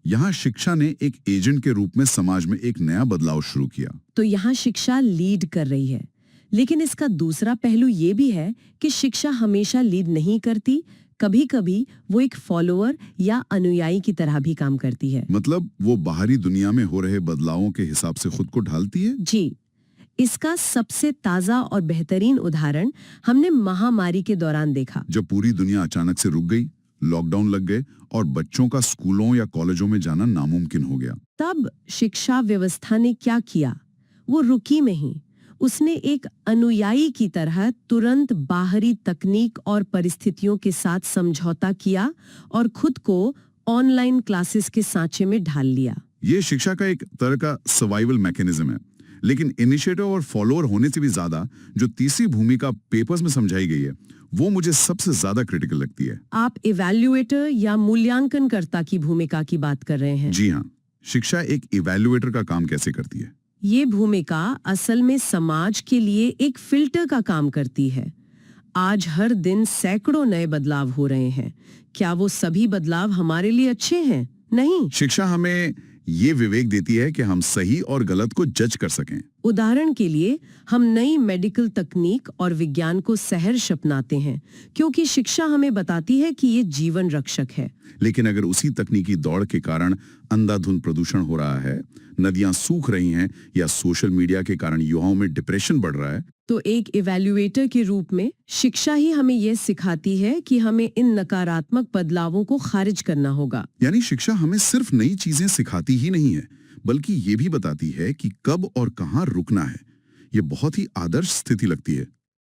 यहाँ शिक्षा ने एक एजेंट के रूप में समाज में एक नया बदलाव शुरू किया। तो यहाँ शिक्षा लीड कर रही है, लेकिन इसका दूसरा पहलू ये भी है कि शिक्षा हमेशा लीड नहीं करती। कभी कभी वो एक फॉलोअर या अनुयायी की तरह भी काम करती है। मतलब वो बाहरी दुनिया में हो रहे बदलावों के हिसाब से खुद को ढालती है। जी। इसका सबसे ताजा और बेहतरीन उदाहरण हमने महामारी के दौरान देखा, जब पूरी दुनिया अचानक से रुक गई, लॉकडाउन लग गए और बच्चों का स्कूलों या कॉलेजों में जाना नामुमकिन हो गया। तब शिक्षा व्यवस्था ने क्या किया? वो रुकी नहीं। उसने एक अनुयायी की तरह तुरंत बाहरी तकनीक और परिस्थितियों के साथ समझौता किया और खुद को ऑनलाइन क्लासेस के सांचे में ढाल लिया। ये शिक्षा का एक तरह का सर्वाइवल मैकेनिज्म है। लेकिन इनिशिएटिव और फॉलोअर होने से भी ज्यादा जो तीसरी भूमिका पेपर्स में समझाई गई है, वो मुझे सबसे ज्यादा क्रिटिकल लगती है। आप इवैल्यूएटर या मूल्यांकनकर्ता की भूमिका की बात कर रहे हैं? जी हाँ। शिक्षा एक इवैल्यूएटर का काम कैसे करती है? ये भूमिका असल में समाज के लिए एक फिल्टर का काम करती है। आज हर दिन सैकड़ों नए बदलाव हो रहे हैं। क्या वो सभी बदलाव हमारे लिए अच्छे हैं? नहीं। शिक्षा हमें ये विवेक देती है कि हम सही और गलत को जज कर सकें। उदाहरण के लिए, हम नई मेडिकल तकनीक और विज्ञान को सहर्ष अपनाते हैं क्योंकि शिक्षा हमें बताती है कि ये जीवन रक्षक है। लेकिन अगर उसी तकनीकी दौड़ के कारण अंधाधुंध प्रदूषण हो रहा है, नदियां सूख रही हैं या सोशल मीडिया के कारण युवाओं में डिप्रेशन बढ़ रहा है, तो एक इवैल्यूएटर के रूप में शिक्षा ही हमें यह सिखाती है कि हमें इन नकारात्मक बदलावों को खारिज करना होगा। यानी शिक्षा हमें सिर्फ नई चीजें सिखाती ही नहीं है, बल्कि ये भी बताती है कि कब और कहां रुकना है। ये बहुत ही आदर्श स्थिति लगती है।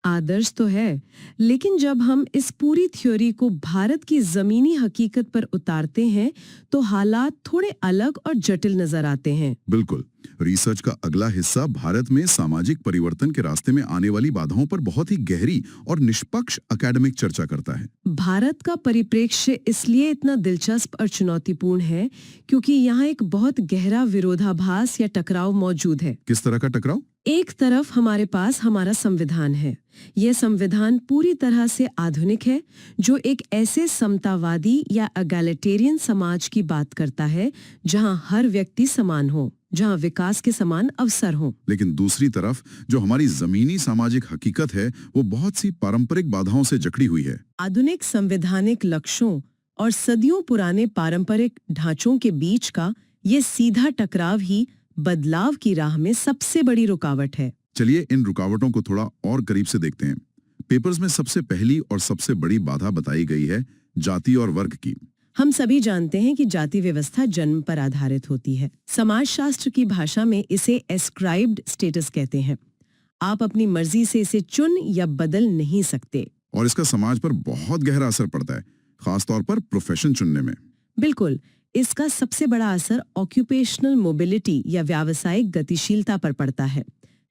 आदर्श तो है, लेकिन जब हम इस पूरी थ्योरी को भारत की जमीनी हकीकत पर उतारते हैं तो हालात थोड़े अलग और जटिल नजर आते हैं। बिल्कुल। रिसर्च का अगला हिस्सा भारत में सामाजिक परिवर्तन के रास्ते में आने वाली बाधाओं पर बहुत ही गहरी और निष्पक्ष एकेडमिक चर्चा करता है। भारत का परिप्रेक्ष्य इसलिए इतना दिलचस्प और चुनौतीपूर्ण है क्योंकि यहाँ एक बहुत गहरा विरोधाभास या टकराव मौजूद है। किस तरह का टकराव? एक तरफ हमारे पास हमारा संविधान है। यह संविधान पूरी तरह से आधुनिक है, जो एक ऐसे समतावादी या एगैलिटेरियन समाज की बात करता है जहां हर व्यक्ति समान हो, जहां विकास के समान अवसर हो। लेकिन दूसरी तरफ जो हमारी जमीनी सामाजिक हकीकत है वो बहुत सी पारंपरिक बाधाओं से जकड़ी हुई है। आधुनिक संवैधानिक लक्ष्यों और सदियों पुराने पारंपरिक ढांचों के बीच का ये सीधा टकराव ही बदलाव की राह में सबसे बड़ी रुकावट है। चलिए इन रुकावटों को थोड़ा और करीब से देखते हैं। पेपर्स में सबसे पहली और सबसे बड़ी बाधा बताई गई है जाति और वर्ग की। हम सभी जानते हैं कि जाति व्यवस्था जन्म पर आधारित होती है। समाजशास्त्र की भाषा में इसे एस्क्राइब्ड स्टेटस कहते हैं। आप अपनी मर्जी से इसे चुन या बदल नहीं सकते। और इसका समाज पर बहुत गहरा असर पड़ता है, खासतौर पर प्रोफेशन चुनने में। बिल्कुल, इसका सबसे बड़ा असर ऑक्यूपेशनल मोबिलिटी या व्यावसायिक गतिशीलता पर पड़ता है।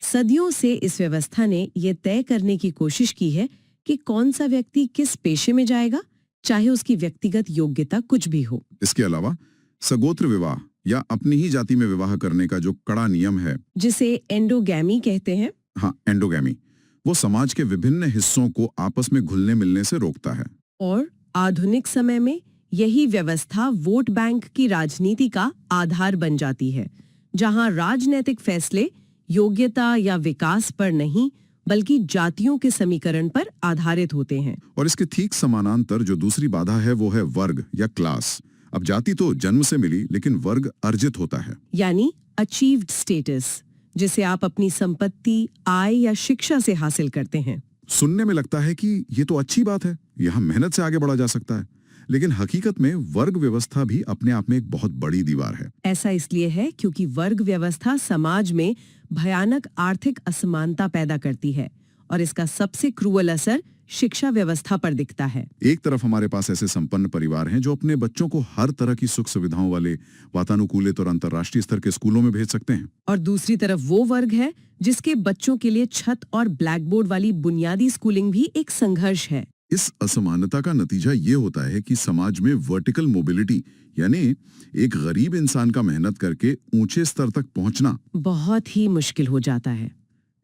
सदियों से इस व्यवस्था ने यह तय करने की कोशिश की है कि कौन सा व्यक्ति किस पेशे में जाएगा, चाहे उसकी व्यक्तिगत योग्यता कुछ भी हो। इसके अलावा सगोत्र विवाह या अपनी ही जाति में विवाह करने का जो कड़ा नियम है, जिसे एंडोगैमी कहते हैं, हाँ एंडोगैमी, वो समाज के विभिन्न हिस्सों को आपस में घुलने मिलने से रोकता है। और आधुनिक समय में यही व्यवस्था वोट बैंक की राजनीति का आधार बन जाती है, जहां राजनीतिक फैसले योग्यता या विकास पर नहीं बल्कि जातियों के समीकरण पर आधारित होते हैं। और इसके ठीक समानांतर जो दूसरी बाधा है वो है वर्ग या क्लास। अब जाति तो जन्म से मिली, लेकिन वर्ग अर्जित होता है, यानी अचीव्ड स्टेटस, जिसे आप अपनी संपत्ति, आय या शिक्षा से हासिल करते हैं। सुनने में लगता है कि ये तो अच्छी बात है, यहाँ मेहनत से आगे बढ़ा जा सकता है, लेकिन हकीकत में वर्ग व्यवस्था भी अपने आप में एक बहुत बड़ी दीवार है। ऐसा इसलिए है क्योंकि वर्ग व्यवस्था समाज में भयानक आर्थिक असमानता पैदा करती है और इसका सबसे क्रूअल असर शिक्षा व्यवस्था पर दिखता है। एक तरफ हमारे पास ऐसे संपन्न परिवार हैं जो अपने बच्चों को हर तरह की सुख सुविधाओं वाले वातानुकूलित और अंतर्राष्ट्रीय स्तर के स्कूलों में भेज सकते हैं, और दूसरी तरफ वो वर्ग है जिसके बच्चों के लिए छत और ब्लैकबोर्ड वाली बुनियादी स्कूलिंग भी एक संघर्ष है। इस असमानता का नतीजा ये होता है कि समाज में वर्टिकल मोबिलिटी, यानी एक गरीब इंसान का मेहनत करके ऊंचे स्तर तक पहुंचना बहुत ही मुश्किल हो जाता है।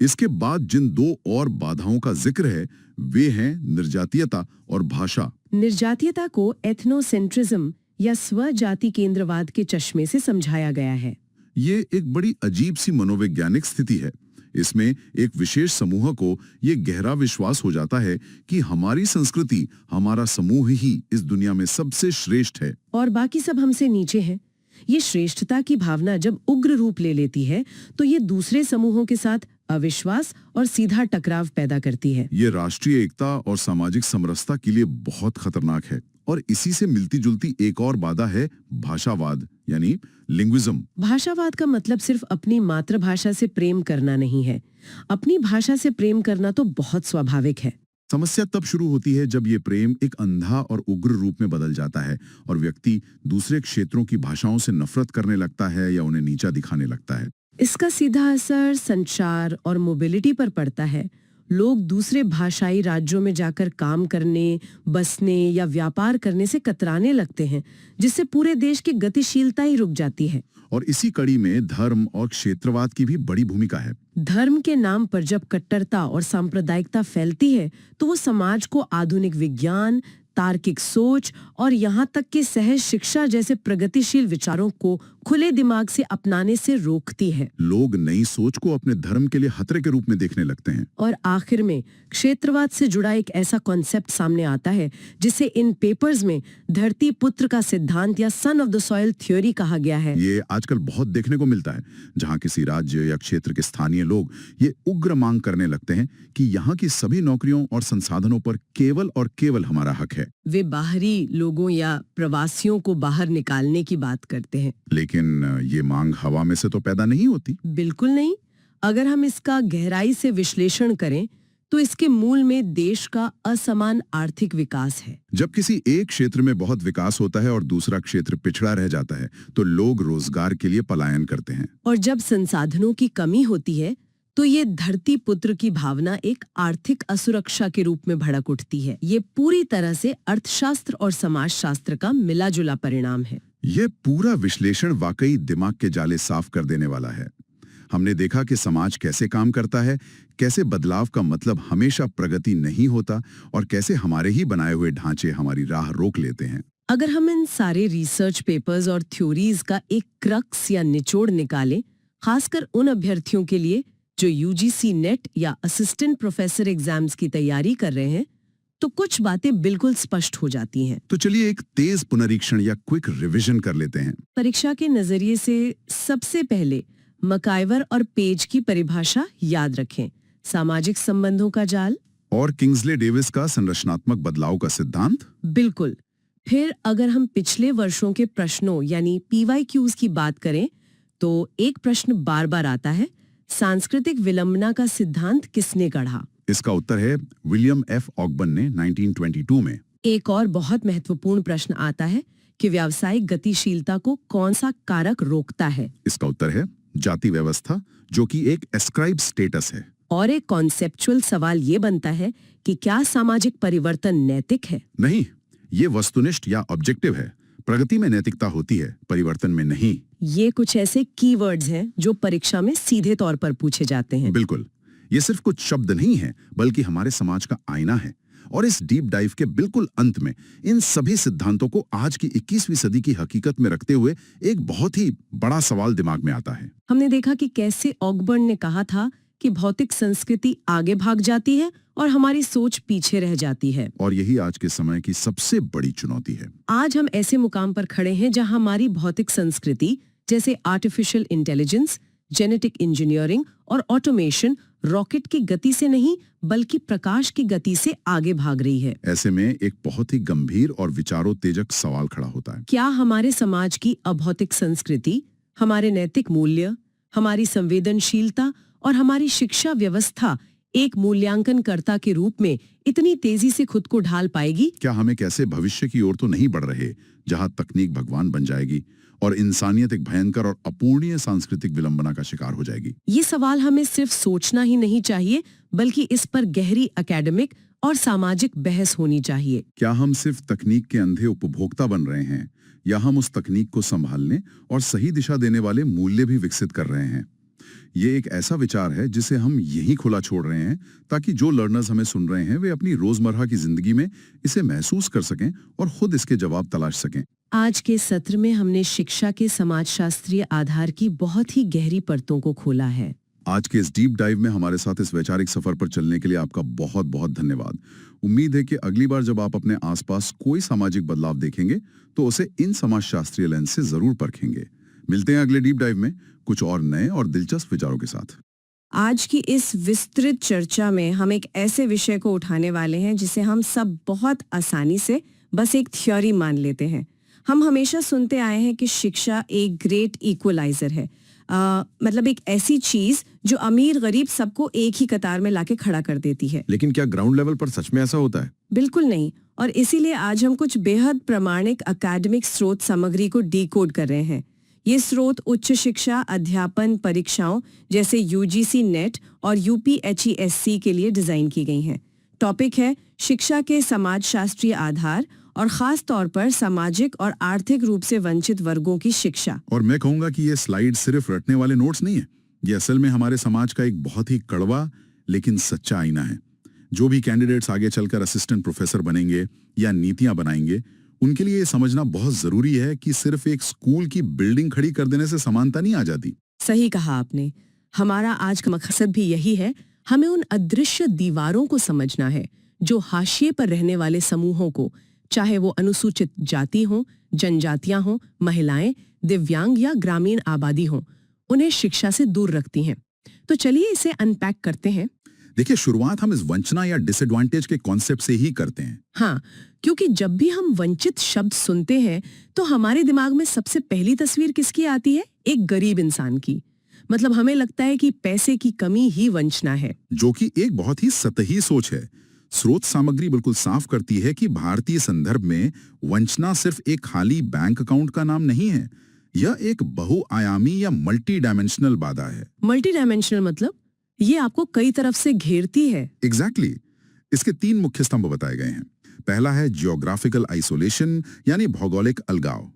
इसके बाद जिन दो और बाधाओं का जिक्र है वे हैं निर्जातीयता और भाषा। निर्जातीयता को एथनोसेंट्रिज्म या स्वजाति केंद्रवाद के चश्मे से समझाया गया है। ये एक बड़ी अजीब सी मनोवैज्ञानिक स्थिति है। इसमें एक विशेष समूह को ये गहरा विश्वास हो जाता है कि हमारी संस्कृति, हमारा समूह ही इस दुनिया में सबसे श्रेष्ठ है और बाकी सब हमसे नीचे हैं। ये श्रेष्ठता की भावना जब उग्र रूप ले लेती है तो ये दूसरे समूहों के साथ अविश्वास और सीधा टकराव पैदा करती है। ये राष्ट्रीय एकता और सामाजिक समरसता के लिए बहुत खतरनाक है। और इसी से मिलती जुलती एक और बाधा है भाषावाद, यानी लिंग्विज्म। भाषावाद का मतलब सिर्फ अपनी मातृभाषा से प्रेम करना नहीं है। अपनी भाषा से प्रेम करना तो बहुत स्वाभाविक है। समस्या तब शुरू होती है जब ये प्रेम एक अंधा और उग्र रूप में बदल जाता है और व्यक्ति दूसरे क्षेत्रों की भाषाओं से नफरत करने लगता है या उन्हें नीचा दिखाने लगता है। इसका सीधा असर संचार और मोबिलिटी पर पड़ता है। लोग दूसरे भाषाई राज्यों में जाकर काम करने, बसने या व्यापार करने से कतराने लगते हैं, जिससे पूरे देश की गतिशीलता ही रुक जाती है। और इसी कड़ी में धर्म और क्षेत्रवाद की भी बड़ी भूमिका है। धर्म के नाम पर जब कट्टरता और सांप्रदायिकता फैलती है तो वो समाज को आधुनिक विज्ञान, तार्किक सोच और यहाँ तक कि सहज शिक्षा जैसे प्रगतिशील विचारों को खुले दिमाग से अपनाने से रोकती है। लोग नई सोच को अपने धर्म के लिए खतरे के रूप में देखने लगते हैं। और आखिर में क्षेत्रवाद से जुड़ा एक ऐसा कॉन्सेप्ट सामने आता है जिसे इन पेपर्स में धरती पुत्र का सिद्धांत या son of the soil theory कहा गया है। ये आजकल बहुत देखने को मिलता है, जहाँ किसी राज्य या क्षेत्र के स्थानीय लोग ये उग्र मांग करने लगते हैं कि यहाँ की सभी नौकरियों और संसाधनों पर केवल और केवल हमारा हक है। वे बाहरी लोगों या प्रवासियों को बाहर निकालने की बात करते हैं। लेकिन ये मांग हवा में से तो पैदा नहीं होती। बिल्कुल नहीं। अगर हम इसका गहराई से विश्लेषण करें तो इसके मूल में देश का असमान आर्थिक विकास है। जब किसी एक क्षेत्र में बहुत विकास होता है और दूसरा क्षेत्र पिछड़ा रह जाता है तो लोग रोजगार के लिए पलायन करते हैं। और जब संसाधनों की कमी होती है तो ये धरती पुत्र की भावना एक आर्थिक असुरक्षा के रूप में भड़क उठती है। ये पूरी तरह से अर्थशास्त्र और समाजशास्त्र का मिला-जुला परिणाम है। ये पूरा विश्लेषण वाकई दिमाग के जाले साफ कर देने वाला है। हमने देखा कि समाज कैसे काम करता है, कैसे बदलाव का मतलब हमेशा प्रगति नहीं होता और कैसे हमारे ही बनाए हुए ढांचे हमारी राह रोक लेते हैं। अगर हम इन सारे रिसर्च पेपर्स और थ्योरीज का एक क्रक्स या निचोड़ निकालें, खासकर उन अभ्यर्थियों के लिए जो यूजीसी नेट या असिस्टेंट प्रोफेसर एग्जाम्स की तैयारी कर रहे हैं, तो कुछ बातें बिल्कुल स्पष्ट हो जाती हैं। तो चलिए एक तेज पुनरीक्षण या क्विक रिवीजन कर लेते हैं। परीक्षा के नजरिए से सबसे पहले मकाइवर और पेज की परिभाषा याद रखें। सामाजिक संबंधों का जाल और किंग्सले डेविस का संरचनात्मक बदलाव का सिद्धांत। बिल्कुल। फिर अगर हम पिछले वर्षों के प्रश्नों यानी PYQs की बात करें तो एक प्रश्न बार बार आता है, सांस्कृतिक विलंबना का सिद्धांत किसने गढ़ा? इसका उत्तर है विलियम एफ ऑगबन ने 1922 में। एक और बहुत महत्वपूर्ण प्रश्न आता है कि व्यावसायिक गतिशीलता को कौन सा कारक रोकता है? इसका उत्तर है जाति व्यवस्था, जो कि एक एस्क्राइब स्टेटस है। और एक कॉन्सेप्चुअल सवाल ये बनता है कि क्या सामाजिक परिवर्तन नैतिक है? नहीं, ये वस्तुनिष्ठ या ऑब्जेक्टिव है। प्रगति में नैतिकता होती है, परिवर्तन में नहीं। ये कुछ ऐसे कीवर्ड्स हैं जो परीक्षा में सीधे तौर पर पूछे जाते हैं। बिल्कुल, ये सिर्फ कुछ शब्द नहीं है बल्कि हमारे समाज का आईना है। और इस डीप डाइव के बिल्कुल अंत में इन सभी सिद्धांतों को आज की 21वीं सदी की हकीकत में रखते हुए एक बहुत ही बड़ा सवाल दिमाग में आता है। हमने देखा कि कैसे ऑगबर्न ने कहा था कि भौतिक संस्कृति आगे भाग जाती है और हमारी सोच पीछे रह जाती है। और यही आज के समय की सबसे बड़ी चुनौती है। आज हम ऐसे मुकाम पर खड़े हैं जहां हमारी भौतिक संस्कृति जैसे आर्टिफिशियल इंटेलिजेंस, जेनेटिक इंजीनियरिंग और ऑटोमेशन रॉकेट की गति से नहीं बल्कि प्रकाश की गति से आगे भाग रही है। ऐसे में एक बहुत ही गंभीर और विचारोत्तेजक सवाल खड़ा होता है। क्या हमारे समाज की अभौतिक संस्कृति, हमारे नैतिक मूल्य, हमारी संवेदनशीलता और हमारी शिक्षा व्यवस्था एक मूल्यांकनकर्ता के रूप में इतनी तेजी से खुद को ढाल पाएगी? क्या हम एक ऐसे भविष्य की ओर तो नहीं बढ़ रहे जहां तकनीक भगवान बन जाएगी और इंसानियत एक भयंकर और अपूर्णीय सांस्कृतिक विलंबना का शिकार हो जाएगी? ये सवाल हमें सिर्फ सोचना ही नहीं चाहिए बल्कि इस पर गहरी एकेडमिक और सामाजिक बहस होनी चाहिए। क्या हम सिर्फ तकनीक के अंधे उपभोक्ता बन रहे हैं या हम उस तकनीक को संभालने और सही दिशा देने वाले मूल्य भी विकसित कर रहे हैं? ये एक ऐसा विचार है जिसे हम यही खुला छोड़ रहे हैं ताकि जो लर्नर्स हमें सुन रहे हैं वे अपनी रोजमर्रा की जिंदगी में इसे महसूस कर सकें और खुद इसके जवाब तलाश सकें। आज के सत्र में हमने शिक्षा के समाजशास्त्रीय आधार की बहुत ही गहरी परतों को खोला है। आज के इस डीप डाइव में हमारे साथ इस वैचारिक सफर पर चलने के लिए आपका बहुत बहुत धन्यवाद। उम्मीद है कि अगली बार जब आप अपने आसपास कोई सामाजिक बदलाव देखेंगे तो उसे इन समाजशास्त्रीय लेंस से जरूर परखेंगे। मिलते हैं अगले डीप डाइव में कुछ और नए और दिलचस्प विचारों के साथ। आज की इस विस्तृत चर्चा में हम एक ऐसे विषय को उठाने वाले हैं जिसे हम सब बहुत आसानी से बस एक थ्योरी मान लेते हैं। हम हमेशा सुनते आए हैं कि शिक्षा एक ग्रेट इक्वलाइजर है, मतलब एक ऐसी चीज जो अमीर गरीब सबको एक ही कतार में लाके खड़ा कर देती है। लेकिन क्या ग्राउंड लेवल पर सच में ऐसा होता है? बिल्कुल नहीं। और इसीलिए आज हम कुछ बेहद प्रामाणिक अकादमिक स्रोत सामग्री को डिकोड कर रहे हैं। ये स्रोत उच्च शिक्षा अध्यापन परीक्षाओं जैसे यूजीसी नेट और यूपीएचईएससी के लिए डिजाइन की गई हैं। टॉपिक है शिक्षा के समाजशास्त्रीय आधार और खास तौर पर सामाजिक और आर्थिक रूप से वंचित वर्गों की शिक्षा। और मैं कहूंगा कि ये स्लाइड सिर्फ रटने वाले नोट्स नहीं है, ये असल में हमारे समाज का एक बहुत ही कड़वा लेकिन सच्चा आईना है। जो भी कैंडिडेट्स आगे चलकर असिस्टेंट प्रोफेसर बनेंगे या नीतियां बनाएंगे, उनके लिए ये समझना बहुत जरूरी है कि सिर्फ एक स्कूल की बिल्डिंग खड़ी कर देने से समानता नहीं आ जाती। सही कहा आपने। हमारा आज का मकसद भी यही है। हमें उन अदृश्य दीवारों को समझना है जो हाशिए पर रहने वाले समूहों को, चाहे वो अनुसूचित जाति हो, जनजातियां हो, महिलाएं, दिव्यांग या ग्रामीण आबादी हो, उन्हें शिक्षा से दूर रखती हैं। तो चलिए इसे अनपैक करते हैं। देखिए, शुरुआत हम इस वंचना या डिसएडवांटेज के कॉन्सेप्ट से ही करते हैं। हाँ, क्योंकि जब भी हम वंचित शब्द सुनते हैं तो हमारे दिमाग में सबसे पहली तस्वीर किसकी आती है? एक गरीब इंसान की। मतलब हमें लगता है कि पैसे की कमी ही वंचना है। जो कि एक बहुत ही सतही सोच है। स्रोत सामग्री बिल्कुल साफ करती है कि भारतीय संदर्भ में वंचना सिर्फ एक खाली बैंक अकाउंट का नाम नहीं है, यह एक बहुआयामी या मल्टी डायमेंशनल बाधा है। मल्टी डायमेंशनल मतलब ये आपको कई तरफ से घेरती है। एग्जैक्टली इसके 3 मुख्य स्तंभ बताए गए हैं। पहला है जियोग्राफिकल आइसोलेशन यानी भौगोलिक अलगाव।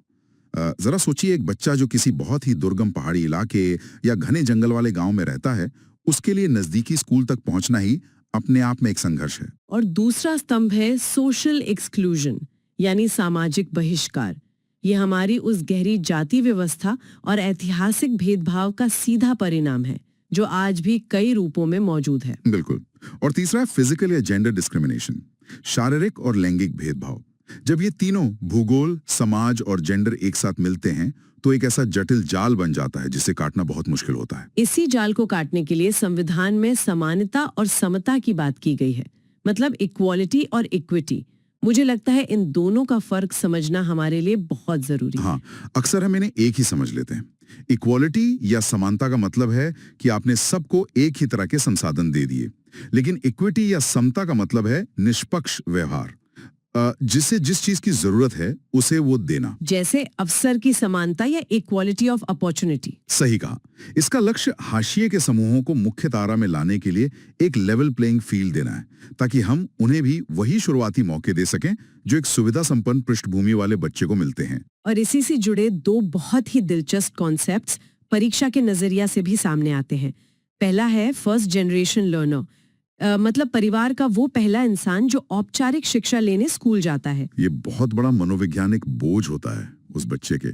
जरा सोचिए, एक बच्चा जो किसी बहुत ही दुर्गम पहाड़ी इलाके या घने जंगल वाले गांव में रहता है, उसके लिए नजदीकी स्कूल तक पहुंचना ही अपने आप में एक संघर्ष है। और दूसरा स्तंभ है सोशल एक्सक्लूजन यानी सामाजिक बहिष्कार। ये हमारी उस गहरी जाति व्यवस्था और ऐतिहासिक भेदभाव का सीधा परिणाम है जो आज भी कई रूपों में मौजूद है। बिल्कुल। और तीसरा है फिजिकल या जेंडर डिस्क्रिमिनेशन, शारीरिक और लैंगिक भेदभाव। जब ये तीनों भूगोल, समाज और जेंडर एक साथ मिलते हैं तो एक ऐसा जटिल जाल बन जाता है जिसे काटना बहुत मुश्किल होता है। इसी जाल को काटने के लिए संविधान में समानता और समता की बात की गई है, मतलब इक्वालिटी और इक्विटी। मुझे लगता है इन दोनों का फर्क समझना हमारे लिए बहुत जरूरी है। हाँ, अक्सर हम इन्हें एक ही समझ लेते हैं। इक्वालिटी या समानता का मतलब है कि आपने सबको एक ही तरह के संसाधन दे दिए, लेकिन इक्विटी या समता का मतलब है निष्पक्ष व्यवहार, जिसे जिस चीज की जरूरत है उसे वो देना। जैसे अवसर की समानता या इक्वालिटी ऑफ अपॉर्चुनिटी। सही कहा। इसका लक्ष्य हाशिए के समूहों को मुख्य धारा में लाने के लिए एक लेवल प्लेइंग फील्ड देना है, ताकि हम उन्हें भी वही शुरुआती मौके दे सकें जो एक सुविधा संपन्न पृष्ठभूमि वाले बच्चे को मिलते हैं। और इसी से जुड़े 2 बहुत ही दिलचस्प कॉन्सेप्ट्स परीक्षा के नजरिया से भी सामने आते हैं। पहला है फर्स्ट जनरेशन लर्नर, मतलब परिवार का वो पहला इंसान जो औपचारिक शिक्षा लेने स्कूल जाता है। ये बहुत बड़ा मनोवैज्ञानिक बोझ होता है उस बच्चे के।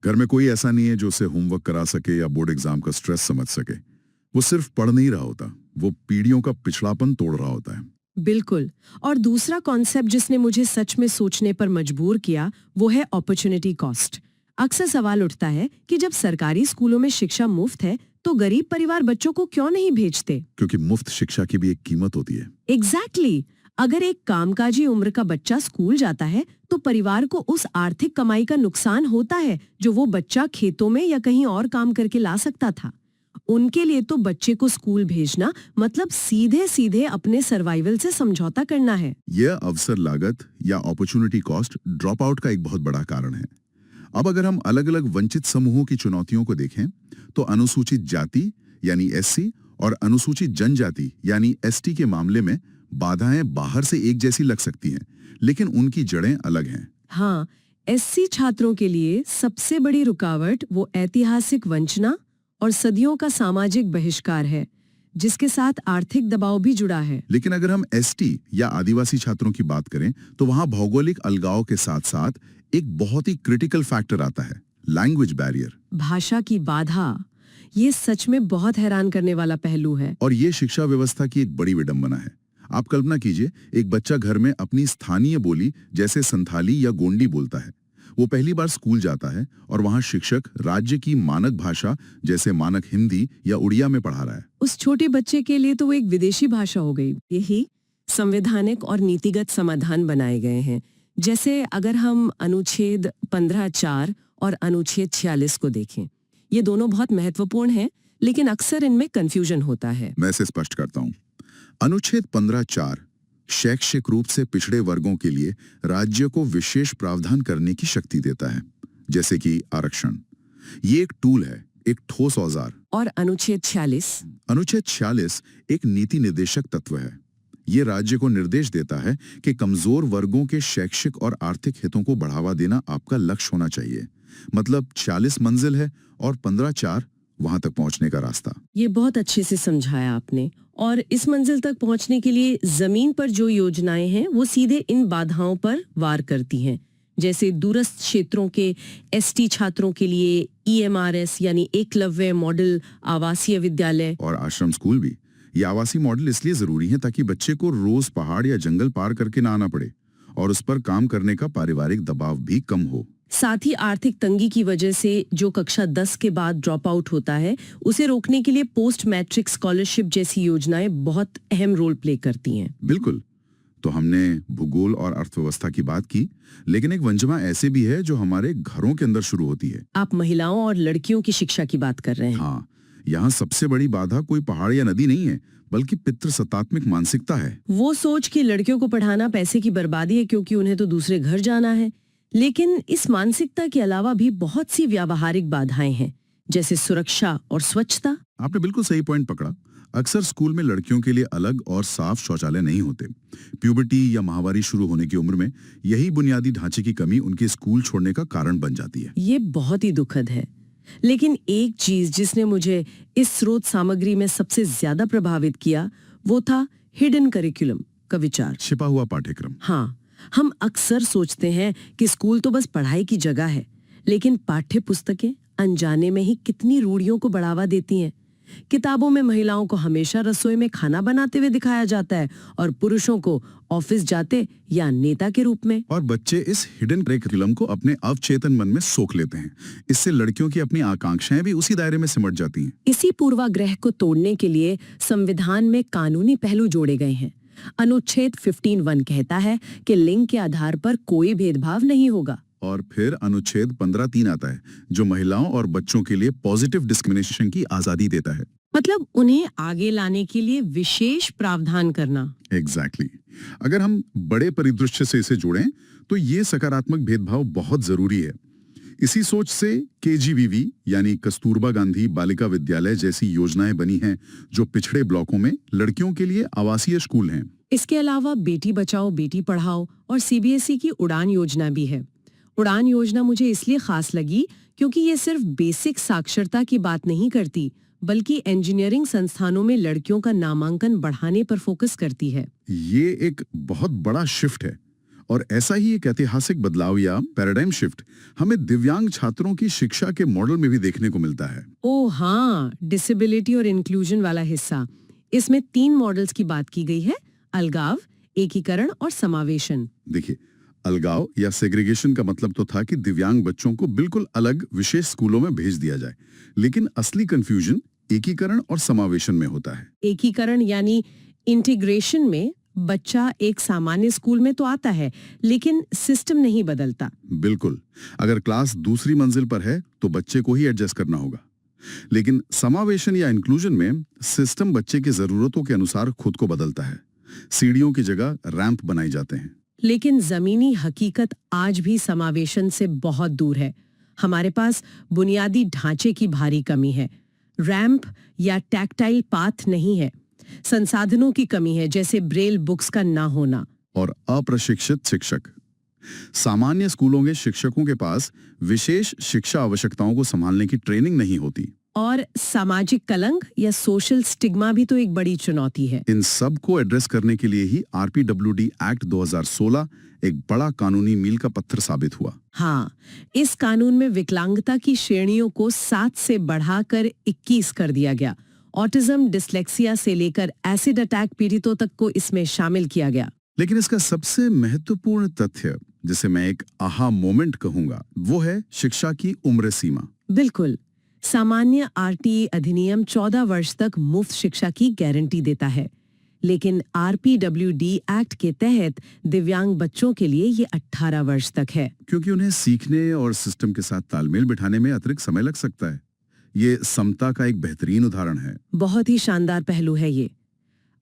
घर में कोई ऐसा नहीं है जो उसे होमवर्क करा सके या बोर्ड एग्जाम का स्ट्रेस समझ सके। वो सिर्फ पढ़ नहीं रहा होता, वो पीढ़ियों का पिछड़ापन तोड़ रहा होता है। बिल्कुल। और दूसरा कॉन्सेप्ट जिसने मुझे सच में सोचने पर मजबूर किया वो है अपॉर्चुनिटी कॉस्ट। अक्सर सवाल उठता है कि जब सरकारी स्कूलों में शिक्षा मुफ्त है तो गरीब परिवार बच्चों को क्यों नहीं भेजते? क्योंकि मुफ्त शिक्षा की भी एक कीमत होती है। एग्जैक्टली। अगर एक कामकाजी उम्र का बच्चा स्कूल जाता है तो परिवार को उस आर्थिक कमाई का नुकसान होता है जो वो बच्चा खेतों में या कहीं और काम करके ला सकता था। उनके लिए तो बच्चे को स्कूल भेजना मतलब सीधे सीधे अपने सर्वाइवल से समझौता करना है। यह अवसर लागत या अपॉर्चुनिटी कॉस्ट ड्रॉप आउट का एक बहुत बड़ा कारण है। अब अगर हम अलग अलग वंचित समूहों की चुनौतियों को देखें तो अनुसूचित जाति यानी एससी और अनुसूचित जनजाति यानी एसटी के मामले में बाधाएं बाहर से एक जैसी लग सकती हैं, लेकिन उनकी जड़ें अलग हैं। हाँ, एससी छात्रों के लिए सबसे बड़ी रुकावट वो ऐतिहासिक वंचना और सदियों का सामाजिक बहिष्कार है, जिसके साथ आर्थिक दबाव भी जुड़ा है। लेकिन अगर हम एसटी या आदिवासी छात्रों की बात करें तो वहां भौगोलिक अलगाव के साथ साथ एक बहुत ही क्रिटिकल फैक्टर आता है, लैंग्वेज बैरियर। भाषा की बाधा, ये सच में बहुत हैरान करने वाला पहलू है। और ये शिक्षा व्यवस्था की एक बड़ी विडंबना है। आप कल्पना कीजिए, एक बच्चा घर में अपनी स्थानीय बोली जैसे संथाली या गोंडी बोलता है। वो पहली बार स्कूल जाता है और वहाँ शिक्षक राज्य की मानक भाषा जैसे मानक हिंदी या उड़िया में पढ़ा रहा है। उस छोटे बच्चे के लिए तो वो एक विदेशी भाषा हो गई। यही संवैधानिक और नीतिगत समाधान बनाए गए हैं। जैसे अगर हम अनुच्छेद 15(4) और अनुच्छेद 46 को देखें, ये दोनों बहुत महत्वपूर्ण हैं, लेकिन अक्सर इनमें कंफ्यूजन होता है। मैं इसे स्पष्ट करता हूँ। अनुच्छेद 15(4) शैक्षिक रूप से पिछड़े वर्गों के लिए राज्य को विशेष प्रावधान करने की शक्ति देता है, जैसे कि आरक्षण। ये एक टूल है, एक ठोस औजार। और अनुच्छेद 46? अनुच्छेद 46 एक नीति निर्देशक तत्व है। ये राज्य को निर्देश देता है कि कमजोर वर्गों के शैक्षिक और आर्थिक हितों को बढ़ावा देना आपका लक्ष्य होना चाहिए। मतलब 46 मंजिल है और 15(4) वहां तक पहुंचने का रास्ता। ये बहुत अच्छे से समझाया आपने। और इस मंजिल तक पहुंचने के लिए जमीन पर जो योजनाएं हैं वो सीधे इन बाधाओं पर वार करती हैं। जैसे दूरस्थ क्षेत्रों के एसटी छात्रों के लिए EMRS यानी एकलव्य मॉडल आवासीय विद्यालय और आश्रम स्कूल भी। ये आवासीय मॉडल इसलिए जरूरी है ताकि बच्चे को रोज पहाड़ या जंगल पार करके ना आना पड़े और उस पर काम करने का पारिवारिक दबाव भी कम हो। साथ ही आर्थिक तंगी की वजह से जो कक्षा 10 के बाद ड्रॉप आउट होता है, उसे रोकने के लिए पोस्ट मैट्रिक स्कॉलरशिप जैसी योजनाएं बहुत अहम रोल प्ले करती हैं। बिल्कुल। तो हमने भूगोल और अर्थव्यवस्था की बात की, लेकिन एक वंजमा ऐसे भी है जो हमारे घरों के अंदर शुरू होती है। आप महिलाओं और लड़कियों की शिक्षा की बात कर रहे हैं। हाँ, यहाँ सबसे बड़ी बाधा कोई पहाड़ या नदी नहीं है, बल्कि पितृसत्तात्मक मानसिकता है। वो सोच कि लड़कियों को पढ़ाना पैसे की बर्बादी है क्योंकि उन्हें तो दूसरे घर जाना है। लेकिन इस मानसिकता के अलावा भी बहुत सी व्यावहारिक बाधाएं हैं, जैसे सुरक्षा और स्वच्छता। आपने बिल्कुल सही पॉइंट पकड़ा। अक्सर स्कूल में लड़कियों के लिए अलग और साफ शौचालय नहीं होते। प्यूबर्टी या माहवारी शुरू होने की उम्र में यही बुनियादी ढांचे की कमी उनके स्कूल छोड़ने का कारण बन जाती है। ये बहुत ही दुखद है। लेकिन एक चीज जिसने मुझे इस स्रोत सामग्री में सबसे ज्यादा प्रभावित किया वो था हिडन करिकुलम का विचार। छिपा हुआ पाठ्यक्रम। हाँ, हम अक्सर सोचते हैं कि स्कूल तो बस पढ़ाई की जगह है, लेकिन पाठ्य पुस्तकें अनजाने में ही कितनी रूढ़ियों को बढ़ावा देती हैं। किताबों में महिलाओं को हमेशा रसोई में खाना बनाते हुए दिखाया जाता है और पुरुषों को ऑफिस जाते या नेता के रूप में। और बच्चे इस हिडन करिकुलम को अपने अवचेतन मन में सोख लेते हैं। इससे लड़कियों की अपनी आकांक्षाएं भी उसी दायरे में सिमट जाती हैं। इसी पूर्वाग्रह को तोड़ने के लिए संविधान में कानूनी पहलू जोड़े गए हैं। अनुच्छेद 15(1) कहता है कि लिंग के आधार पर कोई भेदभाव नहीं होगा। और फिर अनुच्छेद 15(3) आता है, जो महिलाओं और बच्चों के लिए पॉजिटिव डिस्क्रिमिनेशन की आजादी देता है। मतलब उन्हें आगे लाने के लिए विशेष प्रावधान करना। एग्जैक्टली। अगर हम बड़े परिदृश्य से इसे जोड़ें तो ये सकारात्मक भेदभाव बहुत जरूरी है। इसी सोच से KGVV यानी कस्तूरबा गांधी बालिका विद्यालय जैसी योजनाएं बनी हैं, जो पिछड़े ब्लॉकों में लड़कियों के लिए आवासीय स्कूल हैं। इसके अलावा बेटी बचाओ बेटी पढ़ाओ और CBSE की उड़ान योजना भी है। उड़ान योजना मुझे इसलिए खास लगी क्योंकि ये सिर्फ बेसिक साक्षरता की बात नहीं करती, बल्कि इंजीनियरिंग संस्थानों में लड़कियों का नामांकन बढ़ाने पर फोकस करती है। ये एक बहुत बड़ा शिफ्ट है, और ऐसा ही एक ऐतिहासिक बदलाव या पैराडाइम शिफ्ट हमें दिव्यांग छात्रों की शिक्षा के मॉडल में भी देखने को मिलता है। ओह हाँ, डिसेबिलिटी और इंक्लूजन वाला हिस्सा। इसमें 3 मॉडल्स की बात की गई है: अलगाव, एकीकरण और समावेशन। देखिए, अलगाव या सेग्रीगेशन का मतलब तो था कि दिव्यांग बच्चों को बिल्कुल अलग विशेष स्कूलों में भेज दिया जाए, लेकिन असली कंफ्यूजन एकीकरण और समावेशन में होता है। एकीकरण यानी इंटीग्रेशन में बच्चा एक सामान्य स्कूल में तो आता है, लेकिन सिस्टम नहीं बदलता। बिल्कुल। अगर क्लास दूसरी मंजिल पर है तो बच्चे को ही एडजस्ट करना होगा। लेकिन समावेशन या इंक्लूजन में सिस्टम बच्चे की जरूरतों के अनुसार खुद को बदलता है। सीढ़ियों की जगह रैंप बनाए जाते हैं। लेकिन जमीनी हकीकत आज भी समावेशन से बहुत दूर है। हमारे पास बुनियादी ढांचे की भारी कमी है। रैंप या टैक्टाइल पाथ नहीं है। संसाधनों की कमी है, जैसे ब्रेल बुक्स का ना होना। और अप्रशिक्षित शिक्षक। सामान्य स्कूलों के शिक्षकों के पास विशेष शिक्षा आवश्यकताओं को संभालने की ट्रेनिंग नहीं होती। और सामाजिक कलंक या सोशल स्टिग्मा भी तो एक बड़ी चुनौती है। इन सब को एड्रेस करने के लिए ही RPWD एक्ट 2016 एक बड़ा कानूनी मील का पत्थर साबित हुआ। हाँ, इस कानून में विकलांगता की श्रेणियों को 7 से बढ़ाकर 21 कर दिया गया। ऑटिज्म, डिसलेक्सिया से लेकर एसिड अटैक पीड़ितों तक को इसमें शामिल किया गया। लेकिन इसका सबसे महत्वपूर्ण तथ्य, जिसे मैं एक आहा मोमेंट कहूंगा, वो है शिक्षा की उम्र सीमा। बिल्कुल। सामान्य RTE अधिनियम 14 वर्ष तक मुफ्त शिक्षा की गारंटी देता है, लेकिन RPWD एक्ट के तहत दिव्यांग बच्चों के लिए ये 18 वर्ष तक है। क्योंकि उन्हें सीखने और सिस्टम के साथ तालमेल बिठाने में अतिरिक्त समय लग सकता है। ये समता का एक बेहतरीन उदाहरण है। बहुत ही शानदार पहलू है ये।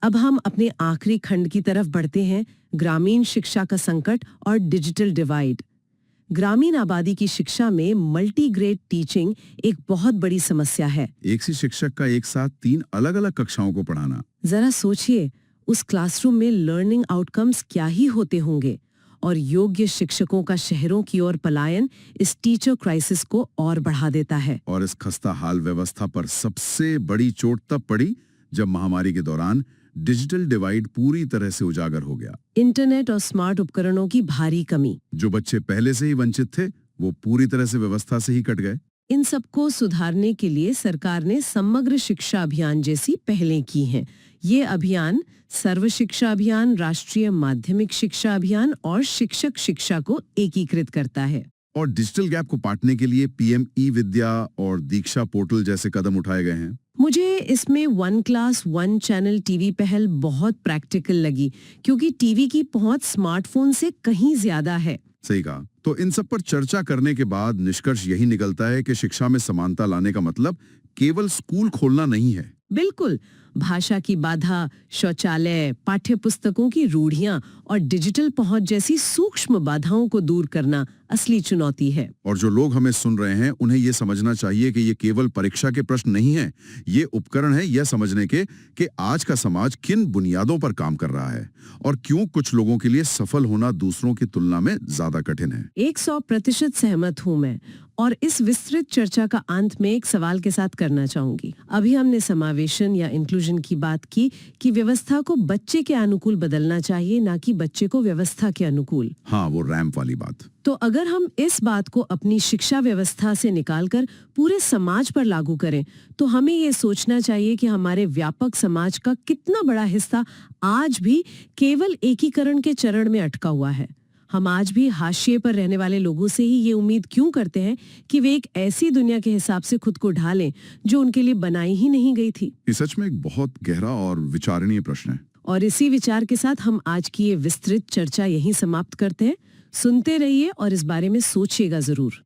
अब हम अपने आखिरी खंड की तरफ बढ़ते हैं, ग्रामीण शिक्षा का संकट और डिजिटल डिवाइड। ग्रामीण आबादी की शिक्षा में मल्टी ग्रेड टीचिंग एक बहुत बड़ी समस्या है। एक ही शिक्षक का एक साथ 3 अलग-अलग कक्षाओं को पढ़ाना। जरा सोचिए, उस क्लासरूम में लर्निंग आउटकम्स क्या ही होते होंगे। और योग्य शिक्षकों का शहरों की ओर पलायन इस टीचर क्राइसिस को और बढ़ा देता है। और इस खस्ता हाल व्यवस्था पर सबसे बड़ी चोट तब पड़ी जब महामारी के दौरान डिजिटल डिवाइड पूरी तरह से उजागर हो गया। इंटरनेट और स्मार्ट उपकरणों की भारी कमी। जो बच्चे पहले से ही वंचित थे, वो पूरी तरह से व्यवस्था से ही कट गए। इन सबको सुधारने के लिए सरकार ने समग्र शिक्षा अभियान जैसी पहलें की हैं। ये अभियान सर्व शिक्षा अभियान, राष्ट्रीय माध्यमिक शिक्षा अभियान और शिक्षक शिक्षा को एकीकृत करता है। और डिजिटल गैप को पाटने के लिए PM ई-विद्या और दीक्षा पोर्टल जैसे कदम उठाए गए हैं। मुझे इसमें 1 क्लास 1 चैनल टीवी पहल बहुत प्रैक्टिकल लगी, क्योंकि टीवी की पहुंच स्मार्टफोन से कहीं ज्यादा है। सही कहा। तो इन सब पर चर्चा करने के बाद निष्कर्ष यही निकलता है कि शिक्षा में समानता लाने का मतलब केवल स्कूल खोलना नहीं है। बिल्कुल, भाषा की बाधा, शौचालय, पाठ्य पुस्तकों की रूढ़ियां और डिजिटल पहुंच जैसी सूक्ष्म बाधाओं को दूर करना असली चुनौती है। और जो लोग हमें सुन रहे हैं उन्हें ये समझना चाहिए कि ये केवल परीक्षा के प्रश्न नहीं है, ये उपकरण है यह समझने के कि आज का समाज किन बुनियादों पर काम कर रहा है और क्यों कुछ लोगों के लिए सफल होना दूसरों की तुलना में ज्यादा कठिन है। 100% सहमत हूँ मैं। और इस विस्तृत चर्चा का अंत में एक सवाल के साथ करना चाहूंगी। अभी हमने समावेशन या इंक्लूजन की बात की कि व्यवस्था को बच्चे के अनुकूल बदलना चाहिए, ना कि बच्चे को व्यवस्था के अनुकूल। हाँ, वो रैंप वाली बात। तो अगर हम इस बात को अपनी शिक्षा व्यवस्था से निकालकर पूरे समाज पर लागू करें, तो हमें ये सोचना चाहिए कि हमारे व्यापक समाज का कितना बड़ा हिस्सा आज भी केवल एकीकरण के चरण में अटका हुआ है। हम आज भी हाशिए पर रहने वाले लोगों से ही ये उम्मीद क्यों करते हैं कि वे एक ऐसी दुनिया के हिसाब से खुद को ढालें जो उनके लिए बनाई ही नहीं गई थी। ये सच में एक बहुत गहरा और विचारणीय प्रश्न है। और इसी विचार के साथ हम आज की ये विस्तृत चर्चा यहीं समाप्त करते हैं। सुनते रहिए और इस बारे में सोचिएगा जरूर।